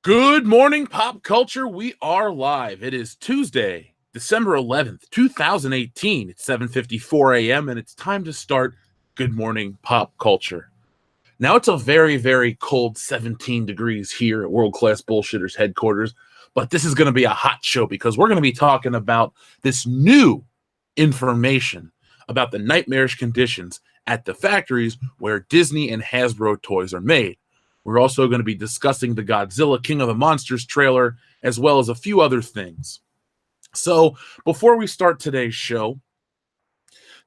Good morning, pop culture. We are live. It is Tuesday, December 11th, 2018. It's 7:54 a.m. and it's time to start Good Morning Pop Culture. Now it's a very, very cold 17 degrees here at World Class Bullshitters headquarters, but this is going to be a hot show because we're going to be talking about this new information about the nightmarish conditions at the factories where Disney and Hasbro toys are made. We're also going to be discussing the Godzilla King of the Monsters trailer, as well as a few other things. So before we start today's show,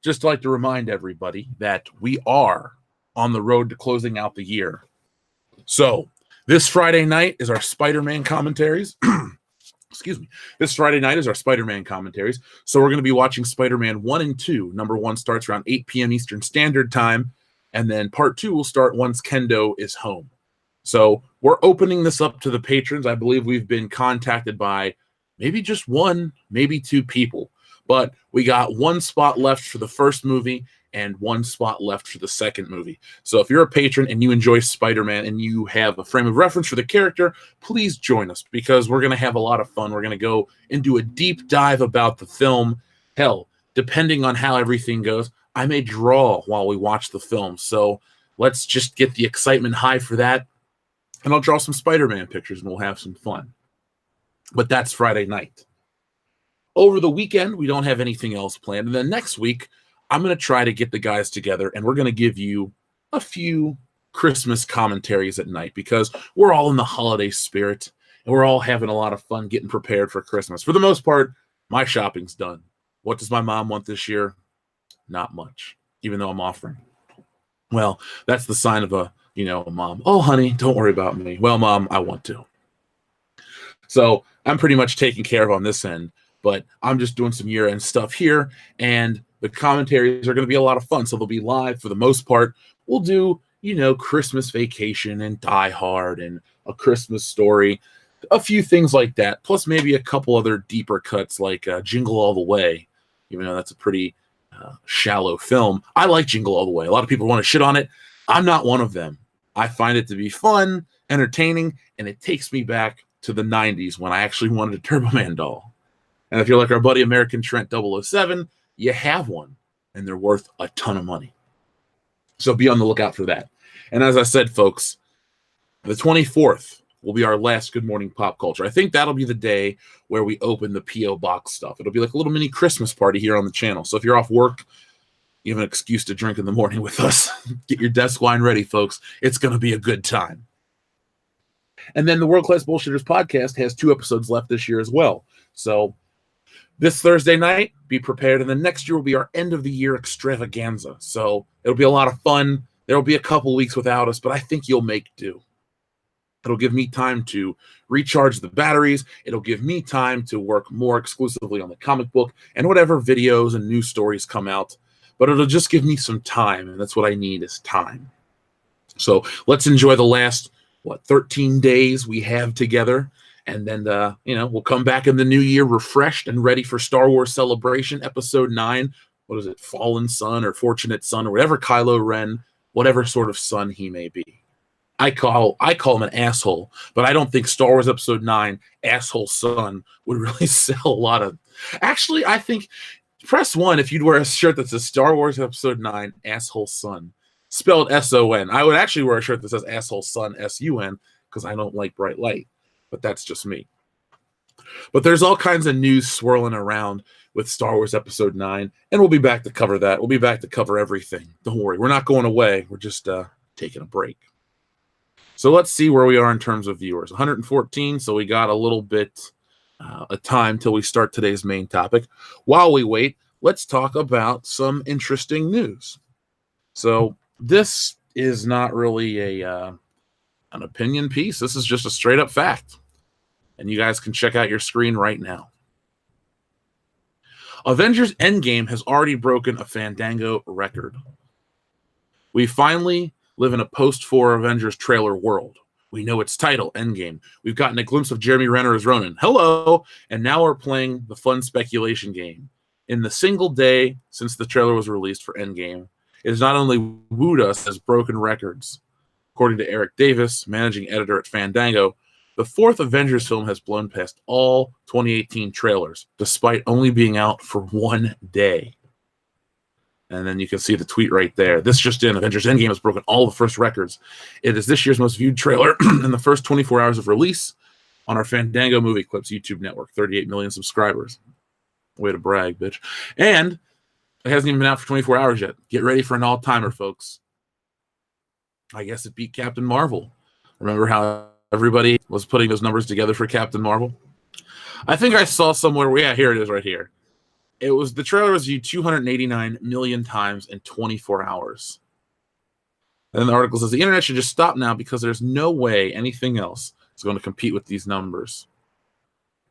just like to remind everybody that we are on the road to closing out the year. So this Friday night is our Spider-Man commentaries. Excuse me. This Friday night is our Spider-Man commentaries. So we're going to be watching Spider-Man 1 and 2. Number 1 starts around 8 p.m. Eastern Standard Time, and then part 2 will start once Kendo is home. So we're opening this up to the patrons. I believe we've been contacted by maybe just one, maybe two people. But we got one spot left for the first movie and one spot left for the second movie. So if you're a patron and you enjoy Spider-Man and you have a frame of reference for the character, please join us because we're going to have a lot of fun. We're going to go and do a deep dive about the film. Hell, depending on how everything goes, I may draw while we watch the film. So let's just get the excitement high for that. And I'll draw some Spider-Man pictures and we'll have some fun. But that's Friday night. Over the weekend, we don't have anything else planned. And then next week, I'm going to try to get the guys together and we're going to give you a few Christmas commentaries at night because we're all in the holiday spirit and we're all having a lot of fun getting prepared for Christmas. For the most part, my shopping's done. What does my mom want this year? Not much, even though I'm offering. Well, that's the sign of a mom. Oh, honey, don't worry about me. Well, mom, I want to. So I'm pretty much taken care of on this end, but I'm just doing some year-end stuff here, and the commentaries are going to be a lot of fun. So they'll be live for the most part. We'll do, Christmas Vacation and Die Hard and A Christmas Story, a few things like that, plus maybe a couple other deeper cuts like Jingle All the Way, even though that's a pretty shallow film. I like Jingle All the Way. A lot of people want to shit on it. I'm not one of them. I find it to be fun, entertaining, and it takes me back to the 90s when I actually wanted a Turbo Man doll. And if you're like our buddy American Trent 007, you have one, and they're worth a ton of money. So be on the lookout for that. And as I said, folks, the 24th will be our last Good Morning Pop Culture. I think that'll be the day where we open the P.O. Box stuff. It'll be like a little mini Christmas party here on the channel. So if you're off work, you have an excuse to drink in the morning with us. Get your desk wine ready, folks. It's going to be a good time. And then the World Class Bullshitters podcast has 2 episodes left this year as well. So this Thursday night, be prepared. And then next year will be our end of the year extravaganza. So it'll be a lot of fun. There will be a couple weeks without us, but I think you'll make do. It'll give me time to recharge the batteries. It'll give me time to work more exclusively on the comic book and whatever videos and news stories come out. But it'll just give me some time, and that's what I need is time. So let's enjoy the last, 13 days we have together, and then, we'll come back in the new year refreshed and ready for Star Wars Celebration, Episode 9. What is it, Fallen Son or Fortunate Son or whatever Kylo Ren, whatever sort of son he may be. I call him an asshole, but I don't think Star Wars Episode 9, Asshole Son, would really sell a lot of... Actually, I think... Press 1 if you'd wear a shirt that says Star Wars Episode 9, Asshole Son. Spelled S-O-N. I would actually wear a shirt that says Asshole Son, S-U-N, because I don't like bright light. But that's just me. But there's all kinds of news swirling around with Star Wars Episode 9, and we'll be back to cover that. We'll be back to cover everything. Don't worry. We're not going away. We're just taking a break. So let's see where we are in terms of viewers. 114, so we got a little bit... a time till we start today's main topic. While we wait, let's talk about some interesting news. So this is not really an opinion piece. This is just a straight up fact. And you guys can check out your screen right now. Avengers Endgame has already broken a Fandango record. We finally live in a post-4 Avengers trailer world. We know its title, Endgame. We've gotten a glimpse of Jeremy Renner as Ronan. Hello! And now we're playing the fun speculation game. In the single day since the trailer was released for Endgame, it has not only wooed us as broken records. According to Eric Davis, managing editor at Fandango, The fourth Avengers film has blown past all 2018 trailers, despite only being out for 1 day. And then you can see the tweet right there. This just in, Avengers Endgame has broken all the first records. It is this year's most viewed trailer in the first 24 hours of release on our Fandango Movie Clips YouTube network. 38 million subscribers. Way to brag, bitch. And it hasn't even been out for 24 hours yet. Get ready for an all-timer, folks. I guess it beat Captain Marvel. Remember how everybody was putting those numbers together for Captain Marvel? I think I saw somewhere where, yeah, here it is right here. The trailer was viewed 289 million times in 24 hours. And then the article says the internet should just stop now because there's no way anything else is going to compete with these numbers.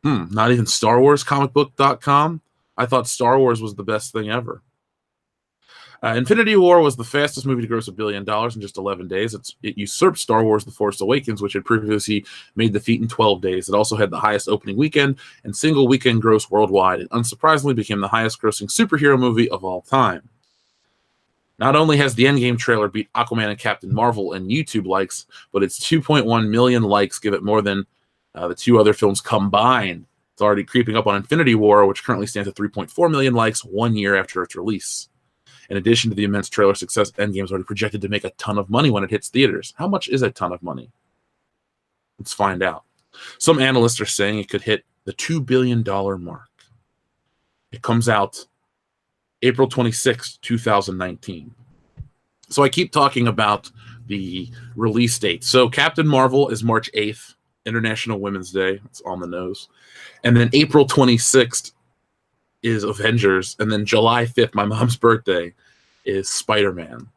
Not even Star Wars comicbook.com? I thought Star Wars was the best thing ever. Infinity War was the fastest movie to gross $1 billion in just 11 days. It usurped Star Wars The Force Awakens, which had previously made the feat in 12 days. It also had the highest opening weekend and single weekend gross worldwide. It unsurprisingly became the highest grossing superhero movie of all time. Not only has the Endgame trailer beat Aquaman and Captain Marvel in YouTube likes, but its 2.1 million likes give it more than the two other films combined. It's already creeping up on Infinity War, which currently stands at 3.4 million likes 1 year after its release. In addition to the immense trailer success, Endgame is already projected to make a ton of money when it hits theaters. How much is a ton of money? Let's find out. Some analysts are saying it could hit the $2 billion mark. It comes out April 26, 2019. So I keep talking about the release date. So Captain Marvel is March 8th, International Women's Day. It's on the nose. And then April 26th is Avengers, and then July 5th, my mom's birthday, is Spider-Man.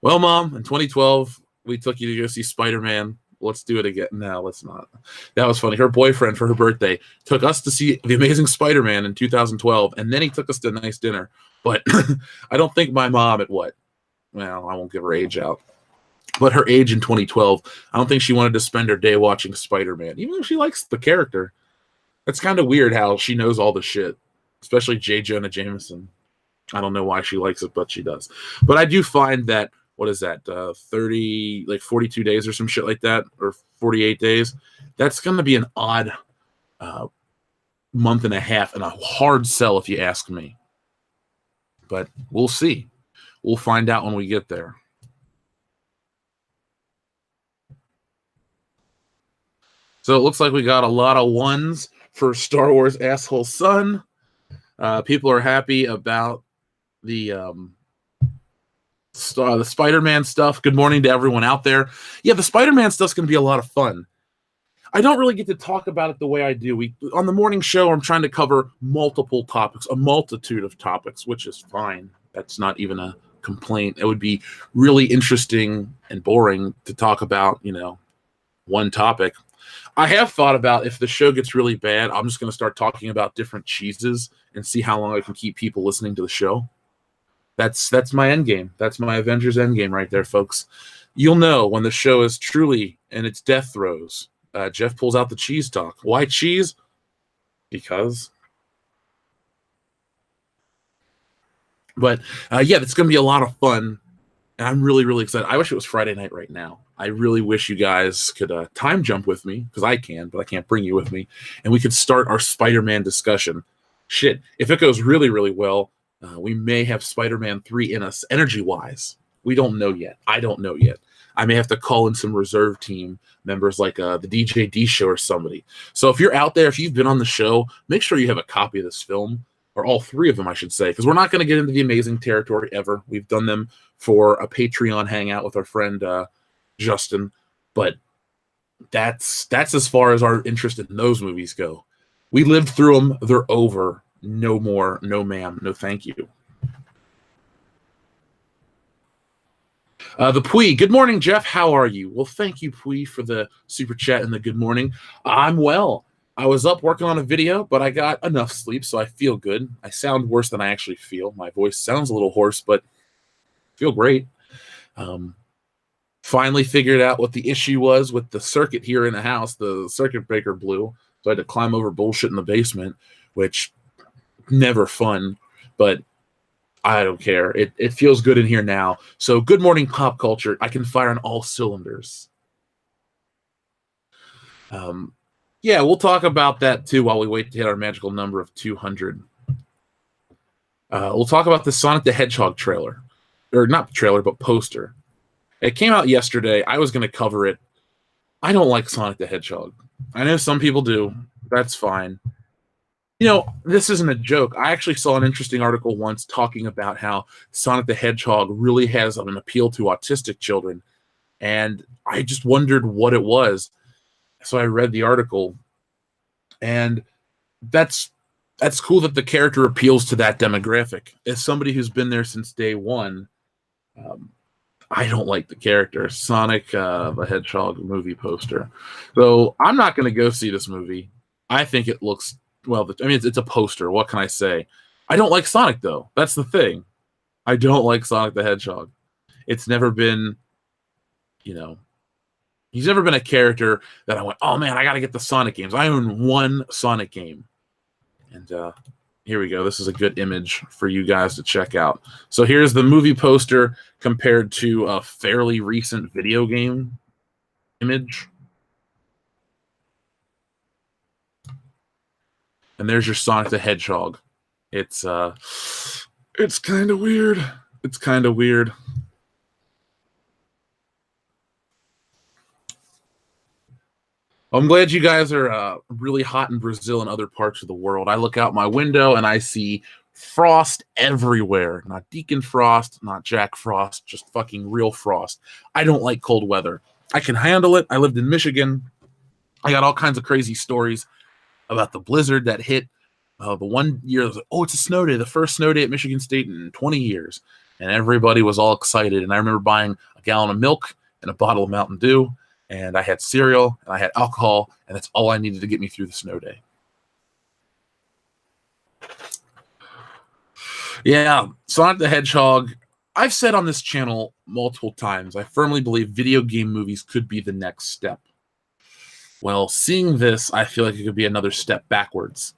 Well, Mom, in 2012, we took you to go see Spider-Man. Let's do it again. No, let's not. That was funny. Her boyfriend, for her birthday, took us to see The Amazing Spider-Man in 2012, and then he took us to a nice dinner. But I don't think my mom well, I won't give her age out. But her age in 2012, I don't think she wanted to spend her day watching Spider-Man, even though she likes the character. It's kind of weird how she knows all the shit. Especially J. Jonah Jameson. I don't know why she likes it, but she does. But I do find that, 42 days or some shit like that, or 48 days, that's going to be an odd month and a half and a hard sell if you ask me. But we'll see. We'll find out when we get there. So it looks like we got a lot of ones for Star Wars Asshole Son. People are happy about the Spider-Man stuff. Good morning to everyone out there. Yeah, the Spider-Man stuff's going to be a lot of fun. I don't really get to talk about it the way I do. On the morning show, I'm trying to cover multiple topics, a multitude of topics, which is fine. That's not even a complaint. It would be really interesting and boring to talk about, one topic. I have thought about, if the show gets really bad, I'm just going to start talking about different cheeses and see how long I can keep people listening to the show. That's my end game. That's my Avengers end game right there, folks. You'll know when the show is truly in its death throes. Jeff pulls out the cheese talk. Why cheese? Because. But yeah, it's going to be a lot of fun. And I'm really, really excited. I wish it was Friday night right now. I really wish you guys could time jump with me, because I can, but I can't bring you with me. And we could start our Spider-Man discussion. Shit, if it goes really, really well, we may have Spider-Man 3 in us energy-wise. We don't know yet. I don't know yet. I may have to call in some reserve team members like the DJ D show or somebody. So if you're out there, if you've been on the show, make sure you have a copy of this film, or all three of them, I should say, because we're not going to get into the amazing territory ever. We've done them for a Patreon hangout with our friend Justin, but that's as far as our interest in those movies go. We lived through them. They're over. No more. No, ma'am. No, thank you. The Pui. Good morning, Jeff. How are you? Well, thank you, Pui, for the super chat and the good morning. I'm well. I was up working on a video, but I got enough sleep, so I feel good. I sound worse than I actually feel. My voice sounds a little hoarse, but I feel great. Finally figured out what the issue was with the circuit here in the house. The circuit breaker blew, so I had to climb over bullshit in the basement, which never fun, but I don't care. It feels good in here now. So good morning, pop culture. I can fire on all cylinders. Um, yeah, we'll talk about that too while we wait to hit our magical number of 200. We'll talk about the Sonic the Hedgehog trailer, or not trailer, but poster. It came out yesterday. I was going to cover it. I don't like Sonic the Hedgehog. I know some people do. That's fine. You know, this isn't a joke. I actually saw an interesting article once talking about how Sonic the Hedgehog really has an appeal to autistic children. And I just wondered what it was. So I read the article, and that's cool that the character appeals to that demographic. As somebody who's been there since day one, um, I don't like the character. Sonic the Hedgehog movie poster. So I'm not going to go see this movie. I think it looks, well, I mean, it's a poster. What can I say? I don't like Sonic, though. That's the thing. I don't like Sonic the Hedgehog. It's never been, you know, he's never been a character that I went, oh man, I got to get the Sonic games. I own one Sonic game. And here we go. This is a good image for you guys to check out. So here's the movie poster compared to a fairly recent video game image. And there's your Sonic the Hedgehog. It's kind of weird. It's kind of weird. I'm glad you guys are really hot in Brazil and other parts of the world. I look out my window and I see frost everywhere. Not Deacon Frost, not Jack Frost, just fucking real frost. I don't like cold weather. I can handle it. I lived in Michigan. I got all kinds of crazy stories about the blizzard that hit the one year. Like, oh, it's a snow day, the first snow day at Michigan State in 20 years. And everybody was all excited. And I remember buying a gallon of milk and a bottle of Mountain Dew. And I had cereal, and I had alcohol, and that's all I needed to get me through the snow day. Yeah, Sonic the Hedgehog, I've said on this channel multiple times, I firmly believe video game movies could be the next step. Well, seeing this, I feel like it could be another step backwards.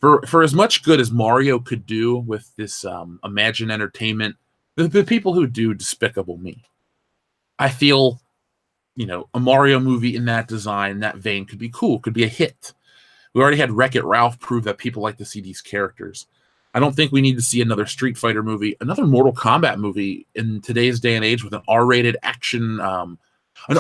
For as much good as Mario could do with this Imagine Entertainment, the people who do Despicable Me, I feel, you know, a Mario movie in that design, that vein could be cool, could be a hit. We already had Wreck-It Ralph prove that people like to see these characters. I don't think we need to see another Street Fighter movie, another Mortal Kombat movie in today's day and age with an R-rated action, an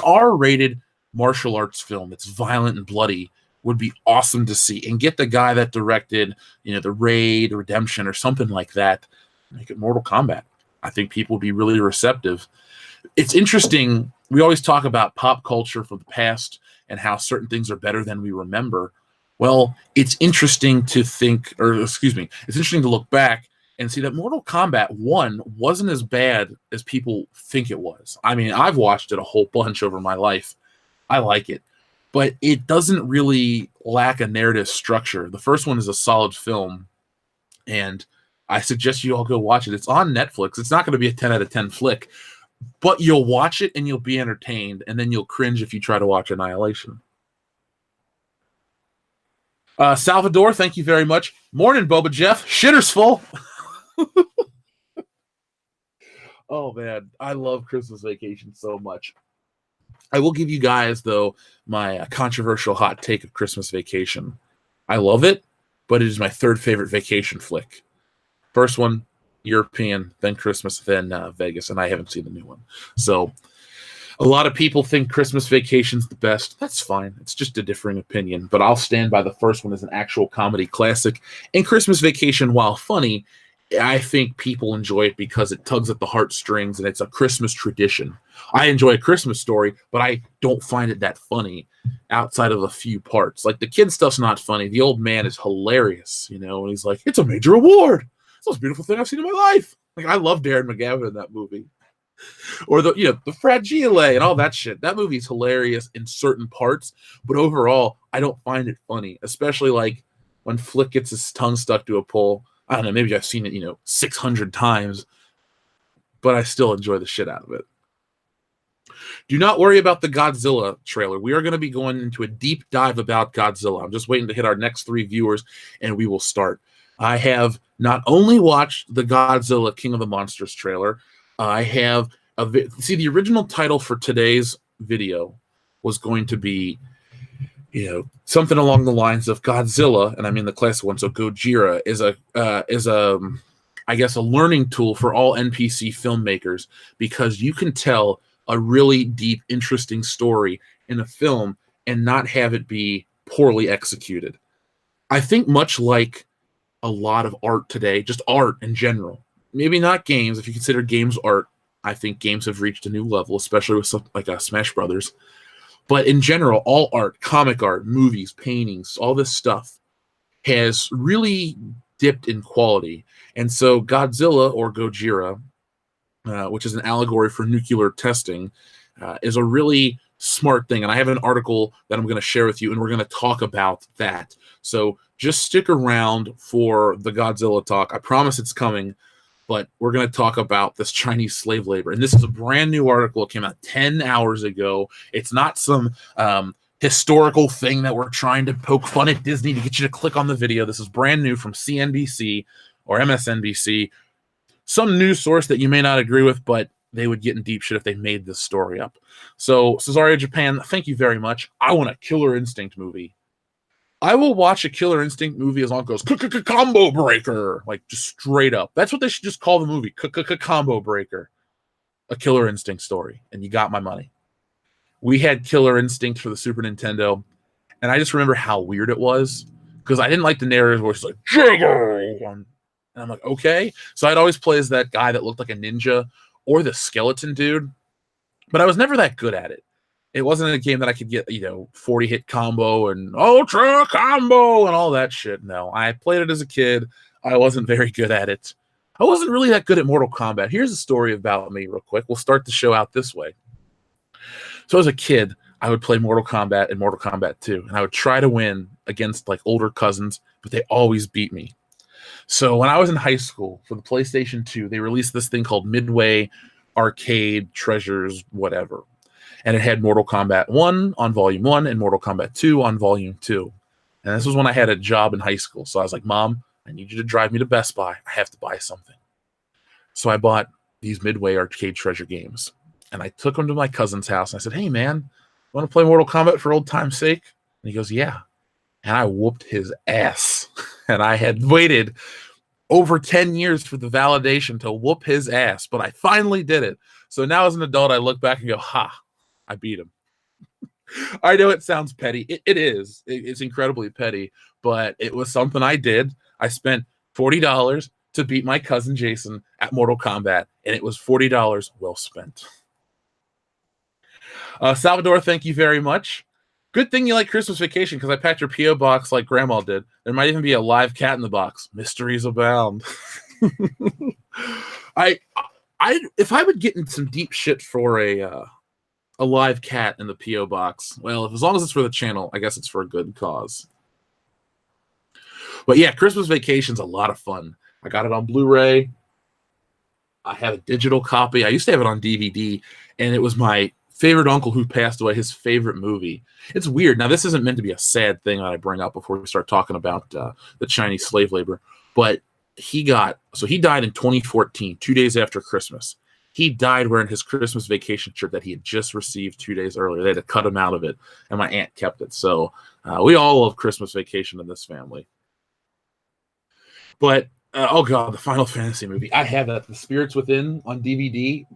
R-rated martial arts film that's violent and bloody would be awesome to see. And get the guy that directed, you know, The Raid, Redemption, or something like that, make it Mortal Kombat. I think people would be really receptive. It's interesting. We always talk about pop culture from the past and how certain things are better than we remember. Well, it's interesting to think, or excuse me, it's interesting to look back and see that Mortal Kombat 1 wasn't as bad as people think it was. I mean, I've watched it a whole bunch over my life. I like it. But it doesn't really lack a narrative structure. The first one is a solid film, and I suggest you all go watch it. It's on Netflix. It's not going to be a 10 out of 10 flick, but you'll watch it and you'll be entertained, and then you'll cringe if you try to watch Annihilation. Salvador, thank you very much. Morning, Boba Jeff. Shitter's full. Oh, man. I love Christmas Vacation so much. I will give you guys, though, my controversial hot take of Christmas Vacation. I love it, but it is my third favorite vacation flick. First one, European, then Christmas, then Vegas, and I haven't seen the new one. So a lot of people think Christmas Vacation's the best. That's fine. It's just a differing opinion, but I'll stand by the first one as an actual comedy classic. And Christmas Vacation, while funny, I think people enjoy it because it tugs at the heartstrings and it's a Christmas tradition. I enjoy A Christmas Story, but I don't find it that funny outside of a few parts. Like the kid stuff's not funny. The old man is hilarious, you know, and he's like, it's a major award. It's the most beautiful thing I've seen in my life. Like, I love Darren McGavin in that movie. Or the, you know, the Fragile and all that shit. That movie's hilarious in certain parts, but overall, I don't find it funny, especially like when Flick gets his tongue stuck to a pole. I don't know, maybe I've seen it, you know, 600 times, but I still enjoy the shit out of it. Do not worry about the Godzilla trailer. We are going to be going into a deep dive about Godzilla. I'm just waiting to hit our next 3 viewers, and we will start. I have not only watched the Godzilla King of the Monsters trailer, I have see the original title for today's video was going to be something along the lines of Godzilla, and I mean the classic one. So Gojira is I guess a learning tool for all NPC filmmakers, because you can tell a really deep, interesting story in a film and not have it be poorly executed. I think much like a lot of art today, just art in general, maybe not games. If you consider games art, I think games have reached a new level, especially with something like Smash Brothers. But in general, all art, comic art, movies, paintings, all this stuff has really dipped in quality. And so Godzilla, or Gojira, which is an allegory for nuclear testing, is a really smart thing. And I have an article that I'm going to share with you, and we're going to talk about that. So just stick around for the Godzilla talk. I promise it's coming, but we're going to talk about this Chinese slave labor. And this is a brand new article. It came out 10 hours ago. It's not some historical thing that we're trying to poke fun at Disney to get you to click on the video. This is brand new from CNBC or MSNBC, some news source that you may not agree with, but they would get in deep shit if they made this story up. So, Cesario Japan, thank you very much. I want a Killer Instinct movie. I will watch a Killer Instinct movie as long as it goes combo breaker, like just straight up. That's what they should just call the movie, combo breaker, a Killer Instinct story, and you got my money. We had Killer Instinct for the Super Nintendo, and I just remember how weird it was, because I didn't like the narrator's voice, like Jiggle, and I'm like, okay. So I'd always play as that guy that looked like a ninja or the skeleton dude, but I was never that good at it. It wasn't a game that I could get, 40 hit combo and ultra combo and all that shit. No, I played it as a kid. I wasn't very good at it. I wasn't really that good at Mortal Kombat. Here's a story about me real quick. We'll start the show out this way. So as a kid, I would play Mortal Kombat and Mortal Kombat 2, and I would try to win against like older cousins, but they always beat me. So when I was in high school, for the PlayStation 2, they released this thing called Midway Arcade Treasures, whatever. And it had Mortal Kombat 1 on Volume 1 and Mortal Kombat 2 on Volume 2. And this was when I had a job in high school. So I was like, Mom, I need you to drive me to Best Buy. I have to buy something. So I bought these Midway Arcade Treasure games. And I took them to my cousin's house. And I said, hey, man, want to play Mortal Kombat for old time's sake? And he goes, yeah. And I whooped his ass. And I had waited over 10 years for the validation to whoop his ass. But I finally did it. So now as an adult, I look back and go, ha. I beat him. I know it sounds petty. It is. It's incredibly petty, but it was something I did. I spent $40 to beat my cousin Jason at Mortal Kombat, and it was $40 well spent. Salvador, thank you very much. Good thing you like Christmas Vacation, because I packed your P.O. box like Grandma did. There might even be a live cat in the box. Mysteries abound. If I would get in some deep shit for a live cat in the P.O. box, well, as long as it's for the channel, I guess it's for a good cause. But yeah, Christmas Vacation's a lot of fun. I got it on Blu-ray. I have a digital copy. I used to have it on DVD, and it was my favorite uncle who passed away, his favorite movie. It's weird. Now, this isn't meant to be a sad thing that I bring up before we start talking about the Chinese slave labor, but he died in 2014, 2 days after Christmas. He died wearing his Christmas Vacation shirt that he had just received 2 days earlier. They had to cut him out of it, and my aunt kept it. So we all love Christmas Vacation in this family. But, oh God, the Final Fantasy movie. I have that, The Spirits Within, on DVD.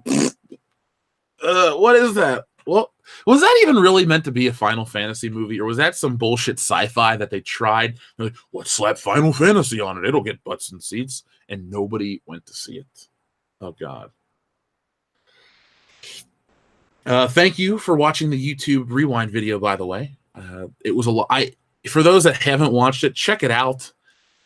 What is that? Well, was that even really meant to be a Final Fantasy movie, or was that some bullshit sci-fi that they tried? They're like, let's slap Final Fantasy on it. It'll get butts and seats. And nobody went to see it. Oh, God. Thank you for watching the YouTube Rewind video, by the way. It was a lot. For those that haven't watched it, check it out.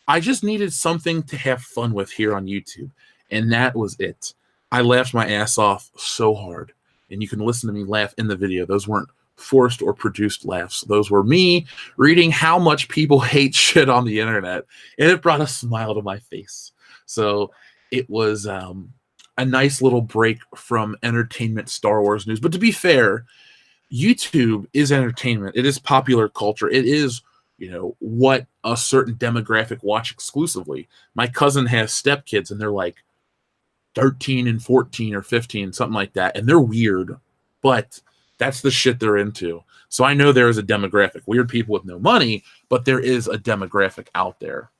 I just needed something to have fun with here on YouTube, and that was it. I laughed my ass off so hard, and you can listen to me laugh in the video. Those weren't forced or produced laughs. Those were me reading how much people hate shit on the internet, and it brought a smile to my face. So it was a nice little break from entertainment Star Wars news. But to be fair, YouTube is entertainment. It is popular culture. It is, what a certain demographic watch exclusively. My cousin has stepkids, and they're like 13 and 14 or 15, something like that. And they're weird, but That's the shit they're into. So I know there is a demographic. Weird people with no money, but there is a demographic out there.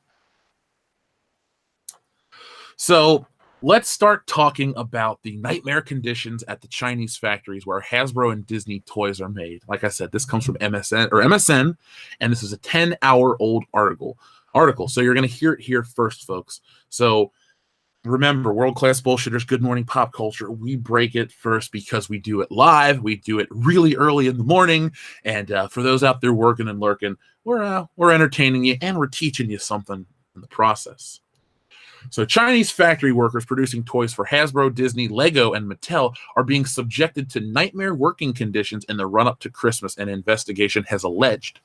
So let's start talking about the nightmare conditions at the Chinese factories where Hasbro and Disney toys are made. Like I said, this comes from MSN, and this is a 10-hour-old article. So you're going to hear it here first, folks. So remember, world-class bullshitters, good morning pop culture. We break it first because we do it live. We do it really early in the morning. And for those out there working and lurking, we're entertaining you and we're teaching you something in the process. So Chinese factory workers producing toys for Hasbro, Disney, Lego, and Mattel are being subjected to nightmare working conditions in the run-up to Christmas, an investigation has alleged.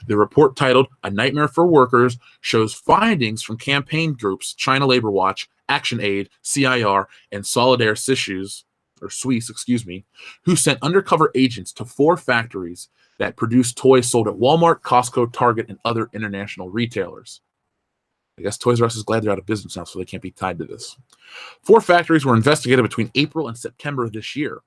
The report, titled "A Nightmare for Workers," shows findings from campaign groups China Labor Watch, Action Aid, CIR, and Solidaire Suisse, who sent undercover agents to 4 factories that produce toys sold at Walmart, Costco, Target, and other international retailers. I guess Toys R Us is glad they're out of business now, so they can't be tied to this. 4 factories were investigated between April and September of this year.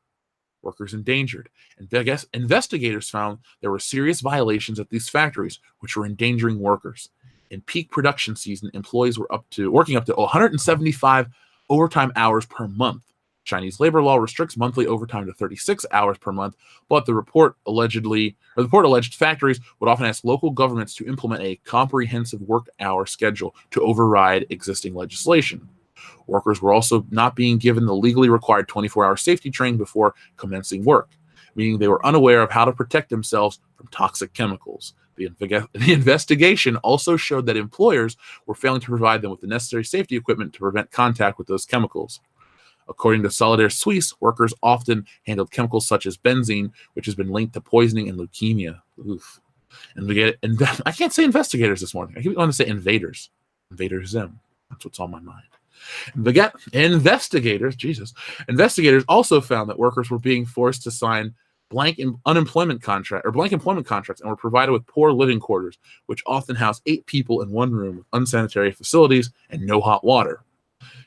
Workers endangered. And I guess investigators found there were serious violations at these factories, which were endangering workers. In peak production season, employees were working up to 175 overtime hours per month. Chinese labor law restricts monthly overtime to 36 hours per month, but the report alleged factories would often ask local governments to implement a comprehensive work hour schedule to override existing legislation. Workers were also not being given the legally required 24-hour safety training before commencing work, meaning they were unaware of how to protect themselves from toxic chemicals. The investigation also showed that employers were failing to provide them with the necessary safety equipment to prevent contact with those chemicals. According to Solidaire Suisse, workers often handled chemicals such as benzene, which has been linked to poisoning and leukemia. Oof. And I can't say investigators this morning. I keep wanting to say invaders. Invaders Zim. That's what's on my mind. Investigators also found that workers were being forced to sign blank employment contracts and were provided with poor living quarters, which often house 8 people in one room with unsanitary facilities and no hot water.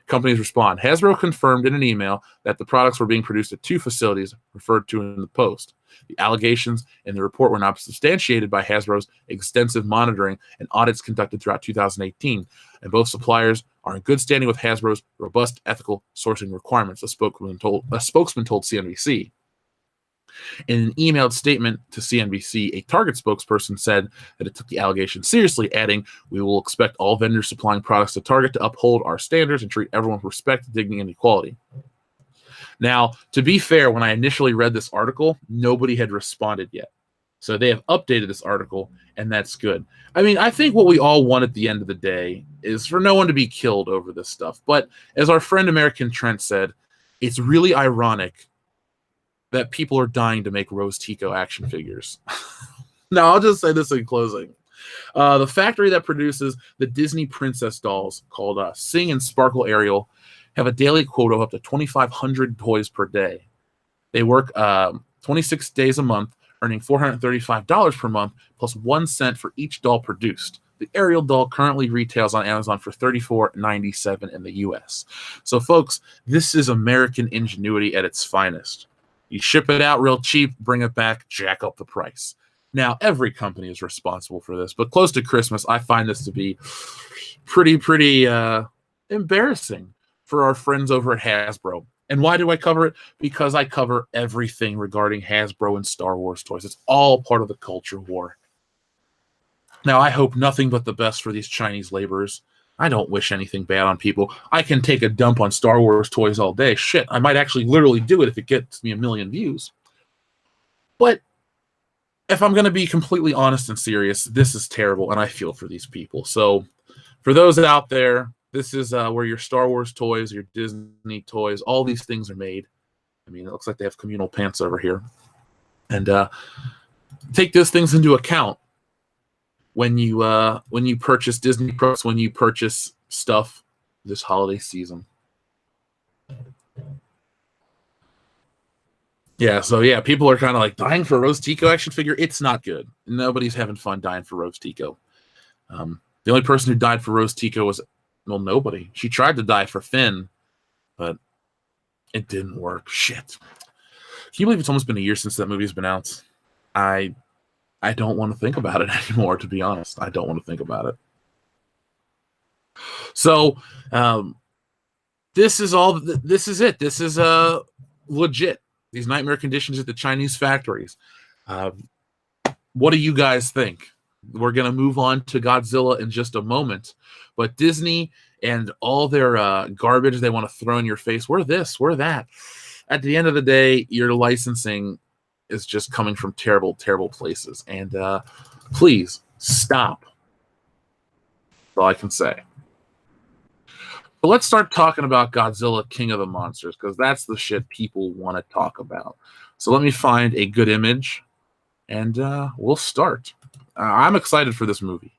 Companies respond. Hasbro confirmed in an email that the products were being produced at 2 facilities referred to in the post. The allegations in the report were not substantiated by Hasbro's extensive monitoring and audits conducted throughout 2018, and both suppliers are in good standing with Hasbro's robust ethical sourcing requirements, a spokesman told CNBC. In an emailed statement to CNBC, a Target spokesperson said that it took the allegation seriously, adding, "We will expect all vendors supplying products to Target to uphold our standards and treat everyone with respect, dignity, and equality." Now, to be fair, when I initially read this article, nobody had responded yet. So they have updated this article, and that's good. I mean, I think what we all want at the end of the day is for no one to be killed over this stuff. But as our friend American Trent said, it's really ironic that people are dying to make Rose Tico action figures. Now, I'll just say this in closing. The factory that produces the Disney princess dolls, called Sing and Sparkle Ariel, have a daily quota of up to 2,500 toys per day. They work 26 days a month, earning $435 per month, plus 1 cent for each doll produced. The Ariel doll currently retails on Amazon for $34.97 in the US. So, folks, this is American ingenuity at its finest. You ship it out real cheap, bring it back, jack up the price. Now, every company is responsible for this, but close to Christmas, I find this to be pretty embarrassing for our friends over at Hasbro. And why do I cover it? Because I cover everything regarding Hasbro and Star Wars toys. It's all part of the culture war. Now, I hope nothing but the best for these Chinese laborers. I don't wish anything bad on people. I can take a dump on Star Wars toys all day. Shit, I might actually literally do it if it gets me 1 million views. But if I'm going to be completely honest and serious, this is terrible, and I feel for these people. So for those out there, this is where your Star Wars toys, your Disney toys, all these things are made. I mean, it looks like they have communal pants over here. And take those things into account when you purchase Disney products, when you purchase stuff this holiday season. Yeah, so yeah, people are kind of like dying for a Rose Tico action figure. It's not good. Nobody's having fun dying for Rose Tico. The only person who died for Rose Tico was, well, nobody. She tried to die for Finn, but it didn't work. Shit. Can you believe it's almost been a year since that movie's been out? I I don't want to think about it anymore, to be honest. I don't want to think about it. So, um, this is all. This is it. This is legit. These nightmare conditions at the Chinese factories. Uh, what do you guys think? We're gonna move on to Godzilla in just a moment, but Disney and all their garbage they want to throw in your face. We're this. We're that. At the end of the day, your licensing is just coming from terrible, terrible places. And please stop. That's all I can say. But let's start talking about Godzilla, King of the Monsters, because that's the shit people want to talk about. So let me find a good image, and we'll start. I'm excited for this movie.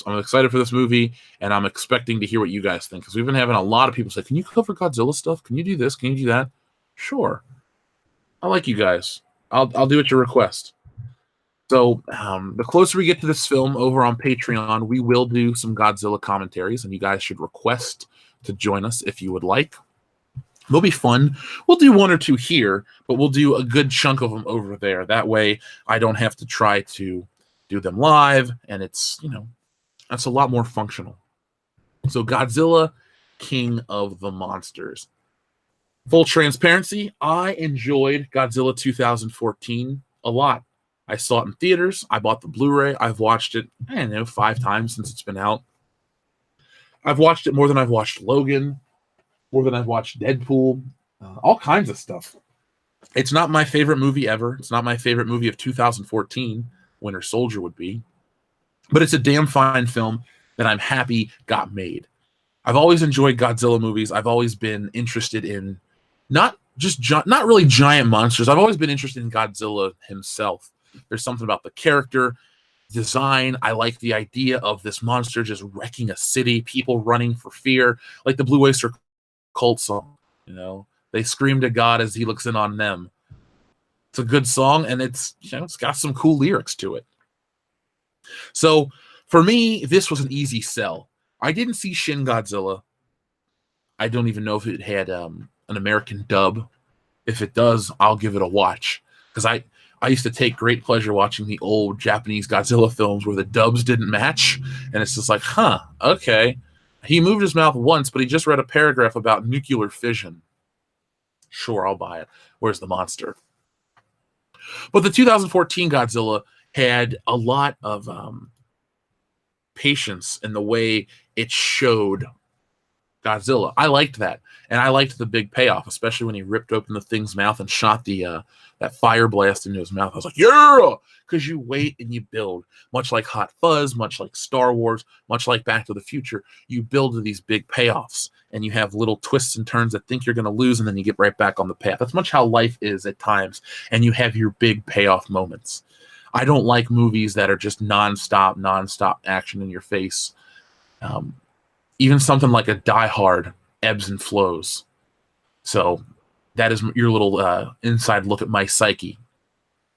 I'm excited for this movie, and I'm expecting to hear what you guys think, because we've been having a lot of people say, can you cover Godzilla stuff? Can you do this? Can you do that? Sure. I like you guys. I'll do at your request. So the closer we get to this film over on Patreon, we will do some Godzilla commentaries, and you guys should request to join us if you would like. They'll be fun. We'll do one or two here, but we'll do a good chunk of them over there. That way I don't have to try to do them live, and it's, that's a lot more functional. So Godzilla, King of the Monsters. Full transparency, I enjoyed Godzilla 2014 a lot. I saw it in theaters. I bought the Blu-ray. I've watched it, 5 times since it's been out. I've watched it more than I've watched Logan, more than I've watched Deadpool, all kinds of stuff. It's not my favorite movie ever. It's not my favorite movie of 2014. Winter Soldier would be. But it's a damn fine film that I'm happy got made. I've always enjoyed Godzilla movies. I've always been interested in not really giant monsters. I've always been interested in Godzilla himself. There's something about the character design. I like the idea of this monster just wrecking a city, people running for fear, like the Blue Oyster Cult song. They scream to God as he looks in on them. It's a good song, and it's got some cool lyrics to it. So for me, this was an easy sell. I didn't see Shin Godzilla. I don't even know if it had an American dub. If it does, I'll give it a watch, because I used to take great pleasure watching the old Japanese Godzilla films where the dubs didn't match, and it's just like, okay. He moved his mouth once, but he just read a paragraph about nuclear fission. Sure, I'll buy it. Where's the monster? But the 2014 Godzilla had a lot of patience in the way it showed Godzilla. I liked that, and I liked the big payoff, especially when he ripped open the thing's mouth and shot the that fire blast into his mouth. I was like, yeah, because you wait and you build, much like Hot Fuzz, much like Star Wars, much like Back to the Future. You build to these big payoffs, and you have little twists and turns that think you're going to lose, and then you get right back on the path. That's much how life is at times, and you have your big payoff moments. I don't like movies that are just nonstop action in your face. Even something like a Die Hard ebbs and flows. So that is your little inside look at my psyche.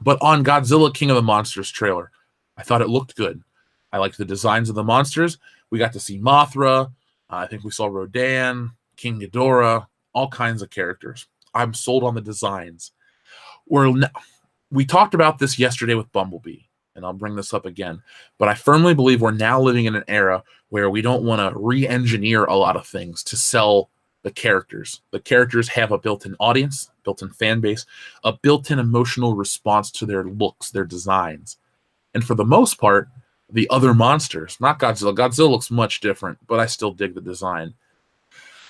But on Godzilla King of the Monsters trailer, I thought it looked good. I liked the designs of the monsters. We got to see Mothra. I think we saw Rodan, King Ghidorah, all kinds of characters. I'm sold on the designs. We talked about this yesterday with Bumblebee, and I'll bring this up again. But I firmly believe we're now living in an era where we don't want to re-engineer a lot of things to sell the characters. The characters have a built-in audience, built-in fan base, a built-in emotional response to their looks, their designs. And for the most part, the other monsters, not Godzilla. Godzilla looks much different, but I still dig the design.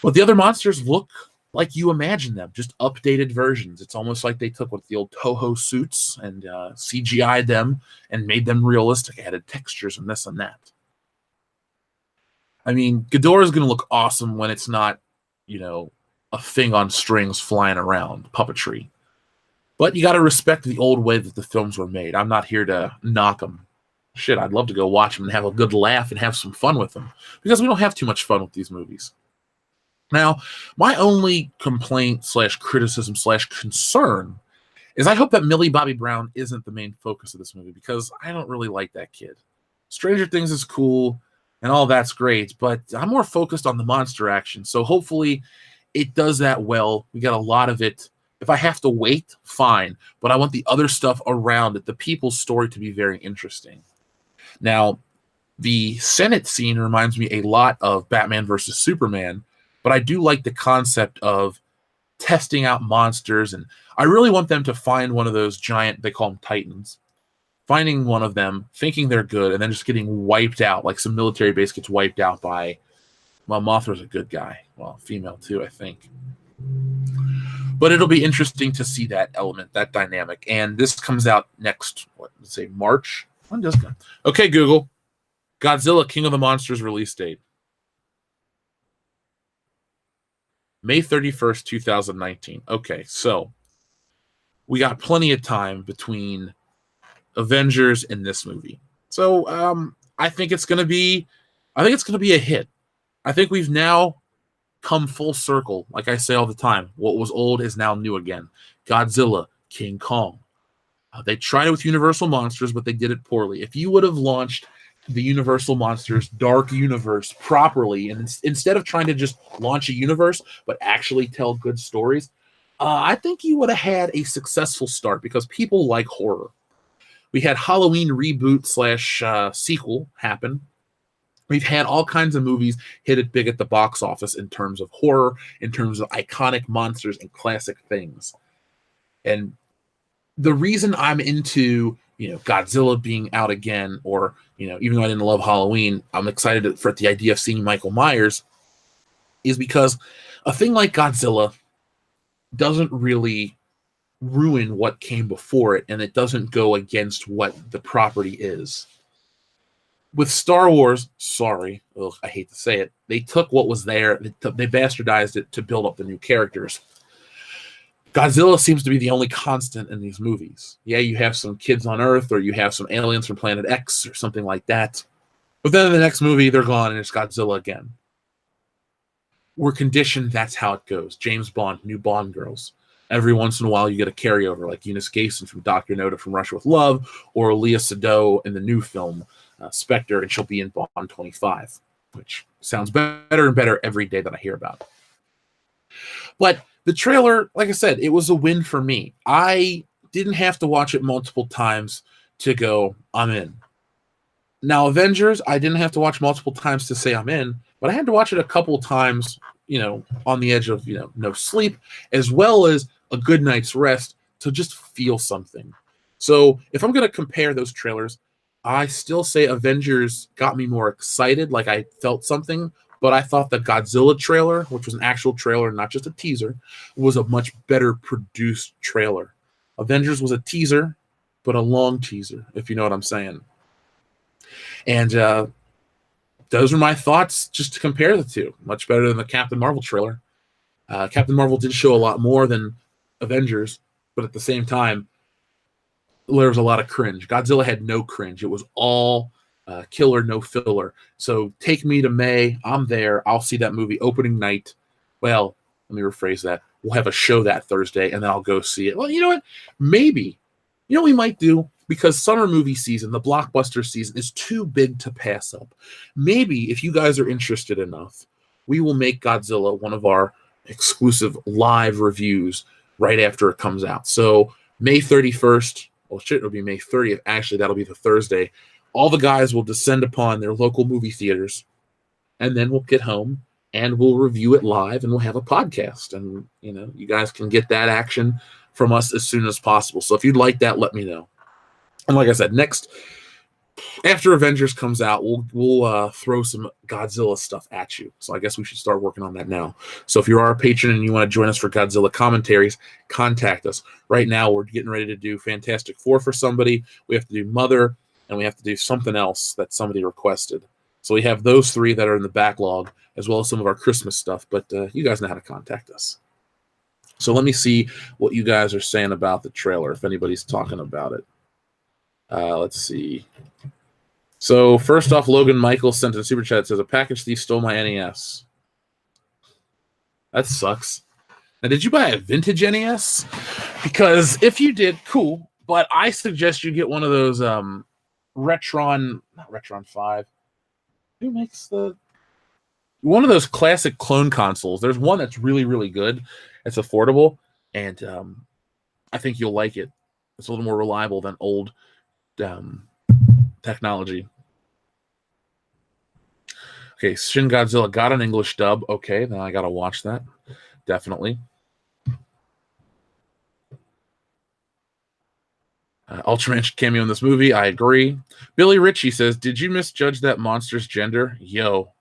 But the other monsters look like you imagine them, just updated versions. It's almost like they took the old Toho suits and CGI'd them and made them realistic, added textures and this and that. I mean, Ghidorah is going to look awesome when it's not, a thing on strings flying around, puppetry. But you got to respect the old way that the films were made. I'm not here to knock them. Shit, I'd love to go watch them and have a good laugh and have some fun with them, because we don't have too much fun with these movies. Now, my only complaint / criticism / concern is I hope that Millie Bobby Brown isn't the main focus of this movie, because I don't really like that kid. Stranger Things is cool, and all that's great, but I'm more focused on the monster action. So hopefully it does that well. We got a lot of it If I have to wait, fine. But I want the other stuff around it, the people's story, to be very interesting. Now, the Senate scene reminds me a lot of Batman versus Superman, but I do like the concept of testing out monsters, and I really want them to find one of those giant, they call them Titans, finding one of them, thinking they're good, and then just getting wiped out, like some military base gets wiped out by, well, Mothra's a good guy. Well, female too, I think. But it'll be interesting to see that element, that dynamic. And this comes out next, let's say March. When does that? Okay, Google. Godzilla King of the Monsters release date. May 31st, 2019. Okay, so we got plenty of time between Avengers and this movie. So I think it's gonna be a hit. I think we've now come full circle. Like I say all the time, what was old is now new again. Godzilla, King Kong. They tried it with Universal Monsters, but they did it poorly. If you would have launched the Universal Monsters Dark Universe properly, and instead of trying to just launch a universe, but actually tell good stories, I think you would have had a successful start because people like horror. We had Halloween reboot / sequel happen. We've had all kinds of movies hit it big at the box office in terms of horror, in terms of iconic monsters and classic things. And the reason I'm into, Godzilla being out again, or, even though I didn't love Halloween, I'm excited for the idea of seeing Michael Myers, is because a thing like Godzilla doesn't really ruin what came before it, and it doesn't go against what the property is. With Star Wars, I hate to say it, they took what was there, they bastardized it to build up the new characters. Godzilla seems to be the only constant in these movies. Yeah, you have some kids on Earth, or you have some aliens from Planet X, or something like that. But then in the next movie, they're gone, and it's Godzilla again. We're conditioned that's how it goes. James Bond, new Bond girls. Every once in a while, you get a carryover, like Eunice Gayson from Dr. Noda from Russia with Love, or Leah Sado in the new film, Spectre, and she'll be in Bond 25, which sounds better and better every day that I hear about it. But the trailer, like I said, it was a win for me. I didn't have to watch it multiple times to go, I'm in. Now, Avengers, I didn't have to watch multiple times to say I'm in, but I had to watch it a couple times, on the edge of, no sleep, as well as a good night's rest to just feel something. So if I'm going to compare those trailers, I still say Avengers got me more excited, like I felt something, but I thought the Godzilla trailer, which was an actual trailer, not just a teaser, was a much better produced trailer. Avengers was a teaser, but a long teaser, if you know what I'm saying. And those are my thoughts just to compare the two. Much better than the Captain Marvel trailer. Captain Marvel did show a lot more than Avengers, but at the same time, there was a lot of cringe. Godzilla had no cringe. It was all killer, no filler. So take me to May. I'm there. I'll see that movie opening night. Well, let me rephrase that. We'll have a show that Thursday, and then I'll go see it. Well, you know what? Maybe. You know what we might do? Because summer movie season, the blockbuster season, is too big to pass up. Maybe, if you guys are interested enough, we will make Godzilla one of our exclusive live reviews right after it comes out. So May 31st, it'll be May 30th. Actually, that'll be the Thursday. All the guys will descend upon their local movie theaters, and then we'll get home and we'll review it live, and we'll have a podcast. And, you guys can get that action from us as soon as possible. So if you'd like that, let me know. And like I said, next, after Avengers comes out, we'll throw some Godzilla stuff at you. So I guess we should start working on that now. So if you are a patron and you want to join us for Godzilla commentaries, contact us. Right now, we're getting ready to do Fantastic Four for somebody. We have to do Mother, and we have to do something else that somebody requested. So we have those three that are in the backlog, as well as some of our Christmas stuff. But you guys know how to contact us. So let me see what you guys are saying about the trailer, if anybody's talking about it. Let's see. So first off, Logan Michael sent in a super chat. Says, a package thief stole my NES. That sucks. Now, did you buy a vintage NES? Because if you did, cool. But I suggest you get one of those not Retron 5. Who makes one of those classic clone consoles? There's one that's really, really good. It's affordable. and I think you'll like it. It's a little more reliable than old technology. Okay, Shin Godzilla got an English dub. Okay, then I gotta watch that. Definitely. Ultraman should cameo in this movie. I agree. Billy Ritchie says, "Did you misjudge that monster's gender?" Yo.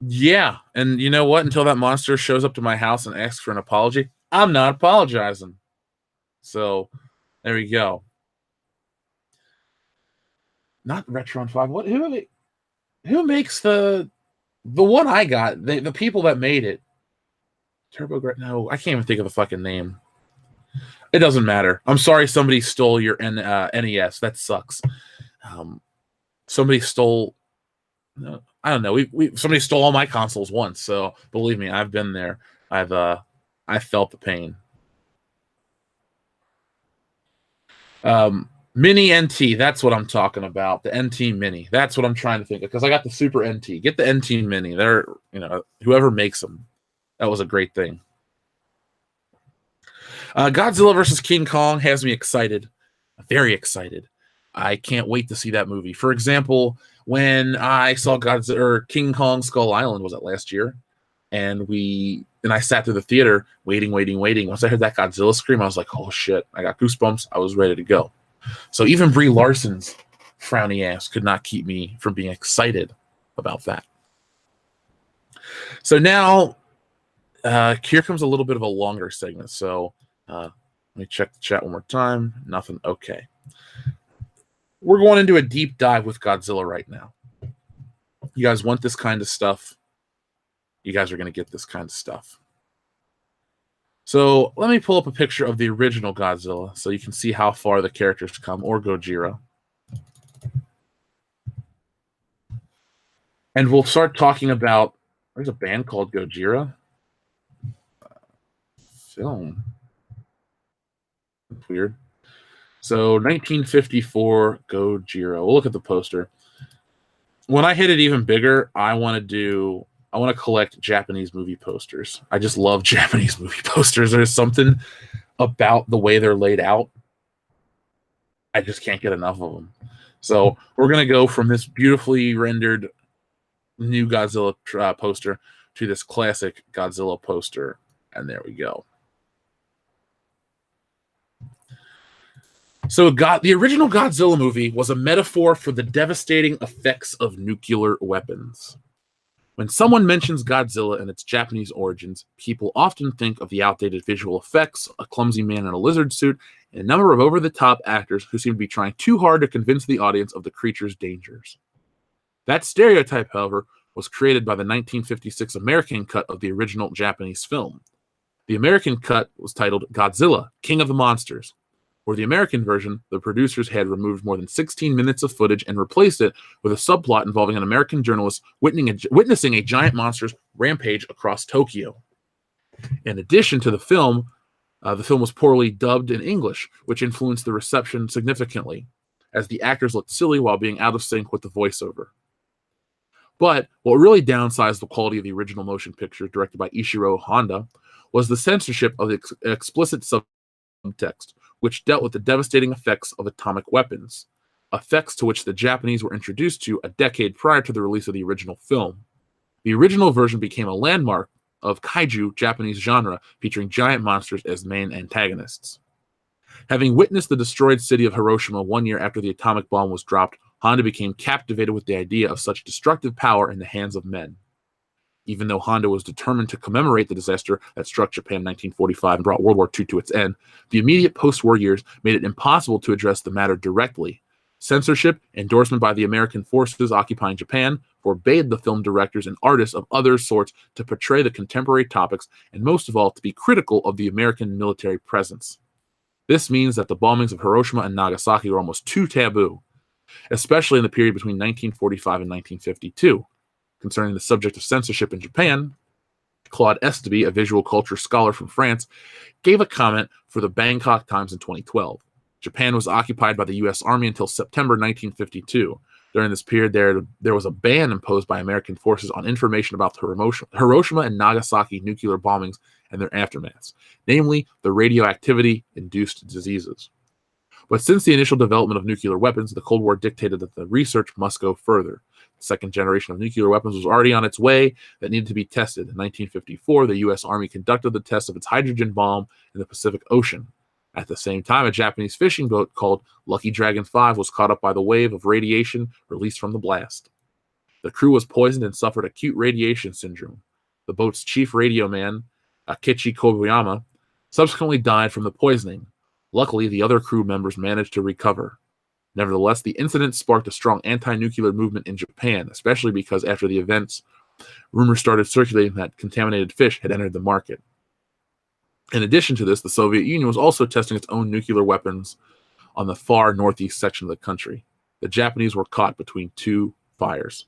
Yeah, and you know what? Until that monster shows up to my house and asks for an apology, I'm not apologizing. So, there we go. Not Retron 5. What? Who makes the one I got? The people that made it. No, I can't even think of the fucking name. It doesn't matter. I'm sorry somebody stole your NES. That sucks. Somebody stole. I don't know. Somebody stole all my consoles once. So believe me, I've been there. I felt the pain. Mini NT. That's what I'm talking about. The NT Mini. That's what I'm trying to think of because I got the Super NT. Get the NT Mini. They're whoever makes them. That was a great thing. Godzilla versus King Kong has me excited, very excited. I can't wait to see that movie. For example, when I saw Godzilla or King Kong Skull Island, was it last year? And I sat through the theater waiting. Once I heard that Godzilla scream, I was like, oh shit, I got goosebumps. I was ready to go. So even Brie Larson's frowny ass could not keep me from being excited about that. So now here comes a little bit of a longer segment. So let me check the chat one more time. Nothing. Okay. We're going into a deep dive with Godzilla right now. You guys want this kind of stuff? You guys are going to get this kind of stuff. So let me pull up a picture of the original Godzilla so you can see how far the characters come, or Gojira. And we'll start talking about, there's a band called Gojira. Film. That's weird. So 1954 Gojira. We'll look at the poster. When I hit it even bigger, I want to collect Japanese movie posters. I just love Japanese movie posters. There's something about the way they're laid out. I just can't get enough of them. So we're going to go from this beautifully rendered new Godzilla poster to this classic Godzilla poster. And there we go. So the original Godzilla movie was a metaphor for the devastating effects of nuclear weapons. When someone mentions Godzilla and its Japanese origins, people often think of the outdated visual effects, a clumsy man in a lizard suit, and a number of over-the-top actors who seem to be trying too hard to convince the audience of the creature's dangers. That stereotype, however, was created by the 1956 American cut of the original Japanese film. The American cut was titled Godzilla, King of the Monsters. For the American version, the producers had removed more than 16 minutes of footage and replaced it with a subplot involving an American journalist witnessing a giant monster's rampage across Tokyo. In addition to the film was poorly dubbed in English, which influenced the reception significantly, as the actors looked silly while being out of sync with the voiceover. But what really downsized the quality of the original motion picture, directed by Ishiro Honda, was the censorship of the explicit subtext, which dealt with the devastating effects of atomic weapons, effects to which the Japanese were introduced to a decade prior to the release of the original film. The original version became a landmark of kaiju Japanese genre, featuring giant monsters as main antagonists. Having witnessed the destroyed city of Hiroshima 1 year after the atomic bomb was dropped, Honda became captivated with the idea of such destructive power in the hands of men. Even though Honda was determined to commemorate the disaster that struck Japan in 1945 and brought World War II to its end, the immediate post-war years made it impossible to address the matter directly. Censorship, endorsement by the American forces occupying Japan, forbade the film directors and artists of other sorts to portray the contemporary topics, and most of all, to be critical of the American military presence. This means that the bombings of Hiroshima and Nagasaki were almost too taboo, especially in the period between 1945 and 1952. Concerning the subject of censorship in Japan, Claude Esteby, a visual culture scholar from France, gave a comment for the Bangkok Times in 2012. Japan was occupied by the U.S. Army until September 1952. During this period, there was a ban imposed by American forces on information about the Hiroshima and Nagasaki nuclear bombings and their aftermaths, namely the radioactivity-induced diseases. But since the initial development of nuclear weapons, the Cold War dictated that the research must go further. The second generation of nuclear weapons was already on its way that needed to be tested. In 1954, the U.S. Army conducted the test of its hydrogen bomb in the Pacific Ocean. At the same time, a Japanese fishing boat called Lucky Dragon 5 was caught up by the wave of radiation released from the blast. The crew was poisoned and suffered acute radiation syndrome. The boat's chief radio man, Akichi Kobayama, subsequently died from the poisoning. Luckily, the other crew members managed to recover. Nevertheless, the incident sparked a strong anti-nuclear movement in Japan, especially because after the events, rumors started circulating that contaminated fish had entered the market. In addition to this, the Soviet Union was also testing its own nuclear weapons on the far northeast section of the country. The Japanese were caught between two fires.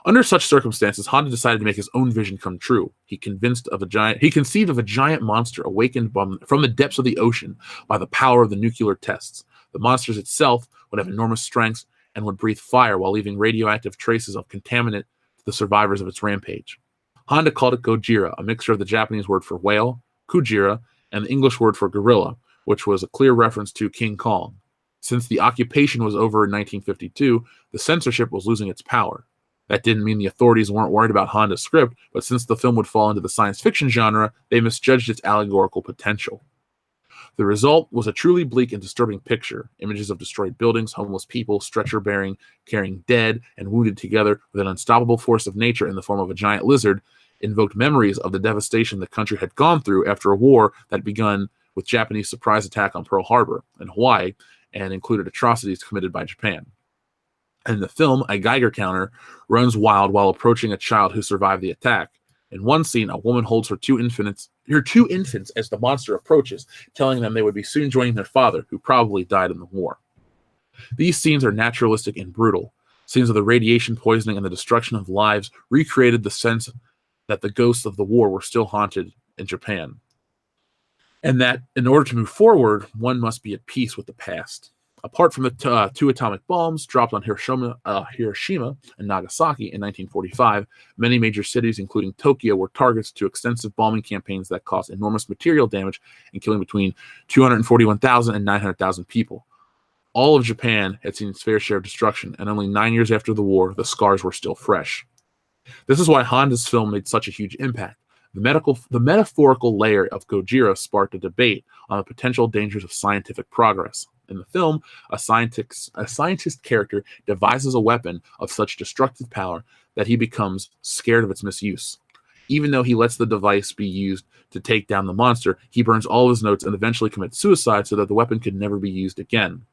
Under such circumstances, Honda decided to make his own vision come true. He conceived of a giant monster awakened from the depths of the ocean by the power of the nuclear tests. The monster itself would have enormous strengths and would breathe fire while leaving radioactive traces of contaminant to the survivors of its rampage. Honda called it Gojira, a mixture of the Japanese word for whale, Kujira, and the English word for gorilla, which was a clear reference to King Kong. Since the occupation was over in 1952, the censorship was losing its power. That didn't mean the authorities weren't worried about Honda's script, but since the film would fall into the science fiction genre, they misjudged its allegorical potential. The result was a truly bleak and disturbing picture. Images of destroyed buildings, homeless people, stretcher-bearing, carrying dead and wounded together with an unstoppable force of nature in the form of a giant lizard invoked memories of the devastation the country had gone through after a war that had begun with Japanese surprise attack on Pearl Harbor in Hawaii and included atrocities committed by Japan. In the film, a Geiger counter runs wild while approaching a child who survived the attack. In one scene, a woman holds her two infants as the monster approaches, telling them they would be soon joining their father, who probably died in the war. These scenes are naturalistic and brutal. Scenes of the radiation poisoning and the destruction of lives recreated the sense that the ghosts of the war were still haunted in Japan, and that in order to move forward, one must be at peace with the past. Apart from the two atomic bombs dropped on Hiroshima and Nagasaki in 1945, many major cities, including Tokyo, were targets to extensive bombing campaigns that caused enormous material damage and killing between 241,000 and 900,000 people. All of Japan had seen its fair share of destruction, and only 9 years after the war, the scars were still fresh. This is why Honda's film made such a huge impact. The metaphorical layer of Gojira sparked a debate on the potential dangers of scientific progress. In the film, a scientist character devises a weapon of such destructive power that he becomes scared of its misuse. Even though he lets the device be used to take down the monster, he burns all of his notes and eventually commits suicide so that the weapon could never be used again.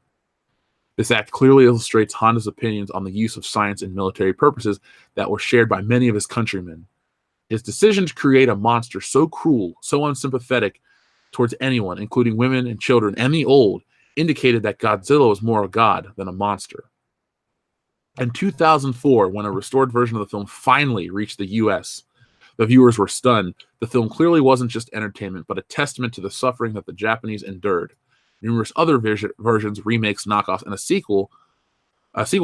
This act clearly illustrates Honda's opinions on the use of science in military purposes that were shared by many of his countrymen. His decision to create a monster so cruel, so unsympathetic towards anyone, including women and children and the old, indicated that Godzilla was more a god than a monster. In 2004, when a restored version of the film finally reached the US, the viewers were stunned. The film clearly wasn't just entertainment, but a testament to the suffering that the Japanese endured. Numerous other versions, remakes, knockoffs, and sequels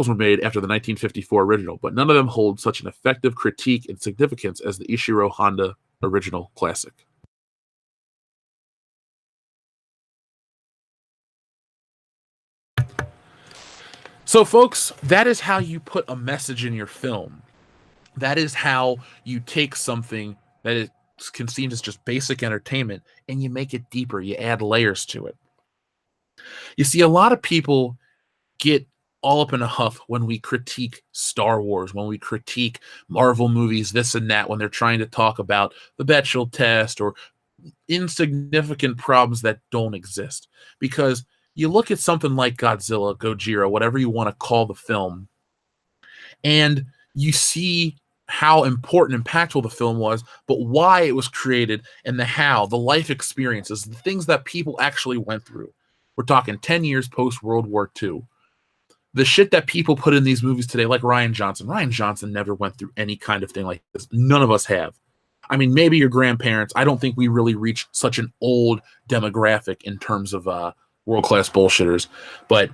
were made after the 1954 original, but none of them hold such an effective critique and significance as the Ishiro Honda original classic. So, folks, that is how you put a message in your film. That is how you take something that can seem as just basic entertainment and you make it deeper. You add layers to it. You see, a lot of people get all up in a huff when we critique Star Wars, when we critique Marvel movies, this and that, when they're trying to talk about the Bechdel test or insignificant problems that don't exist. Because you look at something like Godzilla, Gojira, whatever you want to call the film, and you see how important and impactful the film was, but why it was created and the how, the life experiences, the things that people actually went through. We're talking 10 years post-World War II. The shit that people put in these movies today, like Rian Johnson. Rian Johnson never went through any kind of thing like this. None of us have. I mean, maybe your grandparents. I don't think we really reach such an old demographic in terms of world-class bullshitters. But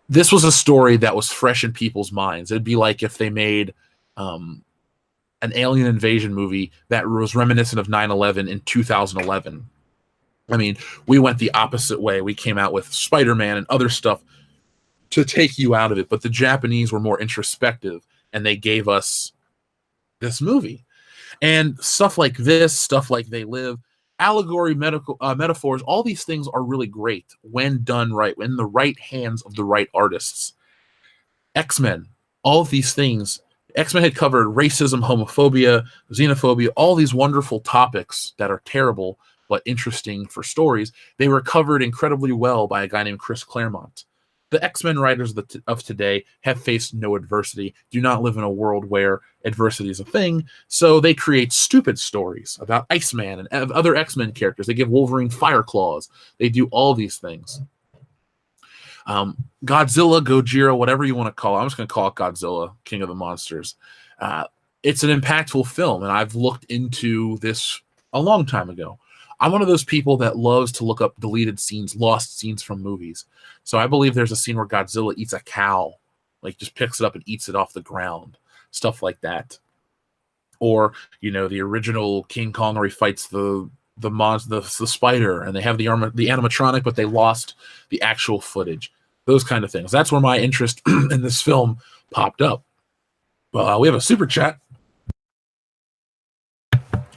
this was a story that was fresh in people's minds. It'd be like if they made an alien invasion movie that was reminiscent of 9/11 in 2011. I mean, we went the opposite way. We came out with Spider-Man and other stuff to take you out of it, but the Japanese were more introspective, and they gave us this movie. And stuff like this, stuff like They Live, allegory, metaphors, all these things are really great when done right, in the right hands of the right artists. X-Men, all of these things. X-Men had covered racism, homophobia, xenophobia, all these wonderful topics that are terrible but interesting for stories. They were covered incredibly well by a guy named Chris Claremont. The X-Men writers of today have faced no adversity, do not live in a world where adversity is a thing, so they create stupid stories about Iceman and other X-Men characters. They give Wolverine fire claws. They do all these things. Godzilla, Gojira, whatever you want to call it. I'm just going to call it Godzilla, King of the Monsters. It's an impactful film, and I've looked into this a long time ago. I'm one of those people that loves to look up deleted scenes, lost scenes from movies. So I believe there's a scene where Godzilla eats a cow, like just picks it up and eats it off the ground, stuff like that. Or, the original King Kong where he fights the spider, and they have the animatronic, but they lost the actual footage. Those kind of things. That's where my interest in this film popped up. Well, we have a super chat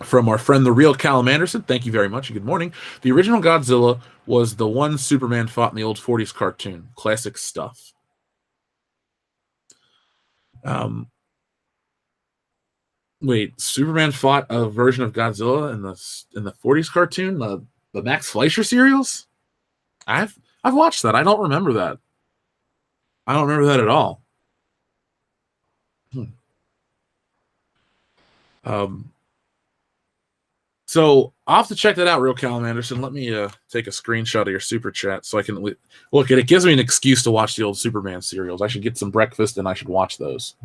from our friend, the real Callum Anderson. Thank you very much and good morning. The original Godzilla was the one Superman fought in the old 40s cartoon. Classic stuff. Wait, Superman fought a version of Godzilla in the 40s cartoon, the Max Fleischer serials? I've watched that. I don't remember that. I don't remember that at all. So I'll have to check that out, real Callum Anderson. Let me take a screenshot of your super chat so I can look. It gives me an excuse to watch the old Superman serials. I should get some breakfast and I should watch those.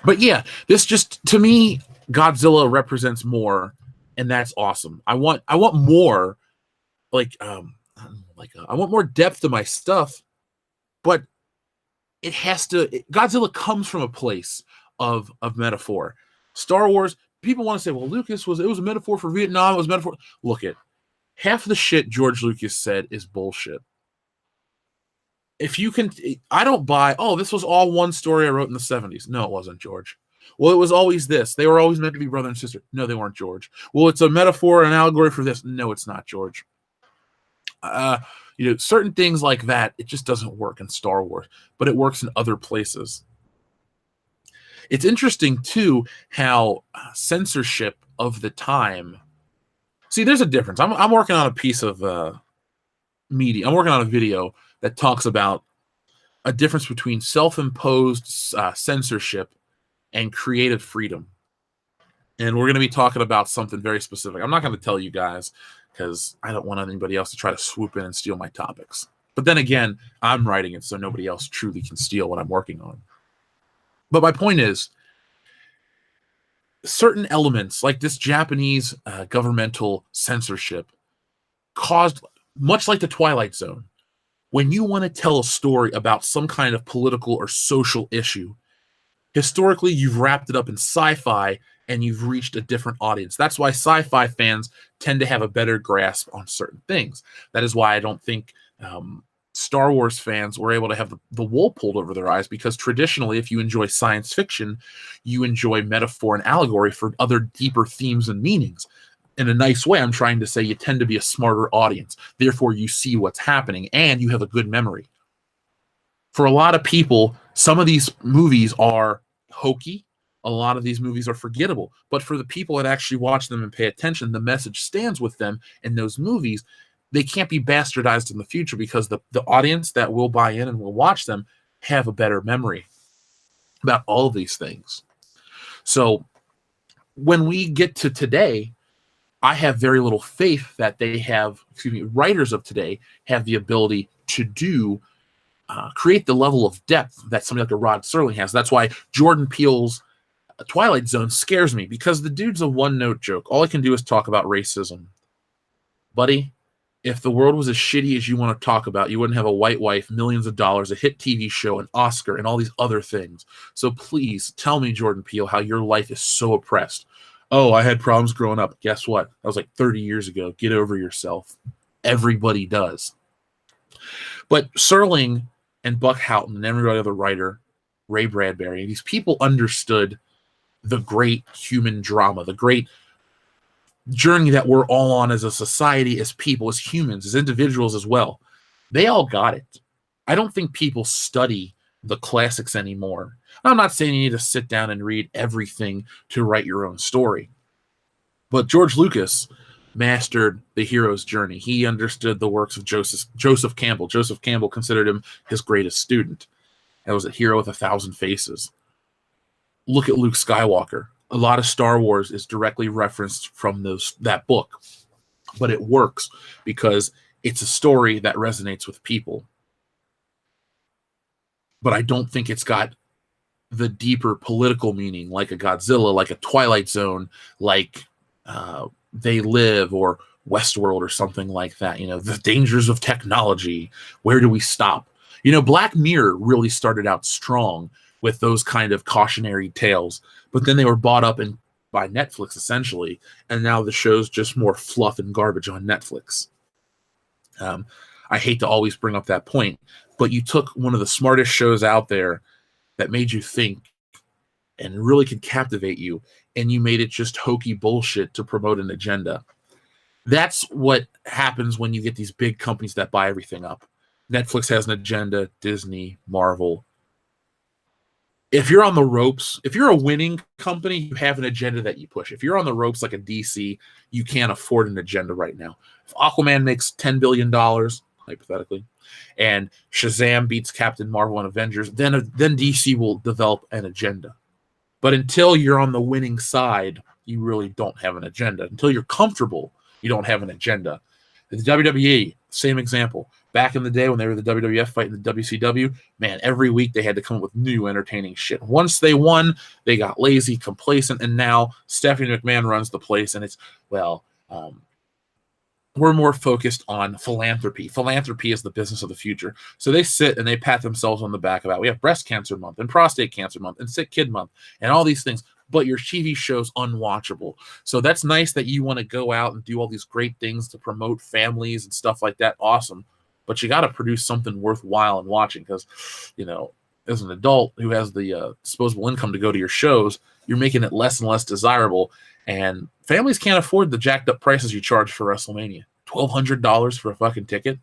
But yeah, this just, to me, Godzilla represents more, and that's awesome. I want more, I want more depth to my stuff, but it has to. Godzilla comes from a place of metaphor. Star Wars, people want to say, well, it was a metaphor for Vietnam. It was a metaphor. Look, half the shit George Lucas said is bullshit. If you can, I don't buy, this was all one story I wrote in the 70s. No, it wasn't, George. Well, it was always this. They were always meant to be brother and sister. No, they weren't, George. Well, it's a metaphor, an allegory for this. No, it's not, George. Certain things like that, it just doesn't work in Star Wars, but it works in other places. It's interesting, too, how censorship of the time. See, there's a difference. I'm working on a piece of media. I'm working on a video that talks about a difference between self-imposed censorship and creative freedom. And we're going to be talking about something very specific. I'm not going to tell you guys because I don't want anybody else to try to swoop in and steal my topics. But then again, I'm writing it so nobody else truly can steal what I'm working on. But my point is, certain elements like this Japanese governmental censorship caused, much like the Twilight Zone, when you want to tell a story about some kind of political or social issue, historically, you've wrapped it up in sci-fi and you've reached a different audience. That's why sci-fi fans tend to have a better grasp on certain things. That is why I don't think Star Wars fans were able to have the wool pulled over their eyes, because traditionally, if you enjoy science fiction, you enjoy metaphor and allegory for other deeper themes and meanings. In a nice way, I'm trying to say you tend to be a smarter audience. Therefore, you see what's happening and you have a good memory. For a lot of people, some of these movies are hokey. A lot of these movies are forgettable. But for the people that actually watch them and pay attention, the message stands with them in those movies. They can't be bastardized in the future because the audience that will buy in and will watch them have a better memory about all of these things. So when we get to today, I have very little faith that writers of today have the ability to create the level of depth that somebody like a Rod Serling has. That's why Jordan Peele's Twilight Zone scares me, because the dude's a one-note joke. All he can do is talk about racism. Buddy, If the world was as shitty as you want to talk about, you wouldn't have a white wife, millions of dollars, a hit TV show, an Oscar, and all these other things. So please tell me, Jordan Peele, how your life is so oppressed. Oh, I had problems growing up. Guess what? That was like 30 years ago. Get over yourself. Everybody does. But Serling and Buck Houghton and every other writer, Ray Bradbury, these people understood the great human drama, the great journey that we're all on as a society, as people, as humans, as individuals as well. They all got it. I don't think people study the classics anymore. I'm not saying you need to sit down and read everything to write your own story. But George Lucas mastered the hero's journey. He understood the works of Joseph Campbell. Joseph Campbell considered him his greatest student. That was a hero with 1,000 faces. Look at Luke Skywalker. A lot of Star Wars is directly referenced from that book, but it works because it's a story that resonates with people. But I don't think it's got the deeper political meaning like a Godzilla, like a Twilight Zone, like They Live or Westworld or something like that. You know, the dangers of technology. Where do we stop? You know, Black Mirror really started out strong with those kind of cautionary tales, but then they were bought up by Netflix essentially, and now the show's just more fluff and garbage on Netflix. I hate to always bring up that point, but you took one of the smartest shows out there that made you think and really could captivate you, and you made it just hokey bullshit to promote an agenda. That's what happens when you get these big companies that buy everything up. Netflix has an agenda, Disney, Marvel. If you're on the ropes, if you're a winning company, you have an agenda that you push. If you're on the ropes like a DC, you can't afford an agenda right now. If Aquaman makes $10 billion, hypothetically, and Shazam beats Captain Marvel and Avengers, then DC will develop an agenda. But until you're on the winning side, you really don't have an agenda. Until you're comfortable, you don't have an agenda. The WWE, same example. Back in the day when they were the WWF fighting the WCW, man, every week they had to come up with new entertaining shit. Once they won, they got lazy, complacent, and now Stephanie McMahon runs the place, and it's, well, we're more focused on philanthropy. Philanthropy is the business of the future. So they sit and they pat themselves on the back about, we have breast cancer month and prostate cancer month and sick kid month and all these things, but your TV show's unwatchable. So that's nice that you want to go out and do all these great things to promote families and stuff like that. Awesome. But you got to produce something worthwhile in watching because, you know, as an adult who has the disposable income to go to your shows, you're making it less and less desirable. And families can't afford the jacked up prices you charge for WrestleMania. $1,200 for a fucking ticket?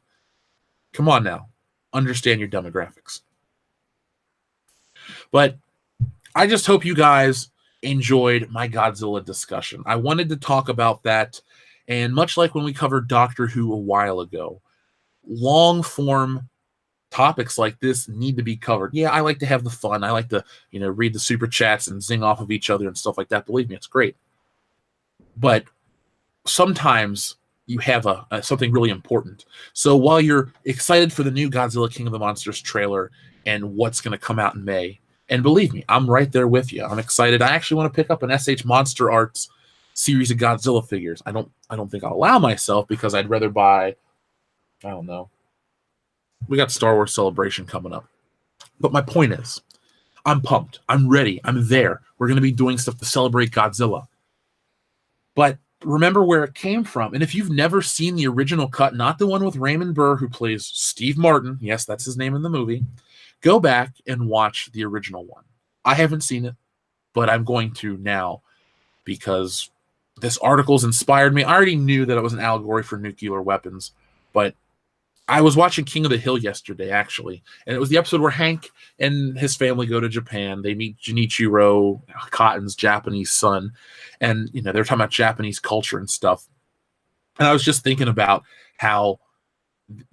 Come on now. Understand your demographics. But I just hope you guys enjoyed my Godzilla discussion. I wanted to talk about that. And much like when we covered Doctor Who a while ago, long form topics like this need to be covered. Yeah, I like to have the fun. I like to, you know, read the super chats and zing off of each other and stuff like that. Believe me, it's great. But sometimes you have something really important. So while you're excited for the new Godzilla King of the Monsters trailer and what's going to come out in May, and believe me, I'm right there with you. I'm excited. I actually want to pick up an SH Monster Arts series of Godzilla figures. I don't think I'll allow myself because I'd rather buy, I don't know. We got Star Wars Celebration coming up. But my point is, I'm pumped. I'm ready. I'm there. We're going to be doing stuff to celebrate Godzilla. But remember where it came from. And if you've never seen the original cut, not the one with Raymond Burr, who plays Steve Martin, yes, that's his name in the movie, go back and watch the original one. I haven't seen it, but I'm going to now because this article's inspired me. I already knew that it was an allegory for nuclear weapons, but I was watching King of the Hill yesterday, actually, and it was the episode where Hank and his family go to Japan. They meet Junichiro Cotton's Japanese son, and you know they're talking about Japanese culture and stuff. And I was just thinking about how,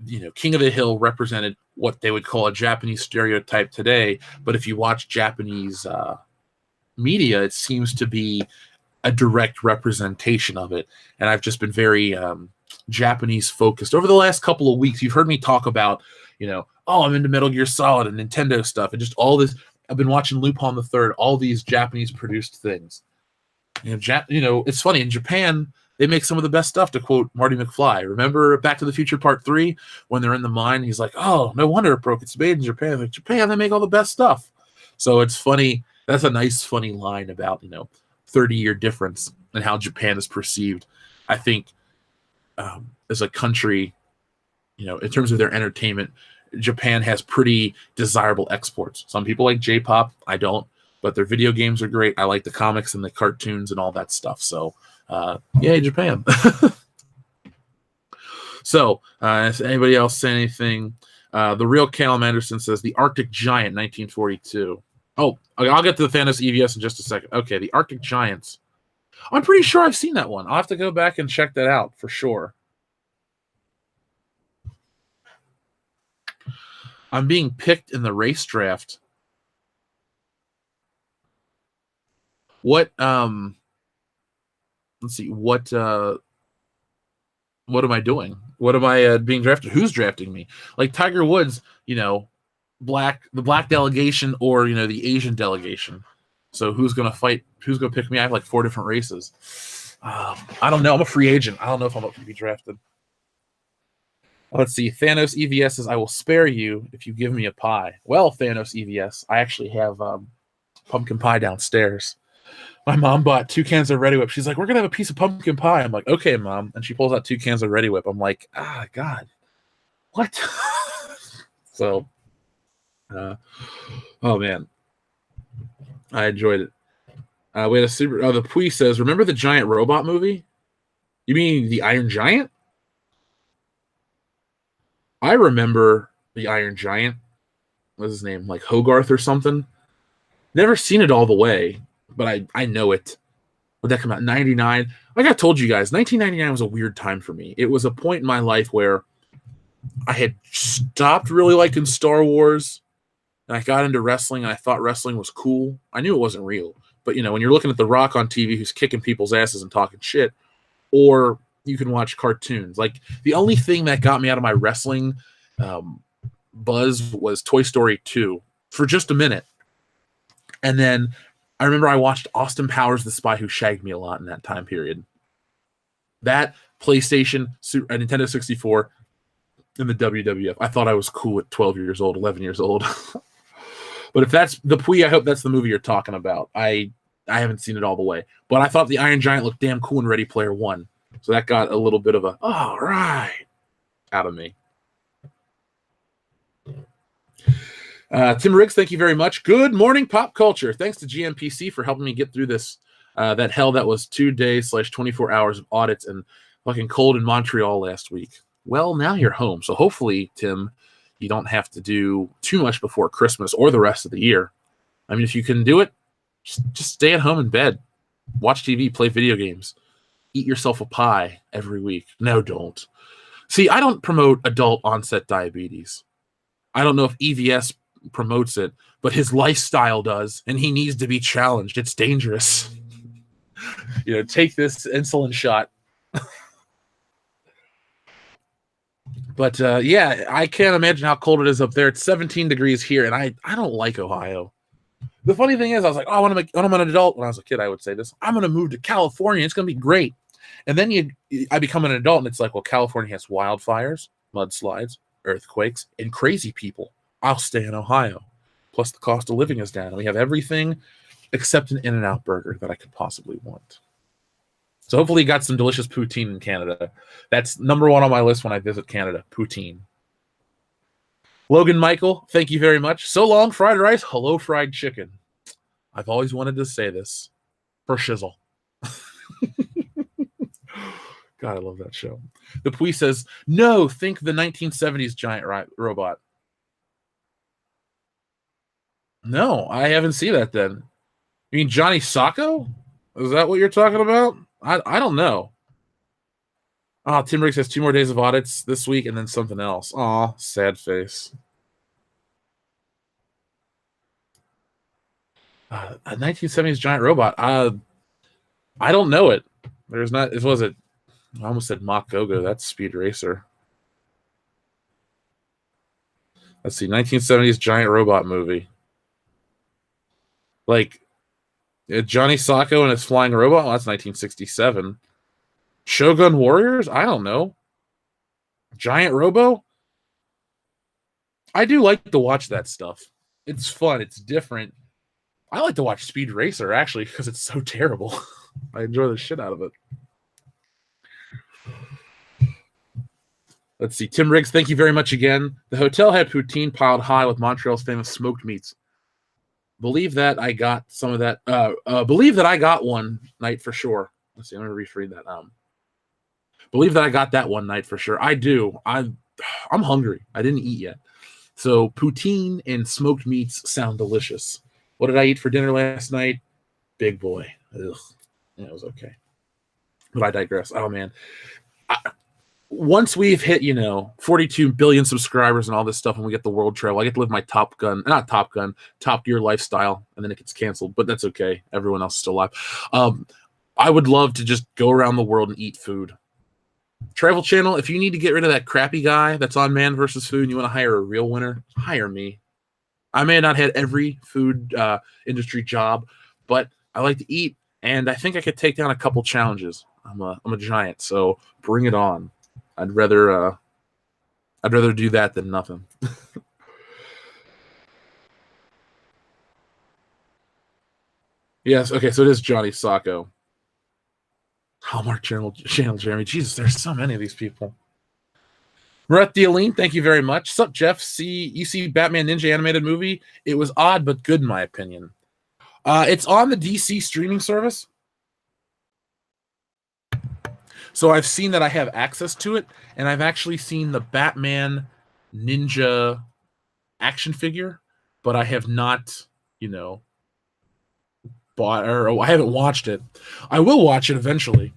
you know, King of the Hill represented what they would call a Japanese stereotype today, but if you watch Japanese media, it seems to be a direct representation of it. And I've just been very Japanese focused over the last couple of weeks. You've heard me talk about, you know, oh, I'm into Metal Gear Solid and Nintendo stuff and just all this. I've been watching Lupin the Third, all these Japanese produced things. You know, it's funny in Japan, They make some of the best stuff, to quote Marty McFly. Remember Back to the Future Part 3 when they're in the mine? He's like, oh, no wonder it broke. It's made in Japan. Like, Japan, they make all the best stuff. So it's funny. That's a nice, funny line about, 30-year difference in how Japan is perceived. I think as a country, in terms of their entertainment, Japan has pretty desirable exports. Some people like J-pop. I don't. But their video games are great. I like the comics and the cartoons and all that stuff. So, yay, Japan. So, does anybody else say anything? The real Callum Anderson says the Arctic Giant, 1942. Oh, I'll get to the Thanos EVS in just a second. Okay, the Arctic Giants. I'm pretty sure I've seen that one. I'll have to go back and check that out for sure. I'm being picked in the race draft. What let's see, what am I doing? What am I being drafted? Who's drafting me? Like Tiger Woods, the black delegation or the Asian delegation. So who's gonna fight? Who's gonna pick me? I have like 4 different races. I don't know. I'm a free agent. I don't know if I'm up to be drafted. Let's see. Thanos EVS says, I will spare you if you give me a pie. Well, Thanos EVS, I actually have pumpkin pie downstairs. My mom bought 2 cans of Ready Whip. She's like, we're going to have a piece of pumpkin pie. I'm like, okay, Mom. And she pulls out 2 cans of Ready Whip. I'm like, God. What? So, oh, man. I enjoyed it. We had a super... the Pui says, remember the giant robot movie? You mean the Iron Giant? I remember the Iron Giant. What's his name? Like Hogarth or something? Never seen it all the way. But I know it. Would that come out? 99? Like I told you guys, 1999 was a weird time for me. It was a point in my life where I had stopped really liking Star Wars, and I got into wrestling, and I thought wrestling was cool. I knew it wasn't real. But, when you're looking at The Rock on TV who's kicking people's asses and talking shit, or you can watch cartoons. Like, the only thing that got me out of my wrestling buzz was Toy Story 2 for just a minute. And then I remember I watched Austin Powers, The Spy Who Shagged Me a lot in that time period. That, PlayStation, Nintendo 64, and the WWF. I thought I was cool at 12 years old, 11 years old. But if that's the Pui, I hope that's the movie you're talking about. I haven't seen it all the way. But I thought the Iron Giant looked damn cool in Ready Player One. So that got a little bit of a, all right, out of me. Tim Riggs, thank you very much. Good morning, pop culture. Thanks to GMPC for helping me get through this, that hell that was 2 days / 24 hours of audits and fucking cold in Montreal last week. Well, now you're home. So hopefully, Tim, you don't have to do too much before Christmas or the rest of the year. I mean, if you can do it, just stay at home in bed. Watch TV, play video games. Eat yourself a pie every week. No, don't. See, I don't promote adult onset diabetes. I don't know if EVS promotes it, but his lifestyle does, and he needs to be challenged. It's dangerous. Take this insulin shot. But yeah, I can't imagine how cold it is up there. It's 17 degrees here, and I don't like Ohio. The funny thing is, I was like, when I'm an adult, when I was a kid, I would say this, I'm going to move to California. It's going to be great. And then I become an adult, and it's like, well, California has wildfires, mudslides, earthquakes, and crazy people. I'll stay in Ohio. Plus, the cost of living is down. And we have everything except an In-N-Out burger that I could possibly want. So hopefully you got some delicious poutine in Canada. That's number 1 on my list when I visit Canada, poutine. Logan Michael, thank you very much. So long, fried rice. Hello, fried chicken. I've always wanted to say this. For shizzle. God, I love that show. The Pui says, no, think the 1970s giant robot. No, I haven't seen that then. You mean Johnny Sacco? Is that what you're talking about? I don't know. Oh, Tim Riggs has 2 more days of audits this week and then something else. Aw, sad face. A 1970s giant robot. I don't know it. There's not. It was it. I almost said Mach Go-Go. That's Speed Racer. Let's see. 1970s giant robot movie. Like Johnny Sacco and his flying robot. Well, that's 1967. Shogun Warriors? I don't know. Giant Robo? I do like to watch that stuff. It's fun. It's different. I like to watch Speed Racer, actually, because it's so terrible. I enjoy the shit out of it. Let's see. Tim Riggs, thank you very much again. The hotel had poutine piled high with Montreal's famous smoked meats. Believe that I got some of that. Believe that I got one night for sure. Let's see. I'm going to reread that. Believe that I got that one night for sure. I do. I'm hungry. I didn't eat yet. So poutine and smoked meats sound delicious. What did I eat for dinner last night? Big boy. Ugh. Yeah, it was okay. But I digress. Oh, man. Once we've hit, 42 billion subscribers and all this stuff, and we get the world travel, I get to live my Top Gear lifestyle, and then it gets canceled. But that's okay. Everyone else is still alive. I would love to just go around the world and eat food. Travel Channel, if you need to get rid of that crappy guy that's on Man vs. Food and you want to hire a real winner, hire me. I may not have every food industry job, but I like to eat, and I think I could take down a couple challenges. I'm a giant, so bring it on. I'd rather do that than nothing. Yes, okay, so it is Johnny Sacco. Hallmark Channel, Jeremy. Jesus, there's so many of these people. Murat Dialine, thank you very much. Sup, Jeff? You see Batman Ninja animated movie? It was odd but good in my opinion. It's on the DC streaming service. So I've seen that I have access to it, and I've actually seen the Batman Ninja action figure, but I have not, bought, or I haven't watched it. I will watch it eventually.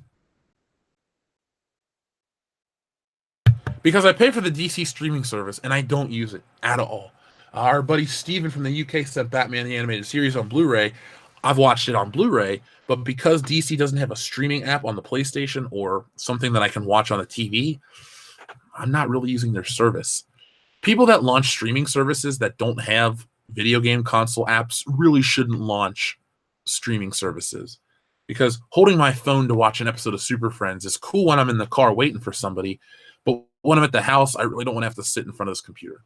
Because I pay for the DC streaming service, and I don't use it at all. Our buddy Steven from the UK sent Batman the Animated Series on Blu-ray. I've watched it on Blu-ray, but because DC doesn't have a streaming app on the PlayStation or something that I can watch on the TV, I'm not really using their service. People that launch streaming services that don't have video game console apps really shouldn't launch streaming services, because holding my phone to watch an episode of Super Friends is cool when I'm in the car waiting for somebody, but when I'm at the house, I really don't want to have to sit in front of this computer.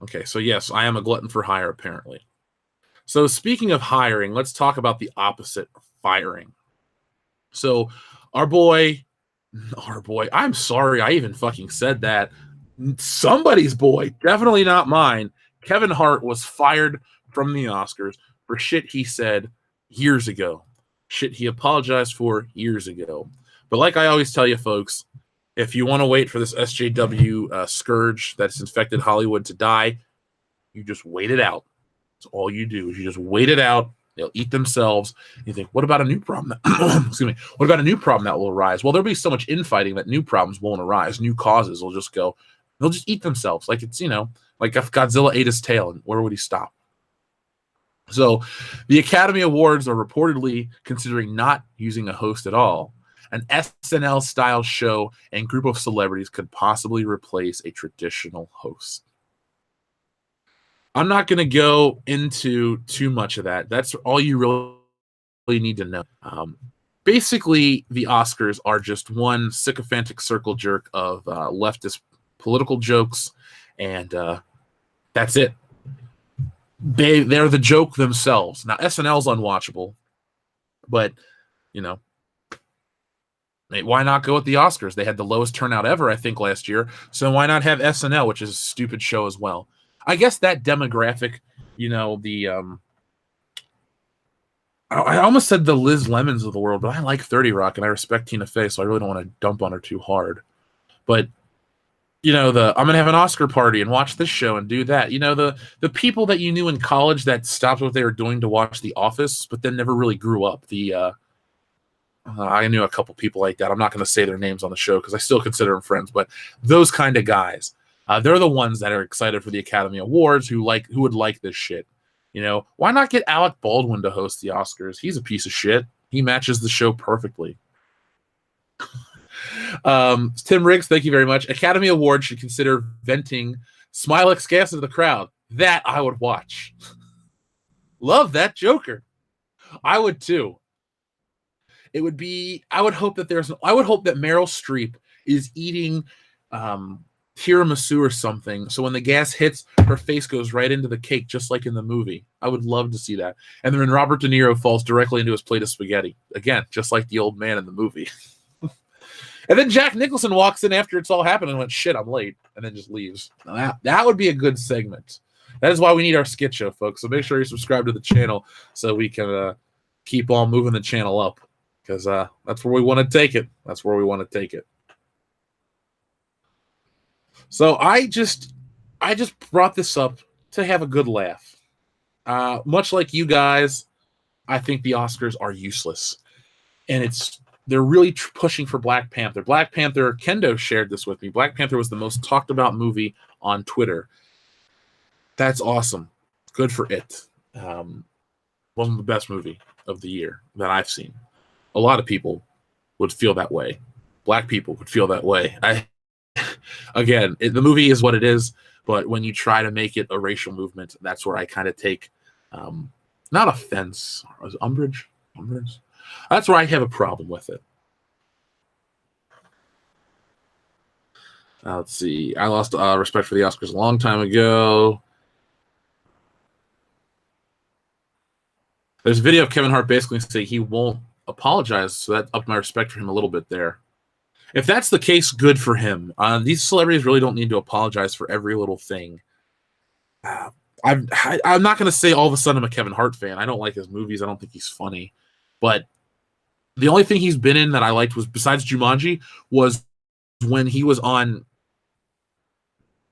Okay, so yes, I am a glutton for hire, apparently. So speaking of hiring, let's talk about the opposite of firing. So our boy, I'm sorry I even fucking said that. Somebody's boy, definitely not mine. Kevin Hart was fired from the Oscars for shit he said years ago. Shit he apologized for years ago. But like I always tell you, folks, if you want to wait for this SJW scourge that's infected Hollywood to die, you just wait it out. That's all you do, is you just wait it out. They'll eat themselves. You think, what about a new problem? Excuse me. What about a new problem that will arise? Well, there'll be so much infighting that new problems won't arise. New causes will just go. They'll just eat themselves. Like it's, like if Godzilla ate his tail, and where would he stop? So the Academy Awards are reportedly considering not using a host at all. An SNL-style show and group of celebrities could possibly replace a traditional host. I'm not going to go into too much of that. That's all you really need to know. Basically, the Oscars are just one sycophantic circle jerk of leftist political jokes, and that's it. They're the joke themselves. Now, SNL's unwatchable, but, why not go with the Oscars? They had the lowest turnout ever, I think, last year. So why not have SNL, which is a stupid show as well? I guess that demographic, I almost said the Liz Lemons of the world, but I like 30 Rock and I respect Tina Fey, so I really don't want to dump on her too hard. But, I'm going to have an Oscar party and watch this show and do that. The people that you knew in college that stopped what they were doing to watch The Office, but then never really grew up. I knew a couple people like that. I'm not going to say their names on the show because I still consider them friends, but those kind of guys, they're the ones that are excited for the Academy Awards who would like this shit. Why not get Alec Baldwin to host the Oscars? He's a piece of shit. He matches the show perfectly. Tim Riggs, thank you very much. Academy Awards should consider venting Smilex gas into the crowd. That I would watch. Love that Joker. I would too. It would be. I would hope that I would hope that Meryl Streep is eating tiramisu or something. So when the gas hits, her face goes right into the cake, just like in the movie. I would love to see that. And then Robert De Niro falls directly into his plate of spaghetti again, just like the old man in the movie. And then Jack Nicholson walks in after it's all happened and went, "Shit, I'm late," and then just leaves. Now that would be a good segment. That is why we need our skit show, folks. So make sure you subscribe to the channel so we can keep on moving the channel up. Because that's where we want to take it. That's where we want to take it. So I just brought this up to have a good laugh. Much like you guys, I think the Oscars are useless. And they're really pushing for Black Panther. Black Panther, Kendo shared this with me. Black Panther was the most talked about movie on Twitter. That's awesome. Good for it. Wasn't the best movie of the year that I've seen. A lot of people would feel that way. Black people would feel that way. Again, the movie is what it is, but when you try to make it a racial movement, that's where I kind of take, not offense, umbrage. That's where I have a problem with it. Let's see. I lost respect for the Oscars a long time ago. There's a video of Kevin Hart basically saying he won't apologize, so that upped my respect for him a little bit there. If that's the case, good for him. These celebrities really don't need to apologize for every little thing. I'm not going to say all of a sudden I'm a Kevin Hart fan. I don't like his movies. I don't think he's funny. But the only thing he's been in that I liked was, besides Jumanji, was when he was on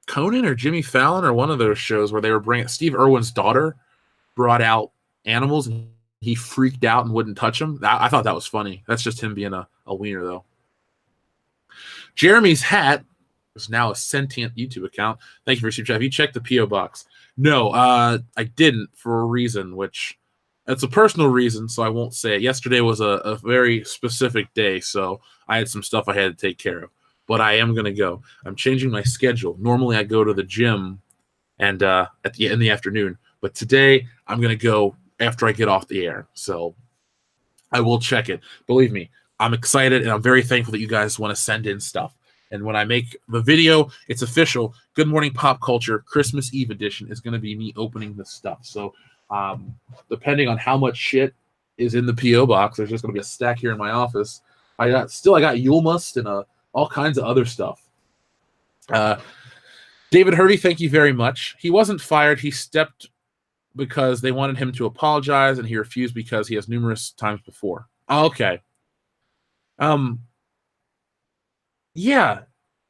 Conan or Jimmy Fallon or one of those shows where they were bringing Steve Irwin's daughter brought out animals and he freaked out and wouldn't touch them. I thought that was funny. That's just him being a wiener, though. Jeremy's Hat is now a sentient YouTube account. Thank you for your super chat. Have you checked the P.O. box? No, I didn't, for a reason, which it's a personal reason, so I won't say it. Yesterday was a very specific day, so I had some stuff I had to take care of. But I am going to go. I'm changing my schedule. Normally I go to the gym and in the afternoon, but today I'm going to go after I get off the air. So I will check it. Believe me, I'm excited and I'm very thankful that you guys want to send in stuff. And when I make the video, it's official. Good Morning Pop Culture Christmas Eve edition is going to be me opening this stuff. So depending on how much shit is in the P.O. box, there's just going to be a stack here in my office. I got Yule Must and all kinds of other stuff. David Hurdy, thank you very much. He wasn't fired. He stepped because they wanted him to apologize, and he refused because he has numerous times before. Oh, okay. Yeah,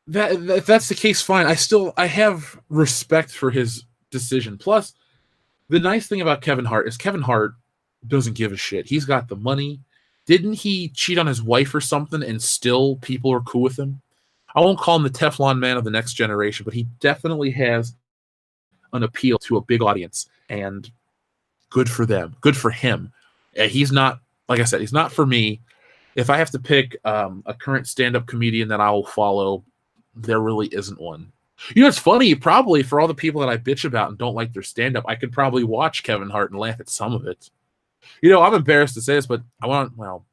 if that's the case, fine. I have respect for his decision. Plus, the nice thing about Kevin Hart is Kevin Hart doesn't give a shit. He's got the money. Didn't he cheat on his wife or something, and still people are cool with him? I won't call him the Teflon man of the next generation, but he definitely has an appeal to a big audience, and good for them. Good for him. He's not, like I said, he's not for me. If I have to pick a current stand-up comedian that I will follow, there really isn't one. You know, it's funny, probably for all the people that I bitch about and don't like their stand-up, I could probably watch Kevin Hart and laugh at some of it. You know, I'm embarrassed to say this, but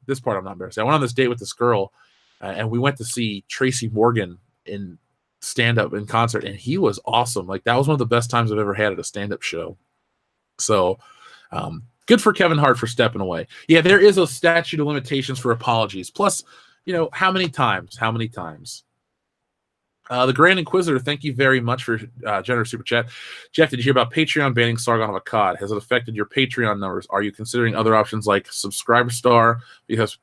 this part I'm not embarrassed. I went on this date with this girl, and we went to see Tracy Morgan in stand-up in concert, and he was awesome. Like, that was one of the best times I've ever had at a stand-up show. So, good for Kevin Hart for stepping away. Yeah, there is a statute of limitations for apologies. Plus, you know, how many times? The Grand Inquisitor, thank you very much for generous super chat. Jeff, did you hear about Patreon banning Sargon of Akkad? Has it affected your Patreon numbers? Are you considering other options like Subscriber Star because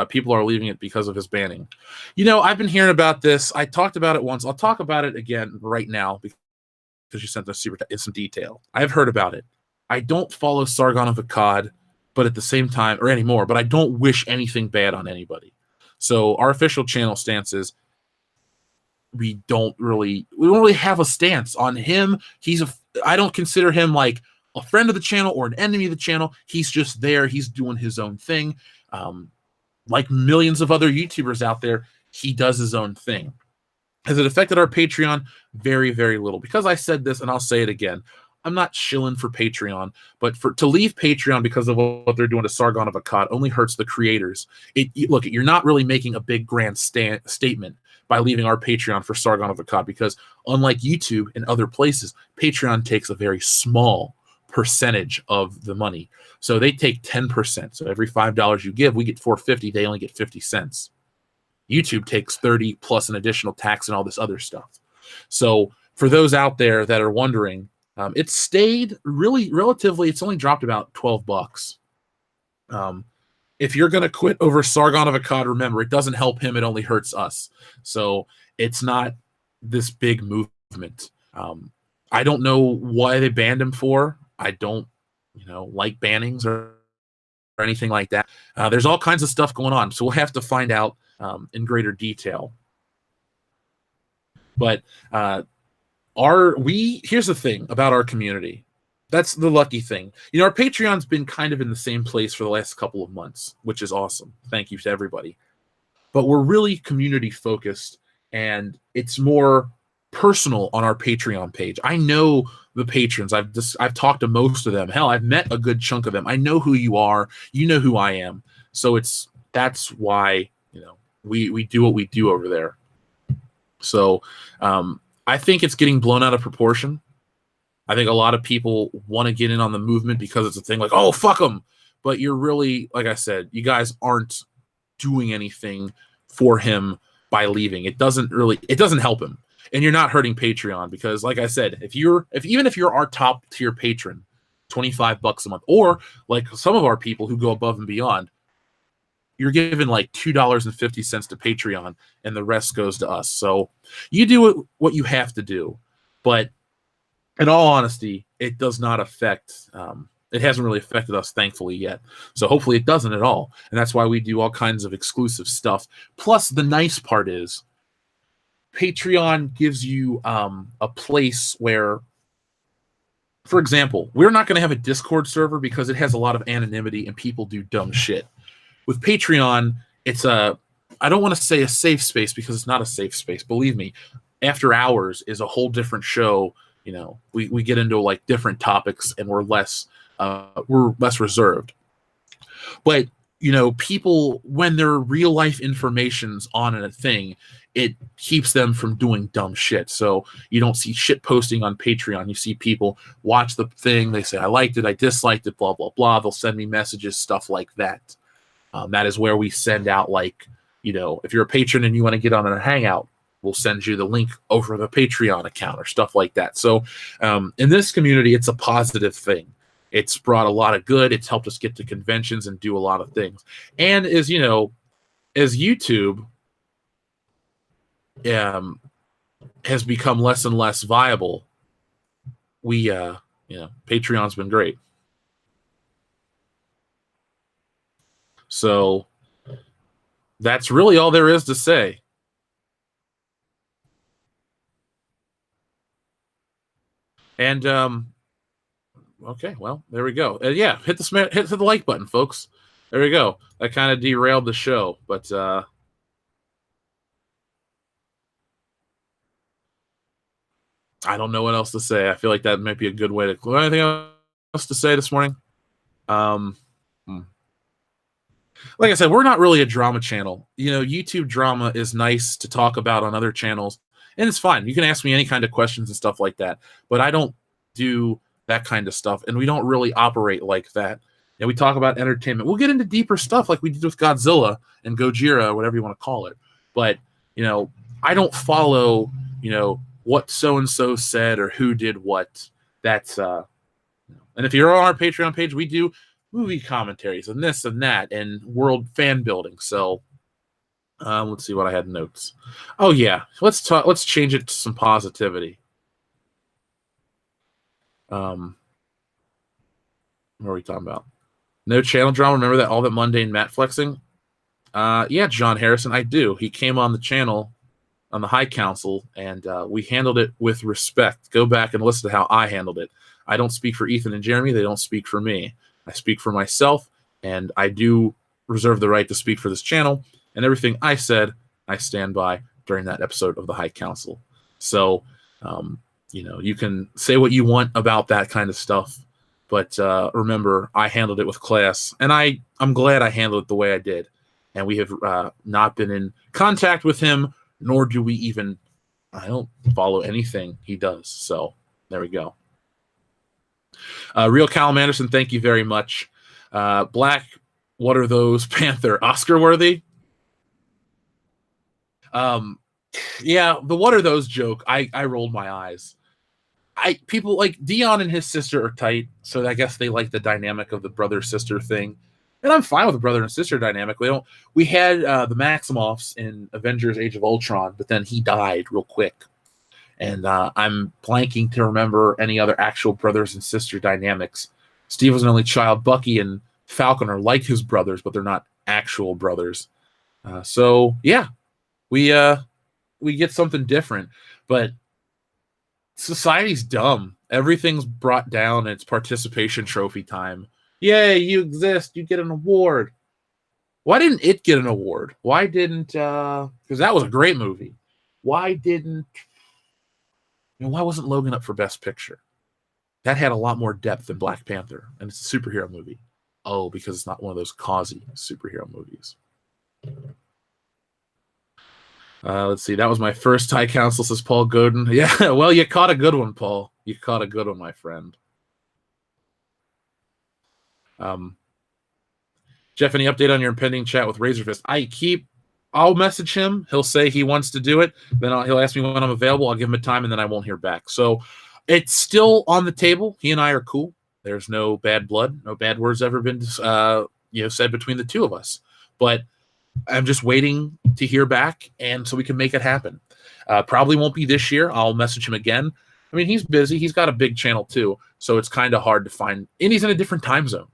people are leaving it because of his banning? You know, I've been hearing about this. I talked about it once. I'll talk about it again right now because you sent us super chat in some detail. I've heard about it. I don't follow Sargon of Akkad, but at the same time, or anymore, but I don't wish anything bad on anybody. So our official channel stance is we don't really have a stance on him. I don't consider him like a friend of the channel or an enemy of the channel. He's just there. He's doing his own thing. Like millions of other YouTubers out there, he does his own thing. Has it affected our Patreon? Very, very little. Because I said this, and I'll say it again. I'm not shilling for Patreon, but to leave Patreon because of what they're doing to Sargon of Akkad only hurts the creators. Look, you're not really making a big grand statement by leaving our Patreon for Sargon of Akkad, because unlike YouTube and other places, Patreon takes a very small percentage of the money. So they take 10%. So every $5 you give, we get $4.50. They only get 50 cents. YouTube takes 30 plus an additional tax and all this other stuff. So for those out there that are wondering, it's stayed really relatively. It's only dropped about $12. If you're going to quit over Sargon of Akkad, remember, it doesn't help him. It only hurts us. So it's not this big movement. I don't know why they banned him for. I don't, like bannings or anything like that. There's all kinds of stuff going on. So we'll have to find out in greater detail. But here's the thing about our community. That's the lucky thing. Our Patreon's been kind of in the same place for the last couple of months, which is awesome. Thank you to everybody. But we're really community focused, and it's more personal on our Patreon page. I know the patrons. I've talked to most of them. Hell, I've met a good chunk of them. I know who you are. You know who I am. So that's why we do what we do over there. So I think it's getting blown out of proportion. I think a lot of people want to get in on the movement because it's a thing like, oh, fuck them. But you're really, like I said, you guys aren't doing anything for him by leaving. It doesn't help him. And you're not hurting Patreon because, like I said, even if you're our top tier patron, $25 a month, or like some of our people who go above and beyond, you're giving like $2.50 to Patreon and the rest goes to us. So you do what you have to do. But in all honesty, it does not affect, it hasn't really affected us, thankfully, yet. So hopefully it doesn't at all. And that's why we do all kinds of exclusive stuff. Plus, the nice part is Patreon gives you a place where, for example, we're not going to have a Discord server because it has a lot of anonymity and people do dumb shit. With Patreon, it's I don't want to say a safe space because it's not a safe space. Believe me, After Hours is a whole different show. We get into like different topics and we're less reserved. But people, when their real life information's on a thing, it keeps them from doing dumb shit. So you don't see shit posting on Patreon. You see people watch the thing, they say I liked it, I disliked it, blah blah blah. They'll send me messages, stuff like that. That is where we send out, like, if you're a patron and you want to get on a hangout, we'll send you the link over the Patreon account or stuff like that. So in this community, it's a positive thing. It's brought a lot of good. It's helped us get to conventions and do a lot of things. And as YouTube has become less and less viable, Patreon's been great. So that's really all there is to say. And okay, well, there we go. Yeah, hit the like button, folks. There we go. That kind of derailed the show, but I don't know what else to say. I feel like that might be a good way to. Anything else to say this morning? Like I said, we're not really a drama channel. YouTube drama is nice to talk about on other channels, and it's fine. You can ask me any kind of questions and stuff like that, but I don't do that kind of stuff, and we don't really operate like that. We talk about entertainment. We'll get into deeper stuff like we did with Godzilla and Gojira, or whatever you want to call it. But, I don't follow, what so-and-so said or who did what. That's, and if you're on our Patreon page, we do movie commentaries and this and that and world fan building. So let's see what I had notes. Oh yeah, let's change it to some positivity. What are we talking about? No channel drama. Remember that all that mundane Matt flexing? Yeah, John Harrison, I do. He came on the channel on the High Council, and we handled it with respect. Go back and listen to how I handled it. I don't speak for Ethan and Jeremy. They don't speak for me. I speak for myself, and I do reserve the right to speak for this channel. And everything I said, I stand by during that episode of the High Council. So You can say what you want about that kind of stuff, but remember, I handled it with class, and I'm glad I handled it the way I did. And we have not been in contact with him, nor do we even, I don't follow anything he does. So there we go. Real Callum Anderson, thank you very much. Black, what are those? Panther, Oscar worthy? Yeah, the what are those joke, I rolled my eyes. People like Dion and his sister are tight, so I guess they like the dynamic of the brother-sister thing. And I'm fine with the brother and sister dynamic. We had the Maximoffs in Avengers Age of Ultron, but then he died real quick. And I'm blanking to remember any other actual brothers and sister dynamics. Steve was an only child. Bucky and Falcon are like his brothers, but they're not actual brothers. So yeah, we get something different. But society's dumb. Everything's brought down. It's participation trophy time. Yay, you exist. You get an award. Why didn't it get an award? Why didn't, because that was a great movie. Why wasn't Logan up for Best Picture? That had a lot more depth than Black Panther, and it's a superhero movie. Oh, because it's not one of those cauzy superhero movies. Let's see. That was my first Thai council, says Paul Godin. Yeah, well, you caught a good one, Paul. You caught a good one, my friend. Jeff, any update on your impending chat with Razorfist? I'll message him. He'll say he wants to do it. Then he'll ask me when I'm available. I'll give him a time, and then I won't hear back. So it's still on the table. He and I are cool. There's no bad blood. No bad words ever been said between the two of us. But I'm just waiting to hear back, and so we can make it happen. Probably won't be this year. I'll message him again. I mean, he's busy. He's got a big channel too, so it's kind of hard to find. And he's in a different time zone.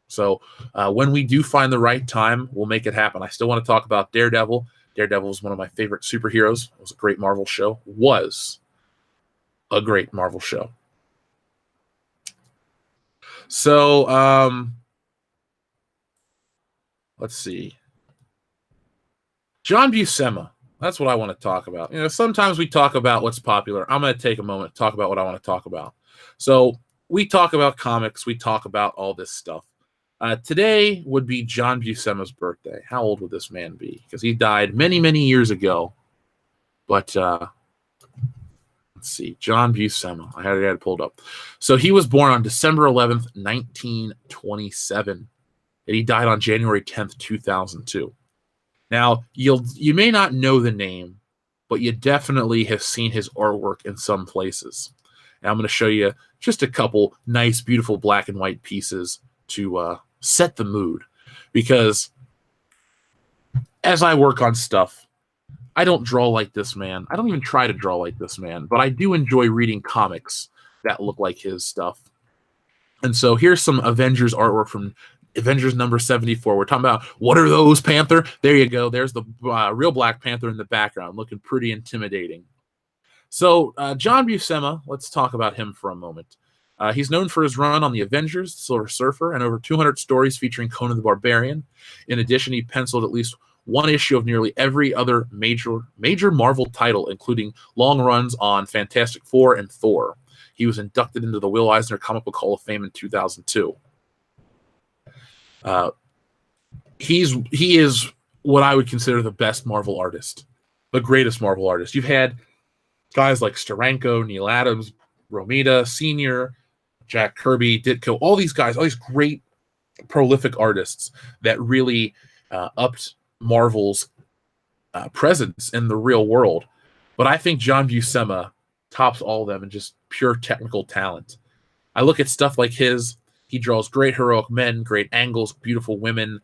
So when we do find the right time, we'll make it happen. I still want to talk about Daredevil. Daredevil is one of my favorite superheroes. It was a great Marvel show. Was a great Marvel show. So let's see. John Buscema. That's what I want to talk about. Sometimes we talk about what's popular. I'm going to take a moment to talk about what I want to talk about. So we talk about comics. We talk about all this stuff. Today would be John Buscema's birthday. How old would this man be? Because he died many, many years ago. But let's see. John Buscema. I had it pulled up. So he was born on December 11th, 1927. And he died on January 10th, 2002. Now, you may not know the name, but you definitely have seen his artwork in some places. And I'm going to show you just a couple nice, beautiful black and white pieces to set the mood. Because as I work on stuff, I don't draw like this man. I don't even try to draw like this man, but I do enjoy reading comics that look like his stuff. And so here's some Avengers artwork from Avengers number 74. We're talking about, what are those, Panther? There you go. There's the real Black Panther in the background, looking pretty intimidating. So John Buscema, let's talk about him for a moment. He's known for his run on the Avengers, Silver Surfer, and over 200 stories featuring Conan the Barbarian. In addition, he penciled at least one issue of nearly every other major Marvel title, including long runs on Fantastic Four and Thor. He was inducted into the Will Eisner Comic Book Hall of Fame in 2002. He is what I would consider the best Marvel artist, the greatest Marvel artist. You've had guys like Steranko, Neil Adams, Romita Sr., Jack Kirby, Ditko, all these guys, all these great prolific artists that really upped Marvel's presence in the real world. But I think John Buscema tops all of them in just pure technical talent. I look at stuff like his. He draws great heroic men, great angles, beautiful women.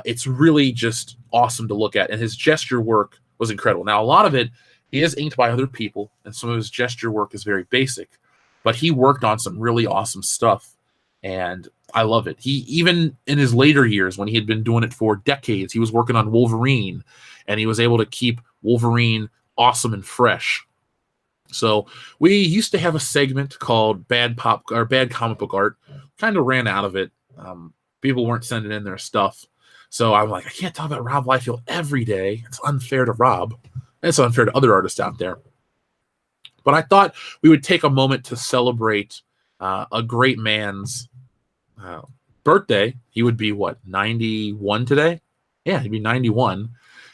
It's really just awesome to look at. And his gesture work was incredible. Now, a lot of it, he is inked by other people, and some of his gesture work is very basic. But he worked on some really awesome stuff, and I love it. He, even in his later years, when he had been doing it for decades, he was working on Wolverine, and he was able to keep Wolverine awesome and fresh. So we used to have a segment called Bad Comic Book Art. Kind of ran out of it. People weren't sending in their stuff. So I'm like, I can't talk about Rob Liefeld every day. It's unfair to Rob. It's unfair to other artists out there. But I thought we would take a moment to celebrate a great man's uh, birthday. He would be, what, 91 today? Yeah, he'd be 91.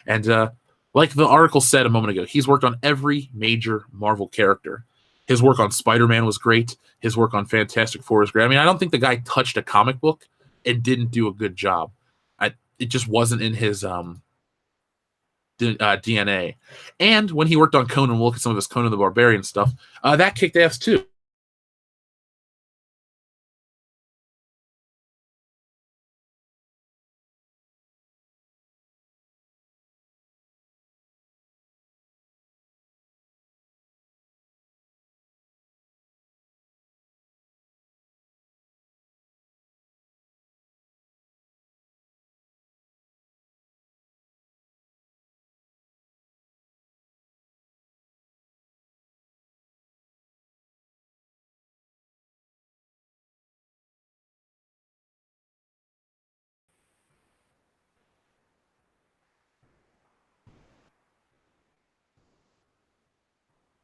And like the article said a moment ago, he's worked on every major Marvel character. His work on Spider-Man was great. His work on Fantastic Four was great. I mean, I don't think the guy touched a comic book and didn't do a good job. It just wasn't in his DNA. And when he worked on Conan, we'll look at some of his Conan the Barbarian stuff. That kicked ass too.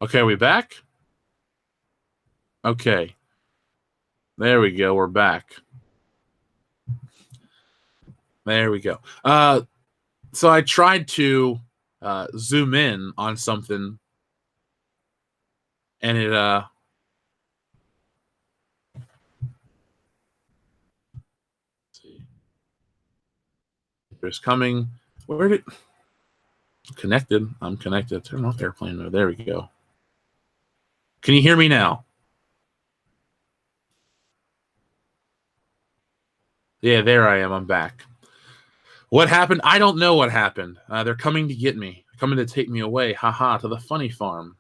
Okay, are we back? Okay. There we go. We're back. There we go. So I tried to zoom in on something, and it let's see. There's coming. Where did connected? I'm connected. Turn off airplane mode. There we go. Can you hear me now? Yeah, there I am. I'm back. What happened? I don't know what happened. They're coming to get me. They're coming to take me away. Haha, to the funny farm.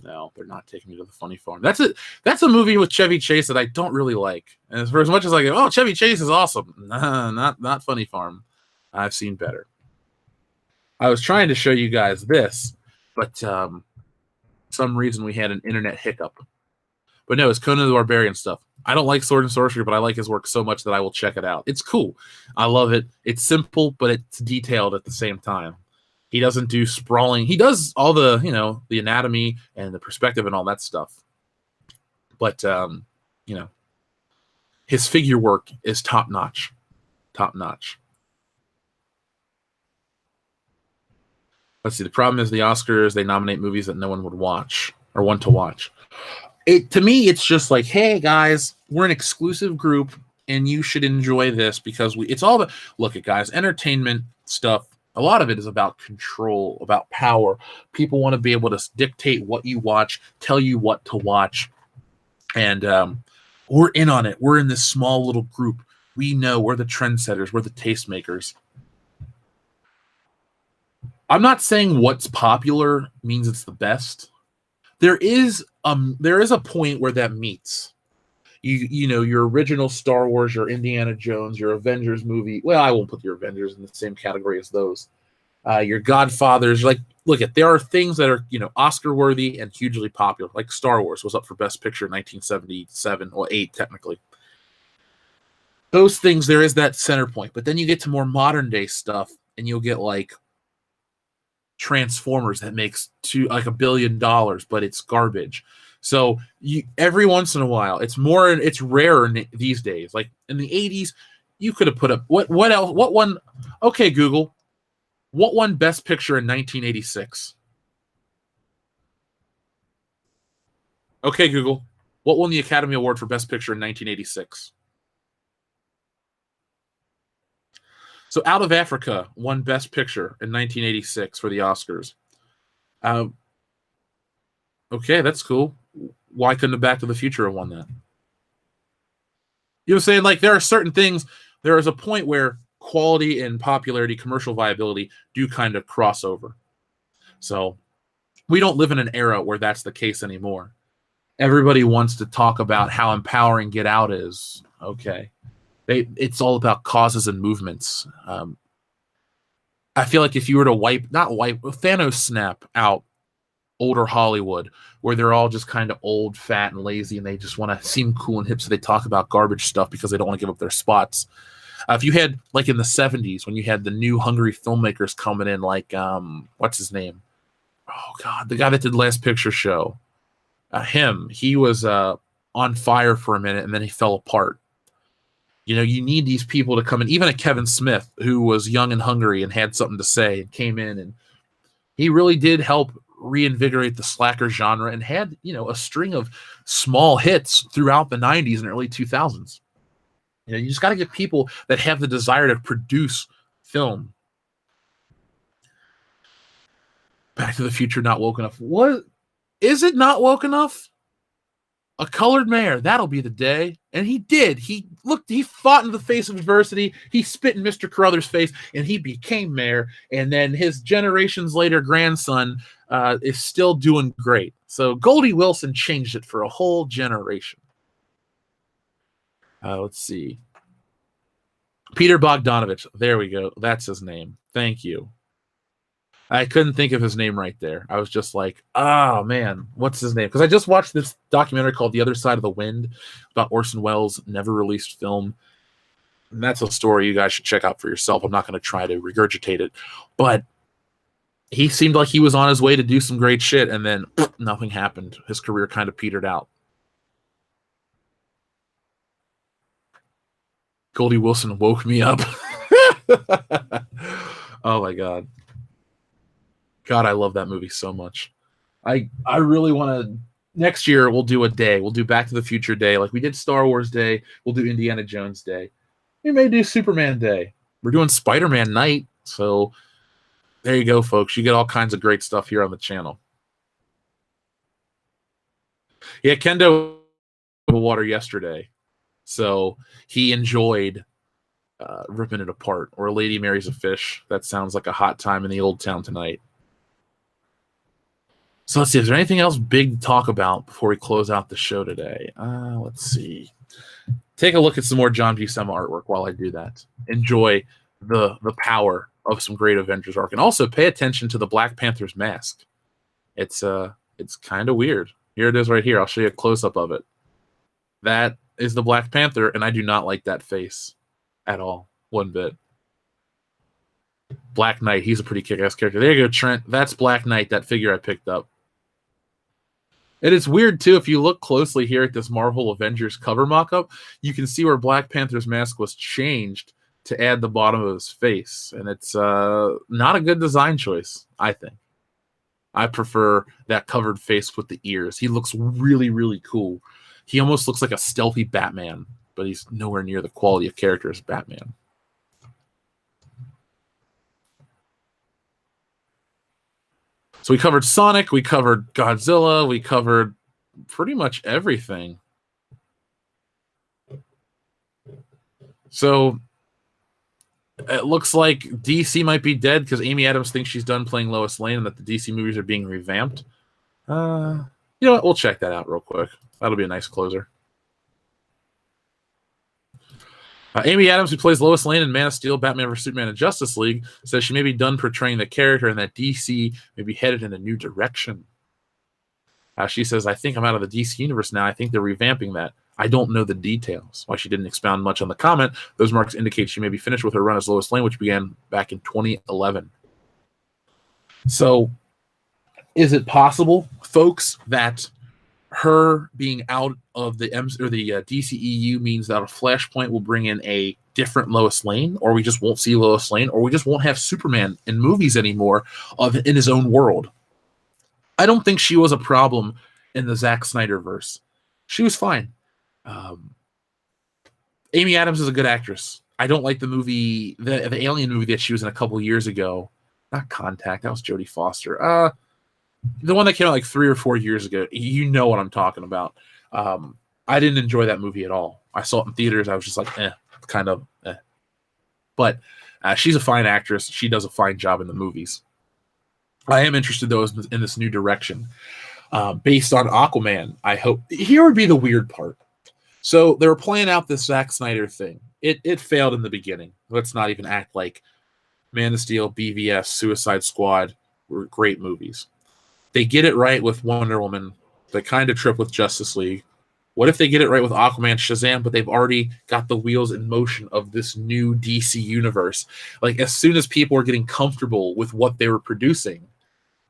No, they're not taking me to the funny farm. That's it. That's a movie with Chevy Chase that I don't really like. And for as much as I go, oh, Chevy Chase is awesome. Nah, not Funny Farm. I've seen better. I was trying to show you guys this, but some reason we had an internet hiccup. But no, it's Conan the Barbarian stuff. I don't like Sword and Sorcery, but I like his work so much that I will check it out. It's cool. I love it. It's simple, but it's detailed at the same time. He doesn't do sprawling. He does all the, the anatomy and the perspective and all that stuff. But, his figure work is top notch. Top notch. Let's see. The problem is the Oscars, they nominate movies that no one would watch or want to watch. To me, it's just like, hey, guys, we're an exclusive group, and you should enjoy this because it's all about, look at guys, entertainment stuff. A lot of it is about control, about power. People want to be able to dictate what you watch, tell you what to watch. And we're in on it. We're in this small little group. We know we're the trendsetters. We're the tastemakers. I'm not saying what's popular means it's the best. There is a point where that meets. Your original Star Wars, your Indiana Jones, your Avengers movie. Well, I won't put your Avengers in the same category as those. Your Godfathers. Like, look at, there are things that are Oscar worthy and hugely popular. Like Star Wars was up for Best Picture in 1977 or 8 technically. Those things, there is that center point. But then you get to more modern day stuff, and you'll get like Transformers that makes $1 billion, but it's garbage. So every once in a while, it's rarer these days. Like in the 80s, you could have put up what else? What one? Okay, Google, what won Best Picture in 1986? Okay, Google, what won the Academy Award for Best Picture in 1986? So Out of Africa won Best Picture in 1986 for the Oscars. Okay, that's cool. Why couldn't have Back to the Future have won that? You know what I'm saying? Like, there are certain things, there is a point where quality and popularity, commercial viability do kind of cross over. So we don't live in an era where that's the case anymore. Everybody wants to talk about how empowering Get Out is. Okay. It's all about causes and movements. I feel like if you were to Thanos snap out older Hollywood, where they're all just kind of old, fat, and lazy, and they just want to seem cool and hip, so they talk about garbage stuff because they don't want to give up their spots. If you had, like in the 70s, when you had the new hungry filmmakers coming in, like, what's his name? Oh, God, the guy that did Last Picture Show. He was on fire for a minute and then he fell apart. You know, you need these people to come in. Even a Kevin Smith, who was young and hungry and had something to say, and came in, and he really did help reinvigorate the slacker genre and had, you know, a string of small hits throughout the 90s and early 2000s. You know, you just got to get people that have the desire to produce film. Back to the Future not woke enough. What is it not woke enough? A colored mayor, that'll be the day. And he did. He fought in the face of adversity. He spit in Mr. Carruthers' face, and he became mayor. And then his generations later grandson is still doing great. So Goldie Wilson changed it for a whole generation. Let's see. Peter Bogdanovich. There we go. That's his name. Thank you. I couldn't think of his name right there. I was just like, oh, man, what's his name? Because I just watched this documentary called The Other Side of the Wind about Orson Welles' never-released film. And that's a story you guys should check out for yourself. I'm not going to try to regurgitate it. But he seemed like he was on his way to do some great shit, and then nothing happened. His career kind of petered out. Goldie Wilson woke me up. Oh, my God. God, I love that movie so much. I really want to. Next year, we'll do a day. We'll do Back to the Future Day. Like we did Star Wars Day. We'll do Indiana Jones Day. We may do Superman Day. We're doing Spider-Man Night. So there you go, folks. You get all kinds of great stuff here on the channel. Yeah, Kendo water yesterday. So he enjoyed ripping it apart. Or a lady marries a fish. That sounds like a hot time in the old town tonight. So let's see. Is there anything else big to talk about before we close out the show today? Let's see. Take a look at some more John Buscema artwork while I do that. Enjoy the power of some great Avengers arc, and also pay attention to the Black Panther's mask. It's kind of weird. Here it is right here. I'll show you a close up of it. That is the Black Panther, and I do not like that face at all, one bit. Black Knight. He's a pretty kick-ass character. There you go, Trent. That's Black Knight. That figure I picked up. It is weird, too, if you look closely here at this Marvel Avengers cover mock-up, you can see where Black Panther's mask was changed to add the bottom of his face. And it's not a good design choice, I think. I prefer that covered face with the ears. He looks really, really cool. He almost looks like a stealthy Batman, but he's nowhere near the quality of character as Batman. So we covered Sonic, we covered Godzilla, we covered pretty much everything. So it looks like DC might be dead because Amy Adams thinks she's done playing Lois Lane and that the DC movies are being revamped. You know what? We'll check that out real quick. That'll be a nice closer. Amy Adams, who plays Lois Lane in Man of Steel, Batman vs. Superman, and Justice League, says she may be done portraying the character and that DC may be headed in a new direction. She says, I think I'm out of the DC universe now. I think they're revamping that. I don't know the details. Why she didn't expound much on the comment, those marks indicate she may be finished with her run as Lois Lane, which began back in 2011. So, is it possible, folks, that her being out of the DCEU means that a Flashpoint will bring in a different Lois Lane, or we just won't see Lois Lane, or we just won't have Superman in movies anymore in his own world? I don't think she was a problem in the Zack Snyder verse. She was fine. Amy Adams is a good actress. I don't like the movie, the Alien movie that she was in a couple years ago. Not Contact. That was Jodie Foster. The one that came out like 3 or 4 years ago. You know what I'm talking about. I didn't enjoy that movie at all. I saw it in theaters. I was just like, kind of. But she's a fine actress. She does a fine job in the movies. I am interested, though, in this new direction. Based on Aquaman, I hope. Here would be the weird part. So they were playing out this Zack Snyder thing. It failed in the beginning. Let's not even act like Man of Steel, BVS, Suicide Squad were great movies. They get it right with Wonder Woman. They kind of trip with Justice League. What if they get it right with Aquaman, Shazam, but they've already got the wheels in motion of this new DC universe? Like, as soon as people are getting comfortable with what they were producing,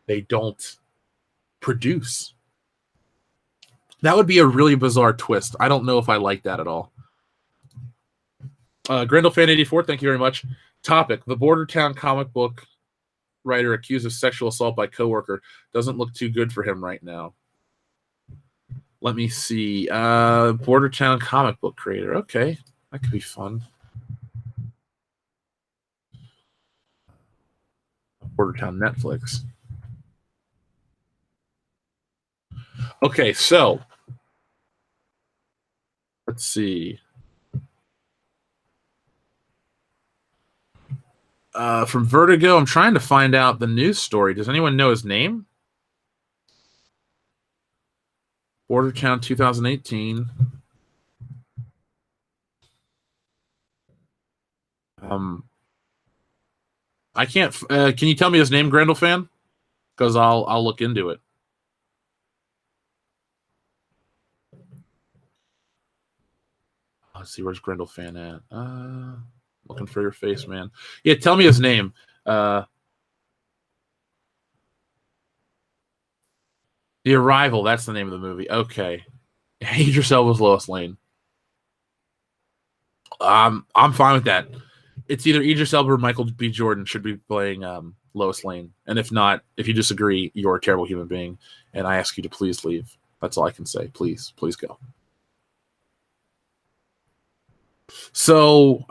they don't produce. That would be a really bizarre twist. I don't know if I like that at all. Grendel-fan84, thank you very much. Topic: the Bordertown comic book writer accused of sexual assault by coworker. Doesn't look too good for him right now. Let me see. Bordertown comic book creator. Okay, that could be fun. Bordertown Netflix. Okay, so let's see. From Vertigo, I'm trying to find out the news story. Does anyone know his name? Bordertown 2018. I can't. Can you tell me his name, Grendel fan? Because I'll look into it. Let's see, where's Grendel fan at? Looking for your face, man. Yeah, tell me his name. The Arrival. That's the name of the movie. Okay. Hate Yourself with Lois Lane. I'm fine with that. It's either Idris Elba or Michael B. Jordan should be playing Lois Lane. And if not, if you disagree, you're a terrible human being. And I ask you to please leave. That's all I can say. Please go. So,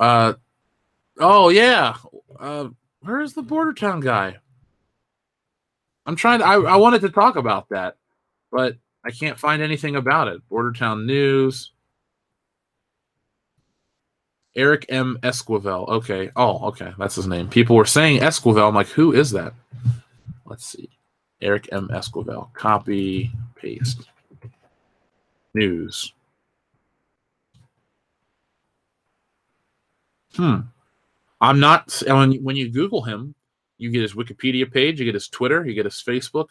oh yeah. Where is the Bordertown guy? I'm trying to, I wanted to talk about that, but I can't find anything about it. Bordertown News. Eric M. Esquivel. Okay. Oh, okay. That's his name. People were saying Esquivel. I'm like, who is that? Let's see. Eric M. Esquivel. Copy, paste. News. I'm not. When you Google him, you get his Wikipedia page, you get his Twitter, you get his Facebook.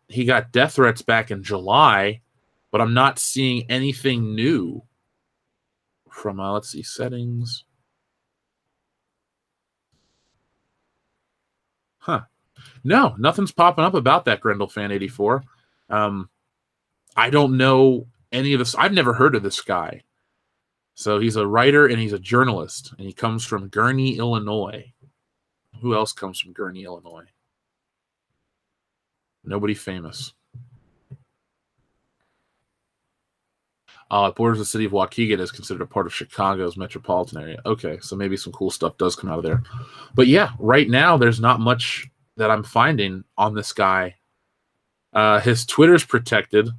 He got death threats back in July, but I'm not seeing anything new from let's see, settings. No, nothing's popping up about that Grendel fan 84. I don't know any of this. I've never heard of this guy. So he's a writer and he's a journalist, and he comes from Gurnee, Illinois. Who else comes from Gurnee, Illinois? Nobody famous. It borders the city of Waukegan, is considered a part of Chicago's metropolitan area. Okay, so maybe some cool stuff does come out of there. But yeah, right now there's not much that I'm finding on this guy. His Twitter's protected,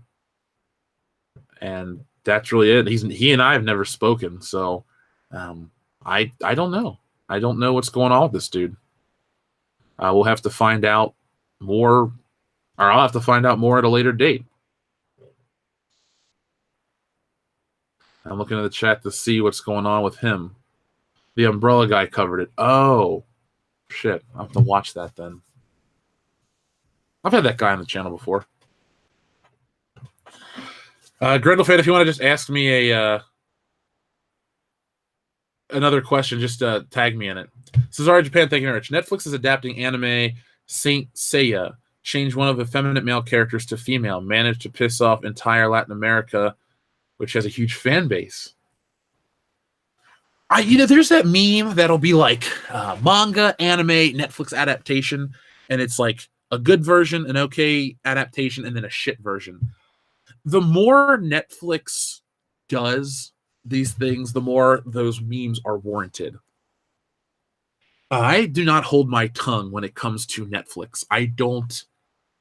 and that's really it. He and I have never spoken, so I don't know. I don't know what's going on with this dude. We'll have to find out more, or I'll have to find out more at a later date. I'm looking at the chat to see what's going on with him. The Umbrella guy covered it. Oh, shit. I'll have to watch that then. I've had that guy on the channel before. Grendel fan, if you want to just ask me another question, just tag me in it. Cesare Japan, thank you very much. Netflix is adapting anime Saint Seiya. Change one of the effeminate male characters to female. Managed to piss off entire Latin America, which has a huge fan base. There's that meme that'll be like manga, anime, Netflix adaptation, and it's like a good version, an okay adaptation, and then a shit version. The more Netflix does these things, the more those memes are warranted. I do not hold my tongue when it comes to Netflix. I don't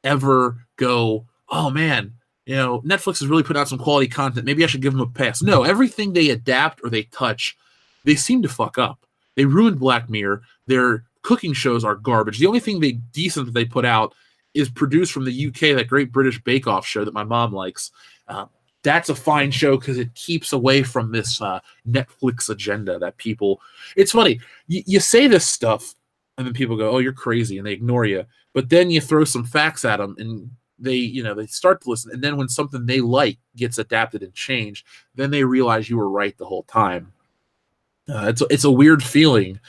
ever go, oh man, Netflix has really put out some quality content. Maybe I should give them a pass. No, everything they adapt or they touch, they seem to fuck up. They ruined Black Mirror. Their cooking shows are garbage. The only thing decent they put out is produced from the UK, that Great British Bake Off show that my mom likes. That's a fine show because it keeps away from this Netflix agenda that people... It's funny. You say this stuff, and then people go, oh, you're crazy, and they ignore you. But then you throw some facts at them, and they start to listen. And then when something they like gets adapted and changed, then they realize you were right the whole time. It's a weird feeling.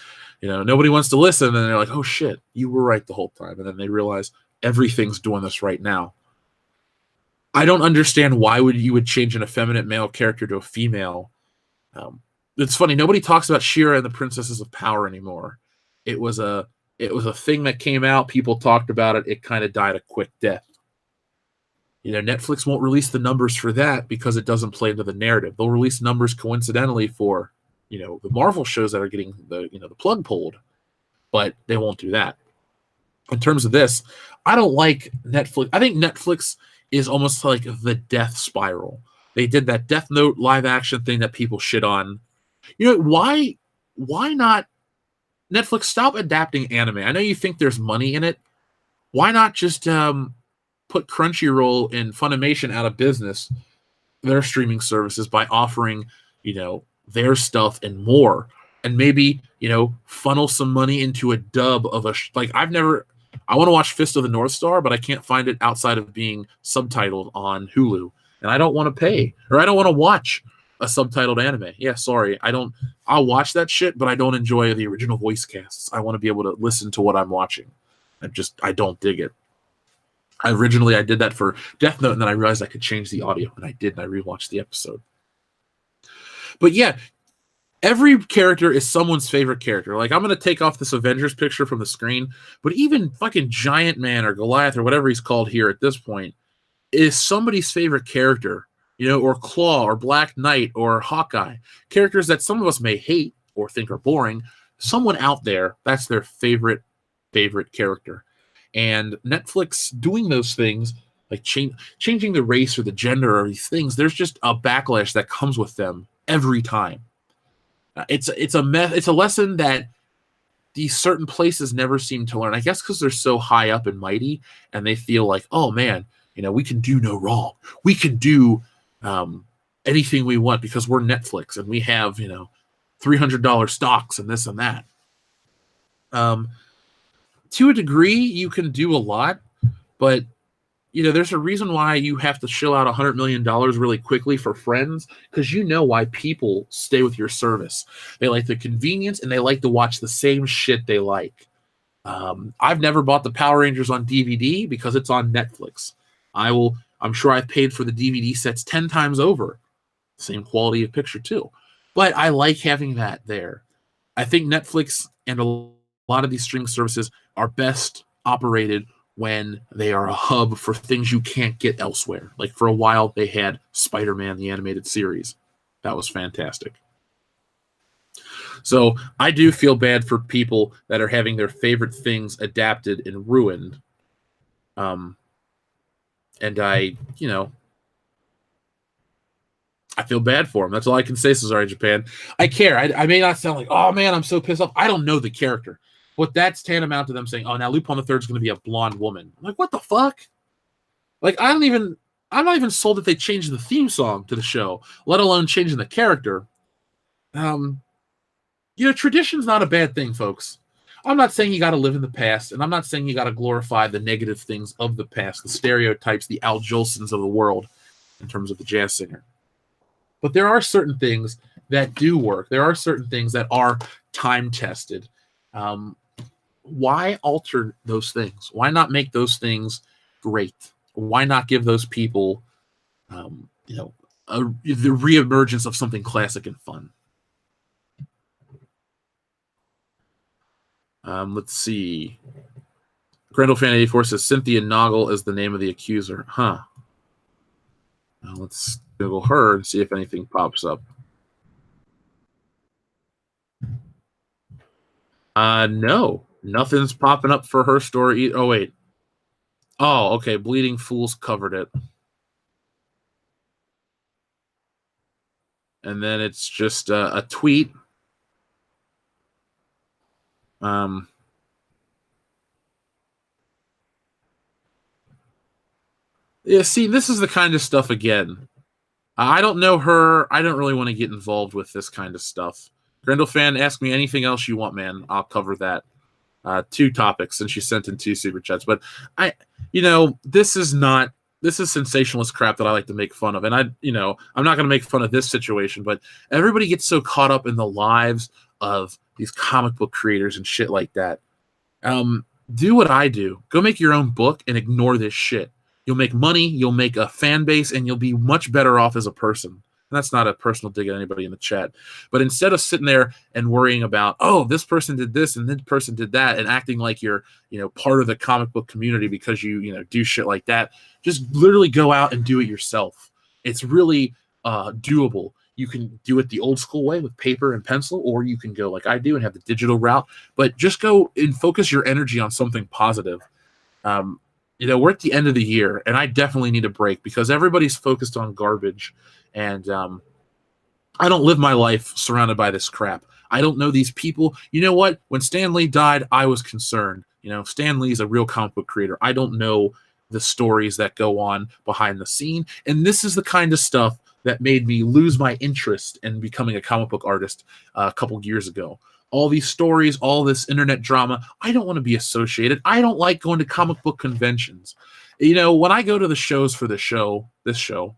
Nobody wants to listen, and they're like, oh, shit, you were right the whole time. And then they realize everything's doing this right now. I don't understand why you would change an effeminate male character to a female. It's funny, nobody talks about She-Ra and the Princesses of Power anymore. It was a thing that came out. People talked about it. It kind of died a quick death. Netflix won't release the numbers for that because it doesn't play into the narrative. They'll release numbers coincidentally for, the Marvel shows that are getting the plug pulled, but they won't do that. In terms of this, I don't like Netflix. I think Netflix is almost like the death spiral. They did that Death Note live action thing that people shit on. Why not Netflix stop adapting anime? I know you think there's money in it. Why not just put Crunchyroll and Funimation out of business, their streaming services, by offering, their stuff and more, and maybe, funnel some money into a dub of I want to watch Fist of the North Star, but I can't find it outside of being subtitled on Hulu, and I don't want to pay, or I don't want to watch a subtitled anime. Yeah, sorry, I'll watch that shit, but I don't enjoy the original voice casts. I want to be able to listen to what I'm watching. I don't dig it. I did that for Death Note, and then I realized I could change the audio, and I did, and I rewatched the episode. But yeah, every character is someone's favorite character. Like, I'm going to take off this Avengers picture from the screen, but even fucking Giant Man or Goliath or whatever he's called here at this point is somebody's favorite character, or Claw or Black Knight or Hawkeye. Characters that some of us may hate or think are boring. Someone out there, that's their favorite character. And Netflix doing those things, like changing the race or the gender or these things, there's just a backlash that comes with them every time. It's a lesson that these certain places never seem to learn. I guess because they're so high up and mighty, and they feel like, oh man, we can do no wrong. We can do anything we want because we're Netflix and we have $300 stocks and this and that. To a degree, you can do a lot, but there's a reason why you have to shill out $100 million really quickly for Friends, because why people stay with your service. They like the convenience, and they like to watch the same shit they like. I've never bought the Power Rangers on DVD because it's on Netflix. I'm sure I've paid for the DVD sets 10 times over. Same quality of picture too. But I like having that there. I think Netflix and a lot of these streaming services are best operated when they are a hub for things you can't get elsewhere. Like, for a while, they had Spider-Man, the animated series. That was fantastic. So I do feel bad for people that are having their favorite things adapted and ruined. And I feel bad for them. That's all I can say, Cesare Japan. I care. I may not sound like, oh man, I'm so pissed off. I don't know the character. But that's tantamount to them saying, oh, now Lupin the Third is going to be a blonde woman. I'm like, what the fuck? Like, I'm not even sold that they changed the theme song to the show, let alone changing the character. Tradition's not a bad thing, folks. I'm not saying you got to live in the past, and I'm not saying you got to glorify the negative things of the past, the stereotypes, the Al Jolsons of the world, in terms of the jazz singer. But there are certain things that do work. There are certain things that are time-tested. Why alter those things? Why not make those things great? Why not give those people, the reemergence of something classic and fun? Let's see. Grendel Fan 84 says Cynthia Noggle is the name of the accuser. Huh. Now let's Google her and see if anything pops up. No. Nothing's popping up for her story. Oh, wait. Oh, okay. Bleeding Fools covered it. And then it's just a tweet. Yeah, see, this is the kind of stuff again. I don't know her. I don't really want to get involved with this kind of stuff. Grendel Fan, ask me anything else you want, man. I'll cover that. 2 topics, and she sent in 2 super chats. But this is sensationalist crap that I like to make fun of. And I'm not going to make fun of this situation, but everybody gets so caught up in the lives of these comic book creators and shit like that. Do what I do. Go make your own book and ignore this shit. You'll make money, you'll make a fan base, and you'll be much better off as a person. And that's not a personal dig at anybody in the chat. But instead of sitting there and worrying about, oh, this person did this and this person did that, and acting like you're, part of the comic book community because you do shit like that, just literally go out and do it yourself. It's really doable. You can do it the old school way with paper and pencil, or you can go like I do and have the digital route. But just go and focus your energy on something positive. We're at the end of the year, and I definitely need a break because everybody's focused on garbage, and I don't live my life surrounded by this crap. I don't know these people. You know what? When Stan Lee died, I was concerned. Stan Lee's a real comic book creator. I don't know the stories that go on behind the scene, and this is the kind of stuff that made me lose my interest in becoming a comic book artist a couple years ago. All these stories, all this internet drama, I don't want to be associated. I don't like going to comic book conventions. When I go to the shows for this show,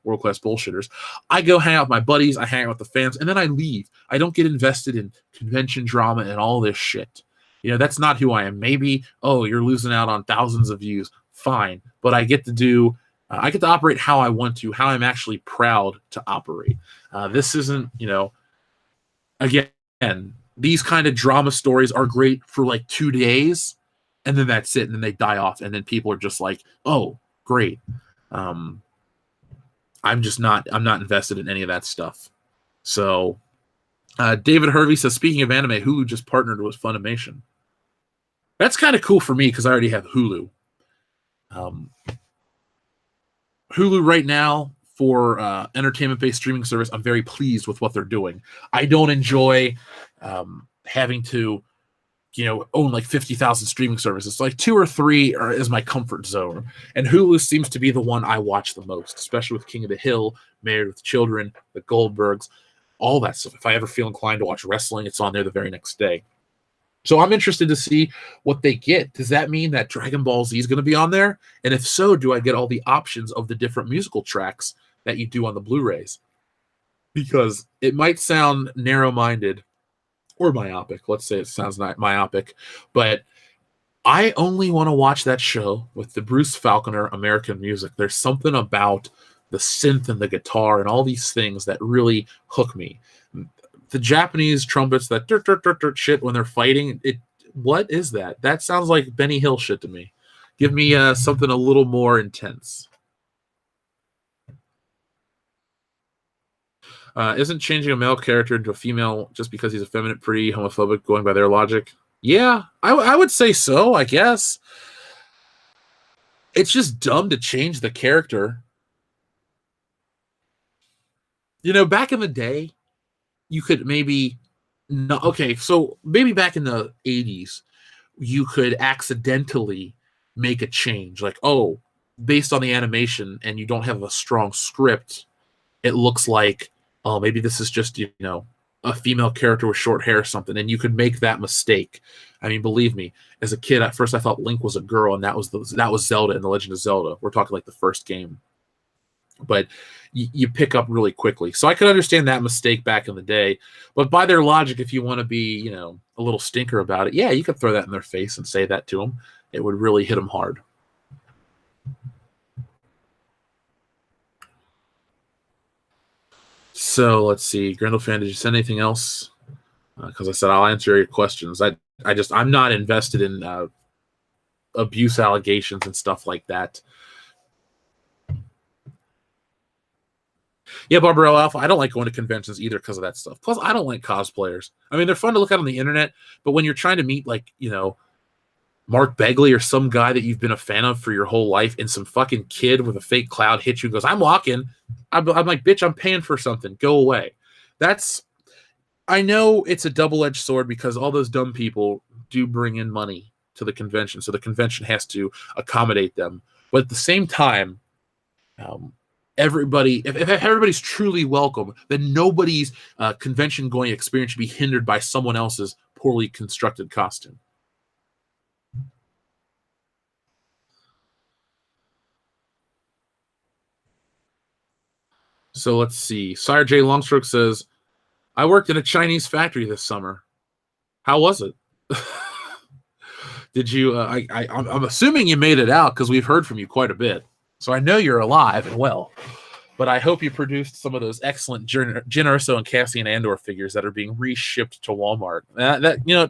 World Class Bullshitters, I go hang out with my buddies, I hang out with the fans, and then I leave. I don't get invested in convention drama and all this shit. That's not who I am. Maybe, you're losing out on thousands of views. Fine. But I get to operate how I want to, how I'm actually proud to operate. This isn't, again, these kind of drama stories are great for like 2 days, and then that's it, and then they die off, and then people are just like, oh, great. I'm not invested in any of that stuff. So David Hervey says, speaking of anime, Hulu just partnered with Funimation. That's kind of cool for me because I already have Hulu. Hulu right now for entertainment-based streaming service, I'm very pleased with what they're doing. I don't enjoy having to, own like 50,000 streaming services. Like 2 or 3 is my comfort zone. And Hulu seems to be the one I watch the most, especially with King of the Hill, Married with Children, The Goldbergs, all that stuff. If I ever feel inclined to watch wrestling, it's on there the very next day. So I'm interested to see what they get. Does that mean that Dragon Ball Z is going to be on there? And if so, do I get all the options of the different musical tracks that you do on the Blu-rays? Because it might sound narrow-minded or myopic. Let's say it sounds myopic. But I only want to watch that show with the Bruce Falconer American music. There's something about the synth and the guitar and all these things that really hook me. The Japanese trumpets, that dirt, dirt, dirt, dirt shit when they're fighting, what is that? That sounds like Benny Hill shit to me. Give me something a little more intense. Isn't changing a male character into a female just because he's effeminate pretty homophobic going by their logic? Yeah, I would say so, I guess. It's just dumb to change the character. Back in the day, you could maybe so maybe back in the 80s, you could accidentally make a change. Like, based on the animation and you don't have a strong script, it looks like, maybe this is just, a female character with short hair or something, and you could make that mistake. I mean, believe me, as a kid, at first I thought Link was a girl, and that was Zelda in The Legend of Zelda. We're talking like the first game. But you pick up really quickly. So I could understand that mistake back in the day. But by their logic, if you want to be, a little stinker about it, yeah, you could throw that in their face and say that to them. It would really hit them hard. So let's see. Grendel fan, did you send anything else? Because I said I'll answer your questions. I'm not invested in abuse allegations and stuff like that. Yeah, Barbarella Alpha, I don't like going to conventions either because of that stuff. Plus, I don't like cosplayers. I mean, they're fun to look at on the internet, but when you're trying to meet, like, Mark Begley or some guy that you've been a fan of for your whole life, and some fucking kid with a fake cloud hits you and goes, I'm walking. I'm like, bitch, I'm paying for something. Go away. I know it's a double-edged sword because all those dumb people do bring in money to the convention, so the convention has to accommodate them. But at the same time, if everybody's truly welcome, then nobody's convention-going experience should be hindered by someone else's poorly constructed costume. So let's see. Sire J. Longstroke says, I worked in a Chinese factory this summer. How was it? Did you? I'm assuming you made it out because we've heard from you quite a bit. So I know you're alive and well. But I hope you produced some of those excellent Jyn Erso and Cassian Andor figures that are being reshipped to Walmart.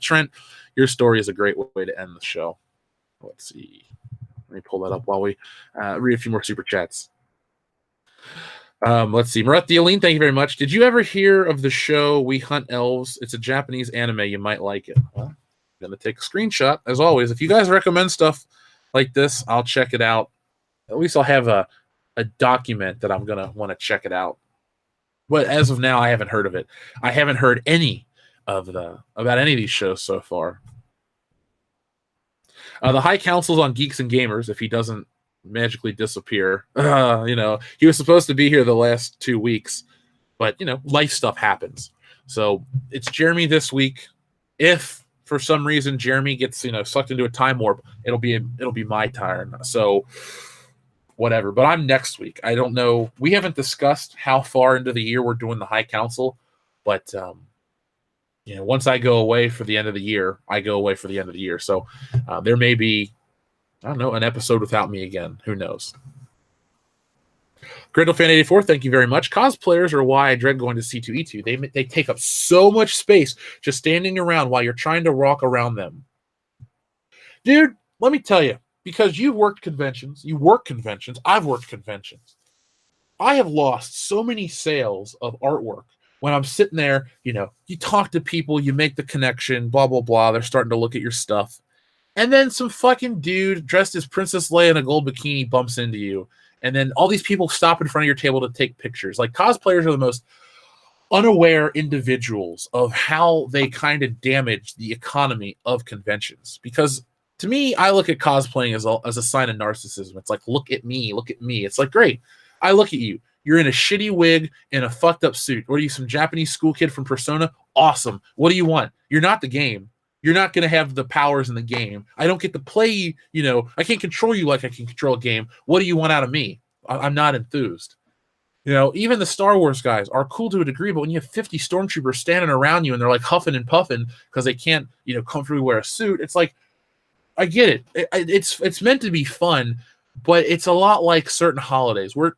Trent, your story is a great way to end the show. Let's see. Let me pull that up while we read a few more super chats. Let's see. Marat Aline, thank you very much. Did you ever hear of the show We Hunt Elves? It's a Japanese anime. You might like it. Well, I'm going to take a screenshot, as always. If you guys recommend stuff like this, I'll check it out. At least I'll have a document that I'm going to want to check it out. But as of now, I haven't heard of it. I haven't heard about any of these shows so far. The High Council's on Geeks and Gamers if he doesn't magically disappear. He was supposed to be here the last 2 weeks, but life stuff happens. So it's Jeremy this week. If for some reason Jeremy gets sucked into a time warp, it'll be my turn. So whatever. But I'm next week. I don't know. We haven't discussed how far into the year we're doing the High Council, but once I go away for the end of the year, I go away for the end of the year. So there may be, I don't know, an episode without me again. Who knows? Grindlefan84, thank you very much. Cosplayers are why I dread going to C2E2. They take up so much space just standing around while you're trying to walk around them. Dude, let me tell you, because you've worked conventions, I've worked conventions. I have lost so many sales of artwork when I'm sitting there, you talk to people, you make the connection, blah, blah, blah. They're starting to look at your stuff. And then some fucking dude dressed as Princess Leia in a gold bikini bumps into you. And then all these people stop in front of your table to take pictures. Like, cosplayers are the most unaware individuals of how they kind of damage the economy of conventions. Because to me, I look at cosplaying as a sign of narcissism. It's like, look at me. It's like, great. I look at you. You're in a shitty wig in a fucked up suit. What are you, some Japanese school kid from Persona? Awesome. What do you want? You're not the game. You're not going to have the powers in the game. I don't get to play, I can't control you like I can control a game. What do you want out of me? I'm not enthused. Even the Star Wars guys are cool to a degree, but when you have 50 stormtroopers standing around you and they're like huffing and puffing because they can't, comfortably wear a suit, it's like, I get it. It's meant to be fun, but it's a lot like certain holidays where,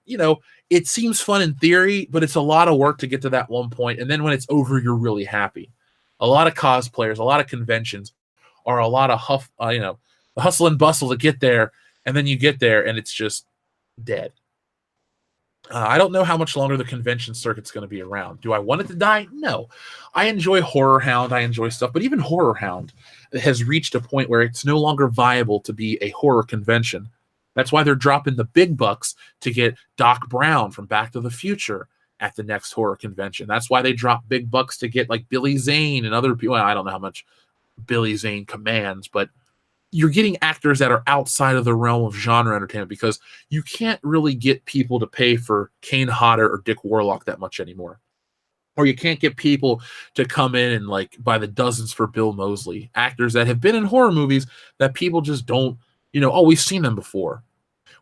it seems fun in theory, but it's a lot of work to get to that one point. And then when it's over, you're really happy. A lot of cosplayers, a lot of conventions are a lot of the hustle and bustle to get there. And then you get there and it's just dead. I don't know how much longer the convention circuit's going to be around. Do I want it to die? No. I enjoy Horror Hound. I enjoy stuff, but even Horror Hound has reached a point where it's no longer viable to be a horror convention. That's why they're dropping the big bucks to get Doc Brown from Back to the Future at the next horror convention. That's why they drop big bucks to get like Billy Zane and other people. Well, I don't know how much Billy Zane commands, but you're getting actors that are outside of the realm of genre entertainment because you can't really get people to pay for Kane Hodder or Dick Warlock that much anymore. Or you can't get people to come in and like by the dozens for Bill Moseley, actors that have been in horror movies that people just don't, we've seen them before.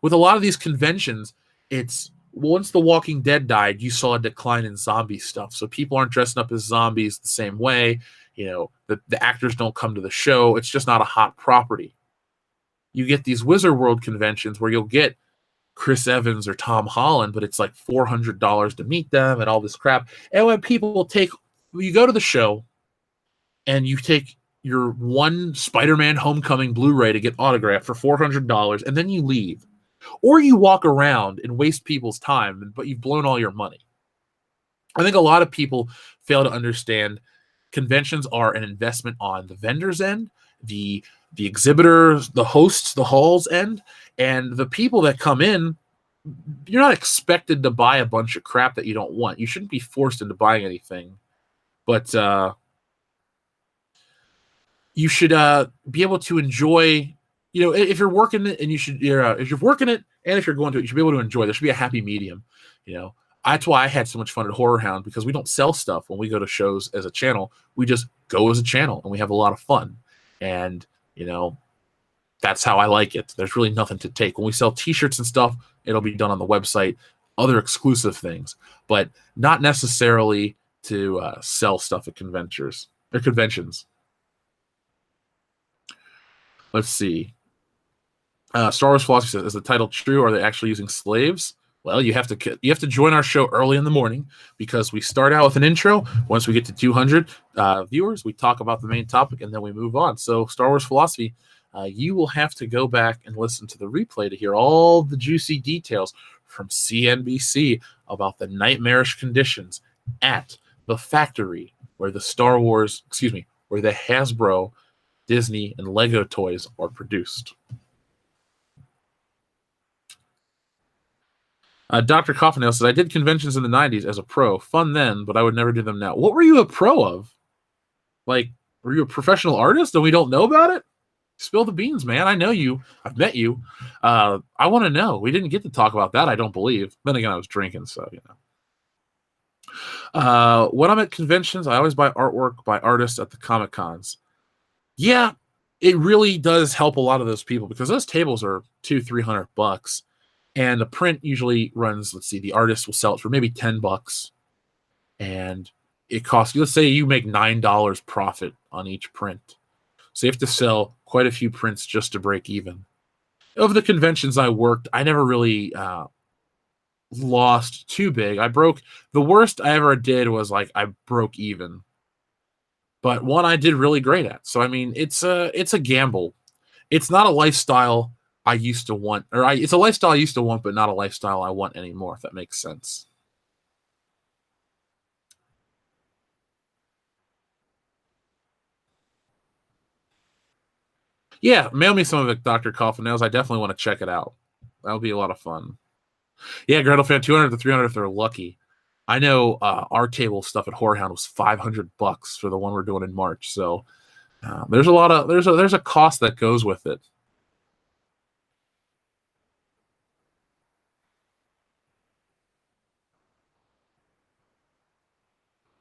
With a lot of these conventions, it's once The Walking Dead died, you saw a decline in zombie stuff. So people aren't dressing up as zombies the same way. The actors don't come to the show. It's just not a hot property. You get these Wizard World conventions where you'll get Chris Evans or Tom Holland, but it's like $400 to meet them and all this crap. And when you go to the show and you take your one Spider-Man Homecoming Blu-ray to get autographed for $400 and then you leave. Or you walk around and waste people's time, but you've blown all your money. I think a lot of people fail to understand conventions are an investment on the vendor's end, the exhibitors, the hosts, the halls end, and the people that come in. You're not expected to buy a bunch of crap that you don't want. You shouldn't be forced into buying anything, but you should be able to enjoy. If you're working it, and if you're working it, and if you're going to it, you should be able to enjoy. There should be a happy medium. That's why I had so much fun at Horror Hound, because we don't sell stuff when we go to shows as a channel. We just go as a channel and we have a lot of fun. And, that's how I like it. There's really nothing to take. When we sell t-shirts and stuff, it'll be done on the website, other exclusive things, but not necessarily to sell stuff at conventions. Let's see. Star Wars philosophy says, is the title true? Are they actually using slaves? Well, you have to join our show early in the morning because we start out with an intro. Once we get to 200 viewers, we talk about the main topic and then we move on. So, Star Wars philosophy, you will have to go back and listen to the replay to hear all the juicy details from CNBC about the nightmarish conditions at the factory where the where the Hasbro, Disney, and Lego toys are produced. Dr. Coffindale says, I did conventions in the 90s as a pro. Fun then, but I would never do them now. What were you a pro of? Like, were you a professional artist and we don't know about it? Spill the beans, man. I know you. I've met you. I want to know. We didn't get to talk about that, I don't believe. Then again, I was drinking, so, you know. When I'm at conventions, I always buy artwork by artists at the Comic Cons. Yeah, it really does help a lot of those people because those tables are $200-$300. And the print usually runs, let's see, the artist will sell it for maybe $10. And it costs, let's say you make $9 profit on each print. So you have to sell quite a few prints just to break even. Of the conventions I worked, I never really lost too big. The worst I ever did was like I broke even. But one I did really great at. So, I mean, it's a gamble. It's not a lifestyle I used to want, it's a lifestyle I used to want, but not a lifestyle I want anymore, if that makes sense. Yeah, mail me some of it, Dr. Coffinails. I definitely want to check it out. That'll be a lot of fun. Yeah, Gretel fan, 200 to 300 if they're lucky. I know our table stuff at Whorehound was $500 for the one we're doing in March. So there's a cost that goes with it.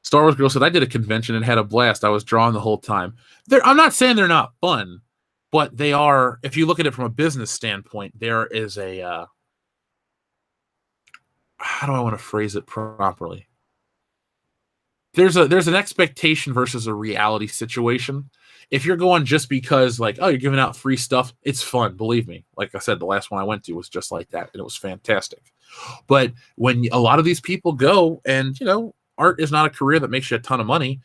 Star Wars Girl said, I did a convention and had a blast. I was drawing the whole time. I'm not saying they're not fun, but they are, if you look at it from a business standpoint, there is a, how do I want to phrase it properly? There's an expectation versus a reality situation. If you're going just because, like, oh, you're giving out free stuff, it's fun, believe me. Like I said, the last one I went to was just like that, and it was fantastic. But when a lot of these people go and, you know, art is not a career that makes you a ton of money.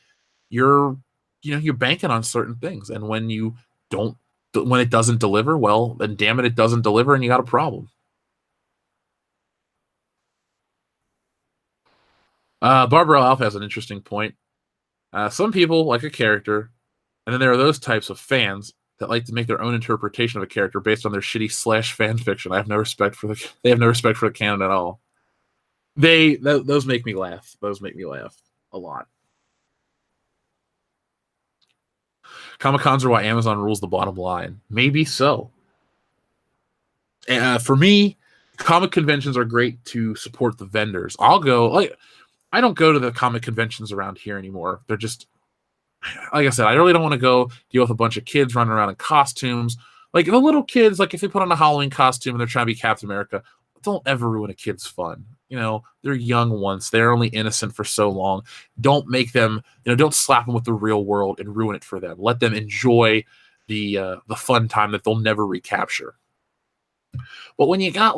You're banking on certain things. And when it doesn't deliver, well, then damn it doesn't deliver and you got a problem. Barbara Alf has an interesting point. Some people like a character, and then there are those types of fans that like to make their own interpretation of a character based on their shitty / fan fiction. They have no respect for the canon at all. Those make me laugh. Those make me laugh a lot. Comic-Cons are why Amazon rules the bottom line. Maybe so. For me, comic conventions are great to support the vendors. I don't go to the comic conventions around here anymore. They're just, like I said, I really don't want to go deal with a bunch of kids running around in costumes. Like the little kids, like if they put on a Halloween costume and they're trying to be Captain America, don't ever ruin a kid's fun. You know, they're young once. They're only innocent for so long. Don't make them, don't slap them with the real world and ruin it for them. Let them enjoy the fun time that they'll never recapture. But when you got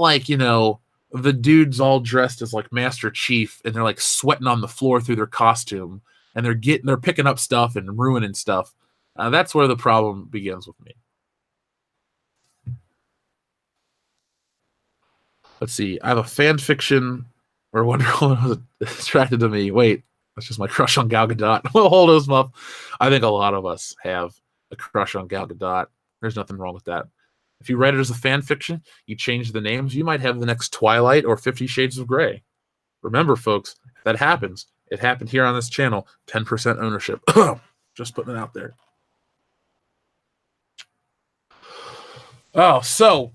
the dudes all dressed as like Master Chief and they're like sweating on the floor through their costume and they're picking up stuff and ruining stuff, that's where the problem begins with me. Let's see. I have a fan fiction where Wonder Woman was attracted to me. Wait, that's just my crush on Gal Gadot. Well, hold those up. I think a lot of us have a crush on Gal Gadot. There's nothing wrong with that. If you write it as a fan fiction, you change the names, you might have the next Twilight or 50 Shades of Grey. Remember, folks, if that happens, it happened here on this channel. 10% ownership. Just putting it out there. Oh, so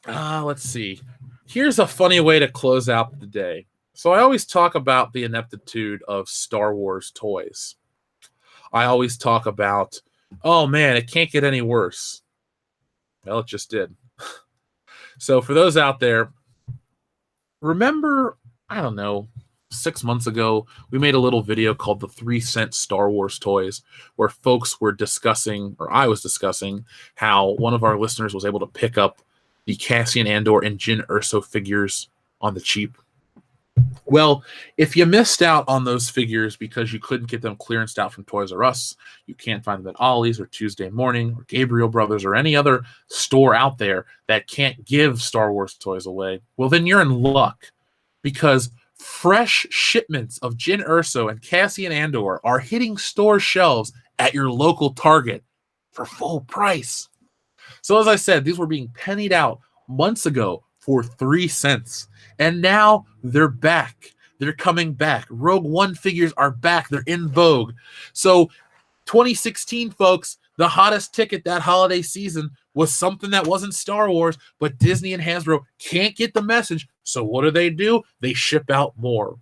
let's see. Here's a funny way to close out the day. So I always talk about the ineptitude of Star Wars toys. I always talk about, oh man, it can't get any worse. Well, it just did. So for those out there, remember, I don't know, 6 months ago, we made a little video called the 3-cent Star Wars toys, where folks were discussing, or I was discussing, how one of our listeners was able to pick up the Cassian Andor and Jyn Erso figures on the cheap? Well, if you missed out on those figures because you couldn't get them clearanced out from Toys R Us, you can't find them at Ollie's or Tuesday Morning or Gabriel Brothers or any other store out there that can't give Star Wars toys away, well, then you're in luck, because fresh shipments of Jyn Erso and Cassian Andor are hitting store shelves at your local Target for full price. So as I said, these were being pennied out months ago for 3 cents. And now they're back. They're coming back. Rogue One figures are back. They're in vogue. So 2016, folks, the hottest ticket that holiday season was something that wasn't Star Wars, but Disney and Hasbro can't get the message. So what do? They ship out more.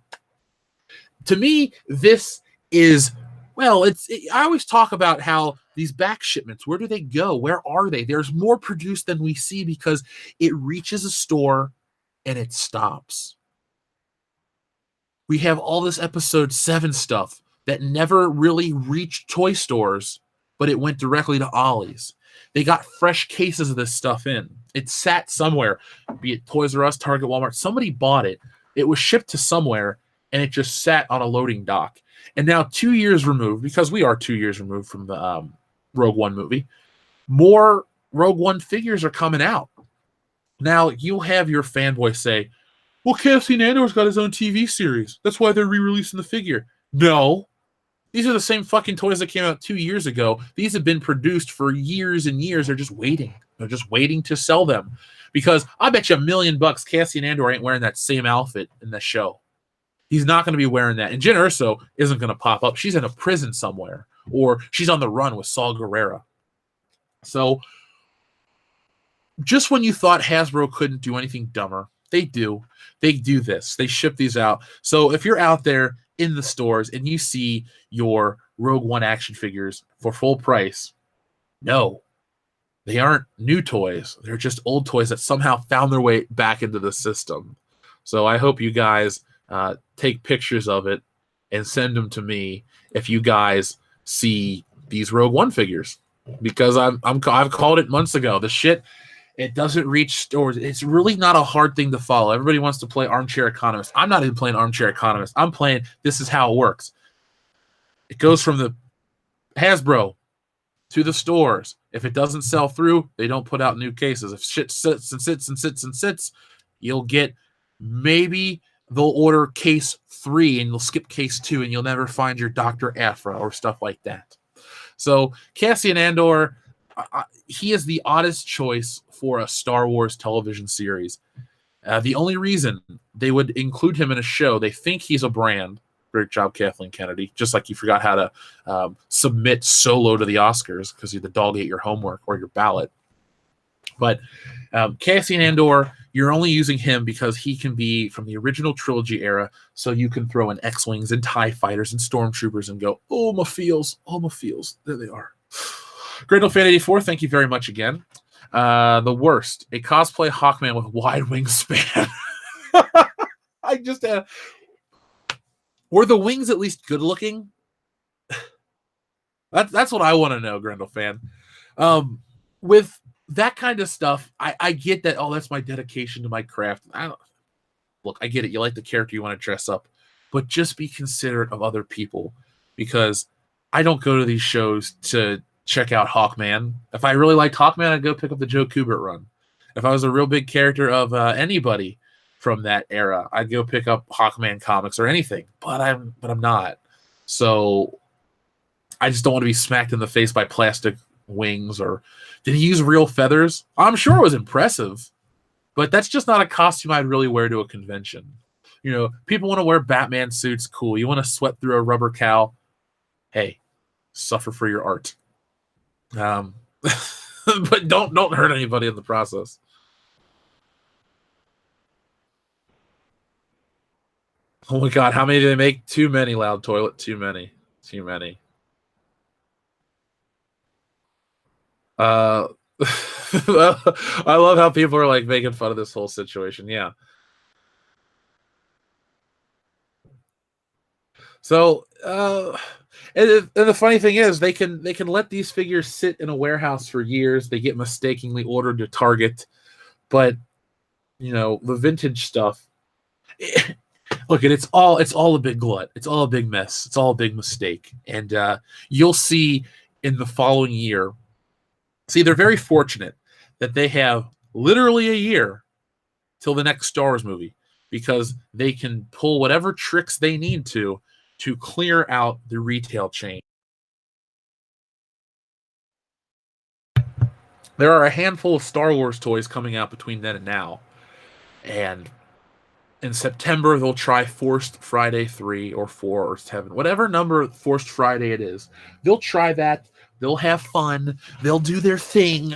To me, this is, well, I always talk about how these back shipments, where do they go? Where are they? There's more produced than we see because it reaches a store and it stops. We have all this episode 7 stuff that never really reached toy stores, but it went directly to Ollie's. They got fresh cases of this stuff in. It sat somewhere, be it Toys R Us, Target, Walmart. Somebody bought it. It was shipped to somewhere, and it just sat on a loading dock. And now 2 years removed, because we are 2 years removed from the Rogue One movie, more Rogue One figures are coming out. Now, you'll have your fanboy say, well, Cassian Andor's got his own TV series. That's why they're re-releasing the figure. No. These are the same fucking toys that came out 2 years ago. These have been produced for years and years. They're just waiting. They're just waiting to sell them. Because I bet you $1 million Cassian Andor ain't wearing that same outfit in the show. He's not going to be wearing that. And Jyn Erso isn't going to pop up. She's in a prison somewhere. Or she's on the run with Saw Gerrera. So, just when you thought Hasbro couldn't do anything dumber, they do. They do this. They ship these out. So if you're out there in the stores and you see your Rogue One action figures for full price, no, they aren't new toys. They're just old toys that somehow found their way back into the system. So I hope you guys take pictures of it and send them to me if you guys see these Rogue One figures, because I've called it months ago. The shit, it doesn't reach stores. It's really not a hard thing to follow. Everybody wants to play armchair economist. I'm not even playing armchair economist. I'm playing this is how it works. It goes from the Hasbro to the stores. If it doesn't sell through, they don't put out new cases. If shit sits and sits and sits and sits, you'll get, maybe they'll order case 3 and you'll skip case 2 and you'll never find your Dr. Aphra or stuff like that. So Cassian Andor, he is the oddest choice for a Star Wars television series. The only reason they would include him in a show, they think he's a brand. Great job, Kathleen Kennedy. Just like you forgot how to submit Solo to the Oscars because you the dog ate your homework or your ballot. But Cassian Andor, you're only using him because he can be from the original trilogy era, so you can throw in X-Wings and TIE Fighters and Stormtroopers and go, oh, my feels. There they are. Great Fan 84, thank you very much again. The worst, a cosplay Hawkman with wide wingspan. I just had... Were the wings at least good looking? That's what I want to know, Grendel fan. With that kind of stuff, I get that. Oh, that's my dedication to my craft. Look, I get it. You like the character, you want to dress up, but just be considerate of other people, because I don't go to these shows to check out Hawkman. If I really liked Hawkman, I'd go pick up the Joe Kubert run. If I was a real big character of anybody from that era, I'd go pick up Hawkman comics or anything. But I'm not. So I just don't want to be smacked in the face by plastic wings. Or did he use real feathers? I'm sure it was impressive, but that's just not a costume I'd really wear to a convention. You know, people want to wear Batman suits, cool. You want to sweat through a rubber cow? Hey, suffer for your art. But don't hurt anybody in the process. Oh my God, how many do they make? Too many, Loud Toilet. Too many. I love how people are like making fun of this whole situation. Yeah. So, and the funny thing is, they can let these figures sit in a warehouse for years. They get mistakenly ordered to Target. But the vintage stuff. Look, it's all a big glut. It's all a big mess. It's all a big mistake. And you'll see in the following year. See, they're very fortunate that they have literally a year till the next Star Wars movie, because they can pull whatever tricks they need to clear out the retail chain. There are a handful of Star Wars toys coming out between then and now. And in September, they'll try Forced Friday 3 or 4 or 7, whatever number Forced Friday it is. They'll try that. They'll have fun. They'll do their thing.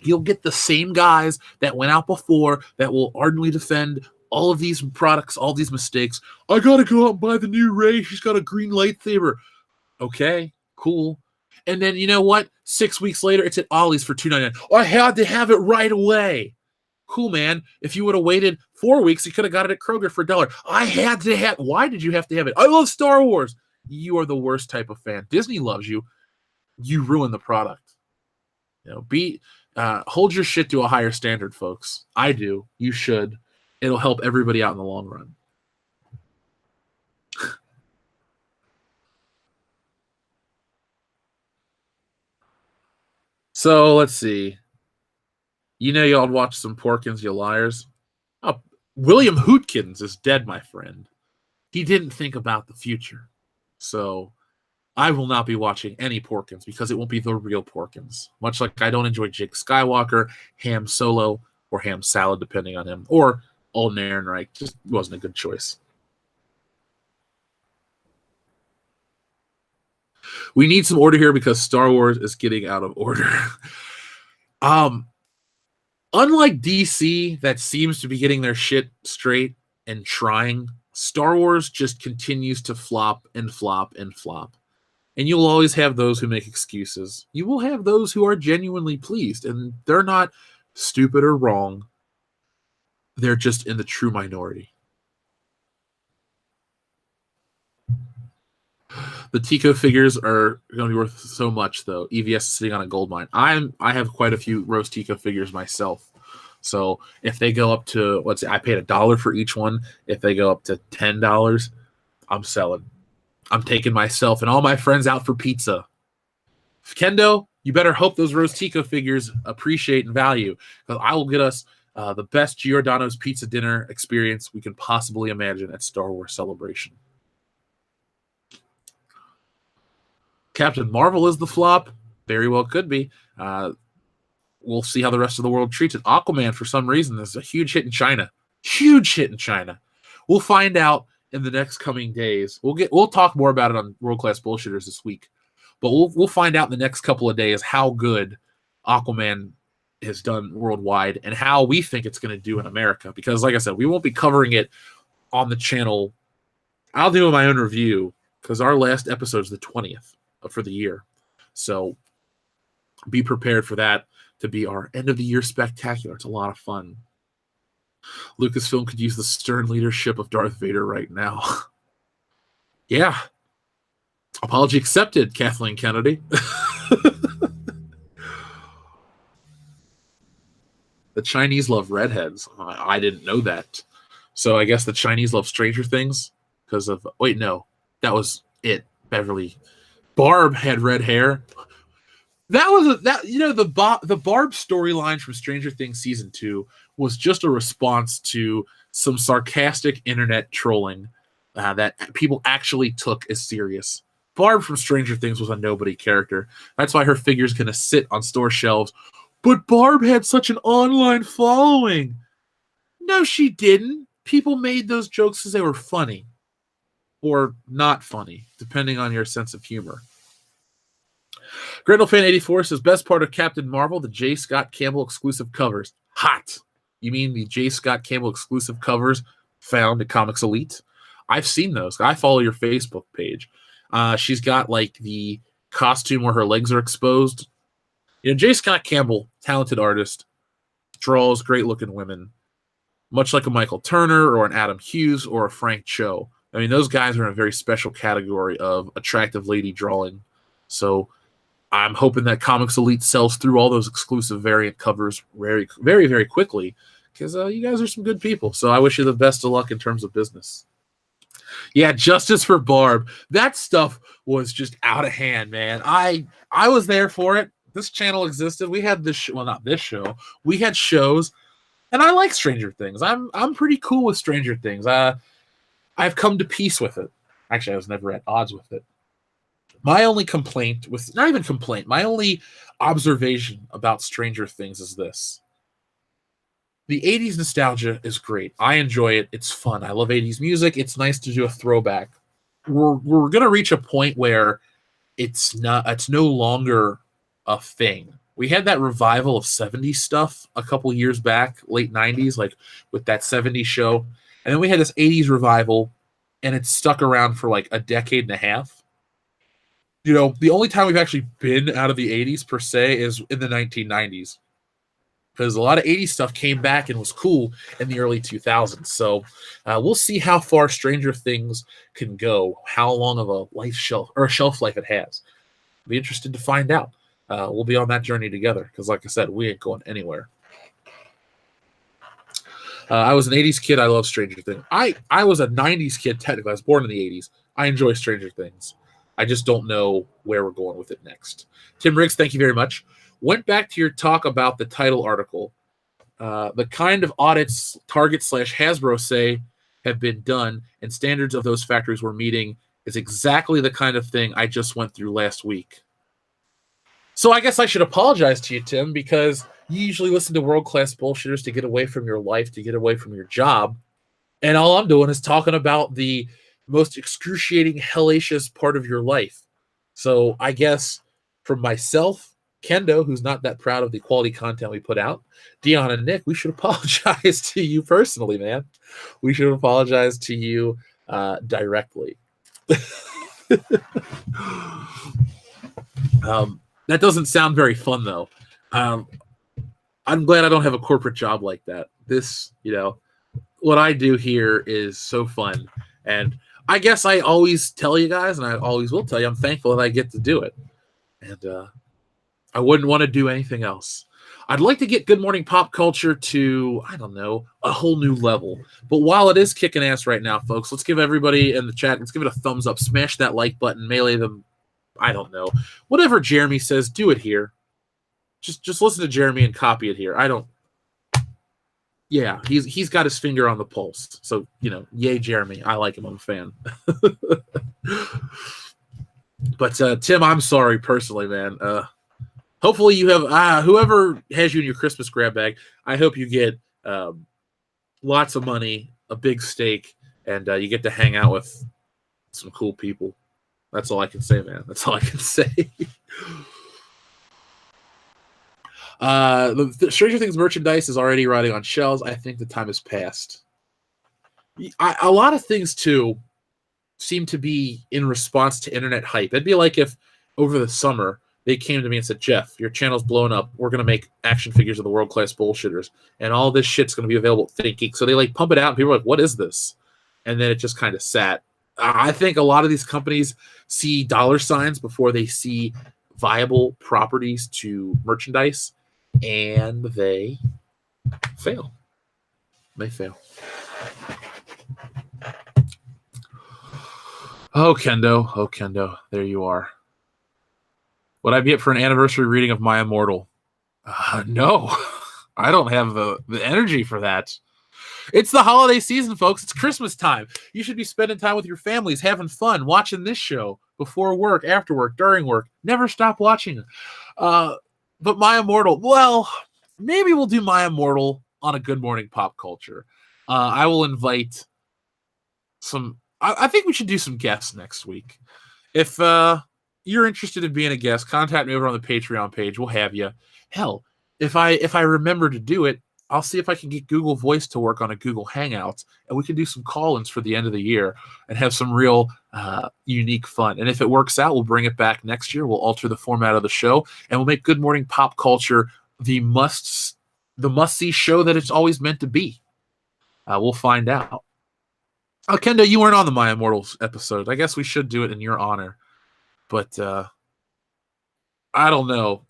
You'll get the same guys that went out before that will ardently defend all of these products, all these mistakes. I gotta go out and buy the new Rey. She's got a green lightsaber. Okay, cool. And then you know what? 6 weeks later, it's at Ollie's for $2.99. I had to have it right away. Cool, man. If you would have waited 4 weeks, you could have got it at Kroger for $1. I had to have. Why did you have to have it? I love Star Wars. You are the worst type of fan. Disney loves you. You ruin the product. Hold your shit to a higher standard, folks. I do. You should. It'll help everybody out in the long run. So let's see. Y'all watch some Porkins, you liars. Oh, William Hootkins is dead, my friend. He didn't think about the future. So I will not be watching any Porkins because it won't be the real Porkins. Much like I don't enjoy Jake Skywalker, Ham Solo, or Ham Salad, depending on him, or Alden Ehrenreich. Just wasn't a good choice. We need some order here because Star Wars is getting out of order. Unlike DC, that seems to be getting their shit straight and trying, Star Wars just continues to flop and flop and flop. And you'll always have those who make excuses. You will have those who are genuinely pleased, and they're not stupid or wrong. They're just in the true minority. The Tico figures are going to be worth so much, though. EVS is sitting on a gold mine. I have quite a few Rose Tico figures myself. So if they go up to, let's say I paid $1 for each one. If they go up to $10, I'm selling. I'm taking myself and all my friends out for pizza. Kendo, you better hope those Rose Tico figures appreciate and value, because I will get us the best Giordano's pizza dinner experience we can possibly imagine at Star Wars Celebration. Captain Marvel is the flop. Very well could be. We'll see how the rest of the world treats it. Aquaman, for some reason, is a huge hit in China. Huge hit in China. We'll find out in the next coming days. We'll talk more about it on World Class Bullshitters this week. But we'll find out in the next couple of days how good Aquaman has done worldwide and how we think it's going to do in America. Because, like I said, we won't be covering it on the channel. I'll do my own review because our last episode is the 20th for the year. So be prepared for that to be our end of the year spectacular. It's a lot of fun. Lucasfilm could use the stern leadership of Darth Vader right now. Yeah. Apology accepted, Kathleen Kennedy. The Chinese love redheads. I didn't know that. So I guess the Chinese love Stranger Things because of... Wait, no. That was it. Beverly. Barb had red hair. That was the Barb storyline from Stranger Things season 2 was just a response to some sarcastic internet trolling that people actually took as serious. Barb from Stranger Things was a nobody character. That's why her figure's going to sit on store shelves. But Barb had such an online following. No, she didn't. People made those jokes because they were funny or not funny, depending on your sense of humor. Grendel-fan84 says, best part of Captain Marvel, the J. Scott Campbell exclusive covers. Hot. You mean the J. Scott Campbell exclusive covers found at Comics Elite? I've seen those. I follow your Facebook page. She's got like the costume where her legs are exposed. J. Scott Campbell, talented artist, draws great looking women, much like a Michael Turner or an Adam Hughes or a Frank Cho. I mean, those guys are in a very special category of attractive lady drawing. So I'm hoping that Comics Elite sells through all those exclusive variant covers very, very, very quickly because you guys are some good people. So I wish you the best of luck in terms of business. Yeah, Justice for Barb. That stuff was just out of hand, man. I was there for it. This channel existed. We had this well, not this show. We had shows, and I like Stranger Things. I'm pretty cool with Stranger Things. I've come to peace with it. Actually, I was never at odds with it. My only complaint with not even complaint, my only observation about Stranger Things is this. The 80s nostalgia is great. I enjoy it. It's fun. I love 80s music. It's nice to do a throwback. We're gonna reach a point where it's no longer a thing. We had that revival of 70s stuff a couple years back, late 90s, like with that 70s show. And then we had this 80s revival, and it's stuck around for like a decade and a half. You know, the only time we've actually been out of the 80s per se is in the 1990s. Because a lot of 80s stuff came back and was cool in the early 2000s. So we'll see how far Stranger Things can go, how long of a shelf life it has. Be interested to find out. We'll be on that journey together because, like I said, we ain't going anywhere. I was an 80s kid. I love Stranger Things. I was a 90s kid, technically. I was born in the 80s. I enjoy Stranger Things. I just don't know where we're going with it next. Tim Riggs, thank you very much. Went back to your talk about the title article. The kind of audits Target/Hasbro say have been done and standards of those factories we're meeting is exactly the kind of thing I just went through last week. So I guess I should apologize to you, Tim, because you usually listen to world-class bullshitters to get away from your life, to get away from your job. And all I'm doing is talking about the most excruciating, hellacious part of your life. So I guess from myself, Kendo, who's not that proud of the quality content we put out, Dion and Nick, we should apologize to you personally, man. We should apologize to you directly. That doesn't sound very fun, though. I'm glad I don't have a corporate job like that. This, what I do here is so fun. And I guess I always tell you guys, and I always will tell you, I'm thankful that I get to do it. And I wouldn't want to do anything else. I'd like to get Good Morning Pop Culture to, I don't know, a whole new level. But while it is kicking ass right now, folks, let's give everybody in the chat, let's give it a thumbs up. Smash that like button, melee them. I don't know. Whatever Jeremy says, do it here. Just listen to Jeremy and copy it here. Yeah, he's got his finger on the pulse. So, yay, Jeremy. I like him. I'm a fan. But, Tim, I'm sorry personally, man. Hopefully you have whoever has you in your Christmas grab bag, I hope you get lots of money, a big steak, and you get to hang out with some cool people. That's all I can say, man. That's all I can say. The Stranger Things merchandise is already riding on shelves. I think the time has passed. A lot of things, too, seem to be in response to internet hype. It'd be like if over the summer they came to me and said, Jeff, your channel's blown up. We're going to make action figures of the world-class bullshitters, and all this shit's going to be available at Thinking. So they pump it out, and people are like, what is this? And then it just kind of sat. I think a lot of these companies see dollar signs before they see viable properties to merchandise, and they fail. They fail. Oh, Kendo. There you are. Would I be up for an anniversary reading of My Immortal? No. I don't have the energy for that. It's the holiday season, folks. It's Christmas time. You should be spending time with your families, having fun, watching this show before work, after work, during work. Never stop watching it. But My Immortal, well, maybe we'll do My Immortal on a Good Morning Pop Culture. I will invite some... I think we should do some guests next week. If you're interested in being a guest, contact me over on the Patreon page. We'll have you. Hell, if I remember to do it, I'll see if I can get Google Voice to work on a Google Hangouts, and we can do some call-ins for the end of the year and have some real unique fun. And if it works out, we'll bring it back next year. We'll alter the format of the show, and we'll make Good Morning Pop Culture the must-see show that it's always meant to be. We'll find out. Oh, Kendo, you weren't on the My Immortals episode. I guess we should do it in your honor. But I don't know.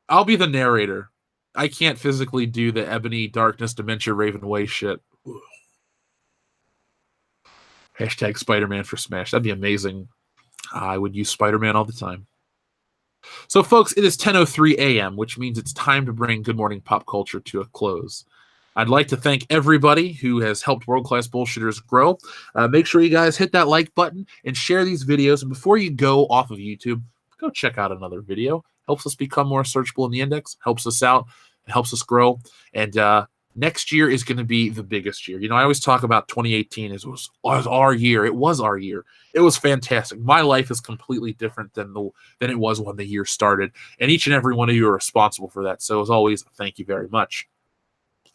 I'll be the narrator. I can't physically do the Ebony Darkness Dementia Raven Way shit. Hashtag Spider-Man for Smash. That'd be amazing. I would use Spider-Man all the time. So, folks, it is 10:03 a.m., which means it's time to bring Good Morning Pop Culture to a close. I'd like to thank everybody who has helped World Class Bullshitters grow. Make sure you guys hit that like button and share these videos. And before you go off of YouTube, go check out another video. Helps us become more searchable in the index, helps us out, helps us grow. And next year is going to be the biggest year. You know, I always talk about 2018 as was our year. It was our year. It was fantastic. My life is completely different than it was when the year started. And each and every one of you are responsible for that. So as always, thank you very much.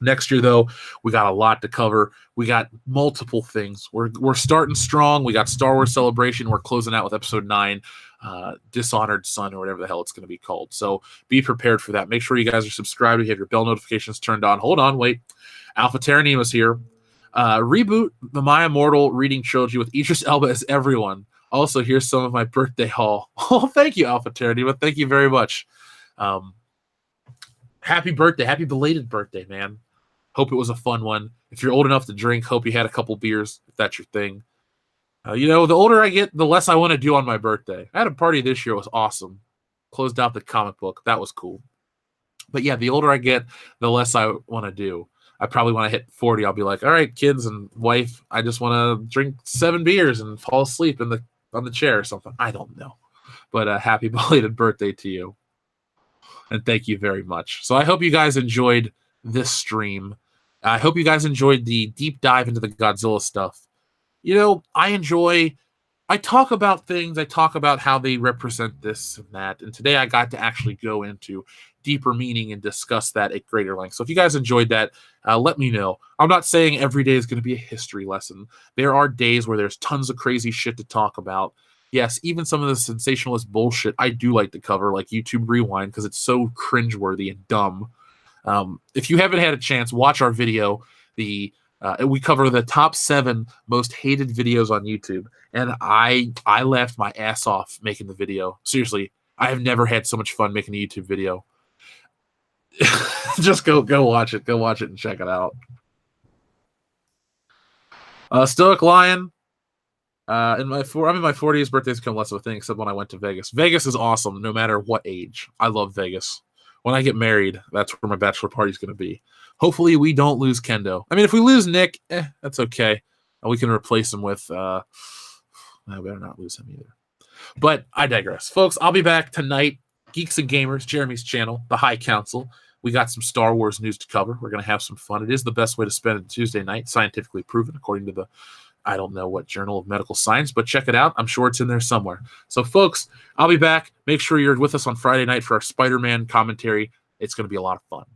Next year, though, we got a lot to cover. We got multiple things. We're starting strong. We got Star Wars Celebration. We're closing out with Episode 9, Dishonored Son, or whatever the hell it's going to be called. So be prepared for that. Make sure you guys are subscribed. You have your bell notifications turned on. Hold on, wait. Alpha Terranima's here. Reboot the My Immortal reading trilogy with Idris Elba as everyone. Also, here's some of my birthday haul. Oh, thank you, Alpha Terranima. Thank you very much. Happy birthday. Happy belated birthday, man. Hope it was a fun one. If you're old enough to drink, hope you had a couple beers, if that's your thing. You know, the older I get, the less I want to do on my birthday. I had a party this year. It was awesome. Closed out the comic book. That was cool. But yeah, the older I get, the less I want to do. I probably want to hit 40. I'll be like, all right, kids and wife, I just want to drink 7 beers and fall asleep on the chair or something. I don't know. But happy belated birthday to you. And thank you very much. So I hope you guys enjoyed this stream. I hope you guys enjoyed the deep dive into the Godzilla stuff. You know, I talk about things, I talk about how they represent this and that, and today I got to actually go into deeper meaning and discuss that at greater length. So if you guys enjoyed that, let me know. I'm not saying every day is going to be a history lesson. There are days where there's tons of crazy shit to talk about. Yes, even some of the sensationalist bullshit I do like to cover, like YouTube Rewind, because it's so cringeworthy and dumb. If you haven't had a chance, watch our video. We cover the top 7 most hated videos on YouTube, and I laughed my ass off making the video. Seriously, I have never had so much fun making a YouTube video. Just go watch it. Go watch it and check it out. Stoic Lion. I'm in my 40s. Birthday's become less of a thing, except when I went to Vegas. Vegas is awesome, no matter what age. I love Vegas. When I get married, that's where my bachelor party's going to be. Hopefully, we don't lose Kendo. I mean, if we lose Nick, that's okay. We can replace him with... I better not lose him either. But I digress. Folks, I'll be back tonight. Geeks and Gamers, Jeremy's channel, The High Council. We got some Star Wars news to cover. We're going to have some fun. It is the best way to spend a Tuesday night, scientifically proven, according to the... I don't know what Journal of Medical Science, but check it out. I'm sure it's in there somewhere. So, folks, I'll be back. Make sure you're with us on Friday night for our Spider-Man commentary. It's going to be a lot of fun.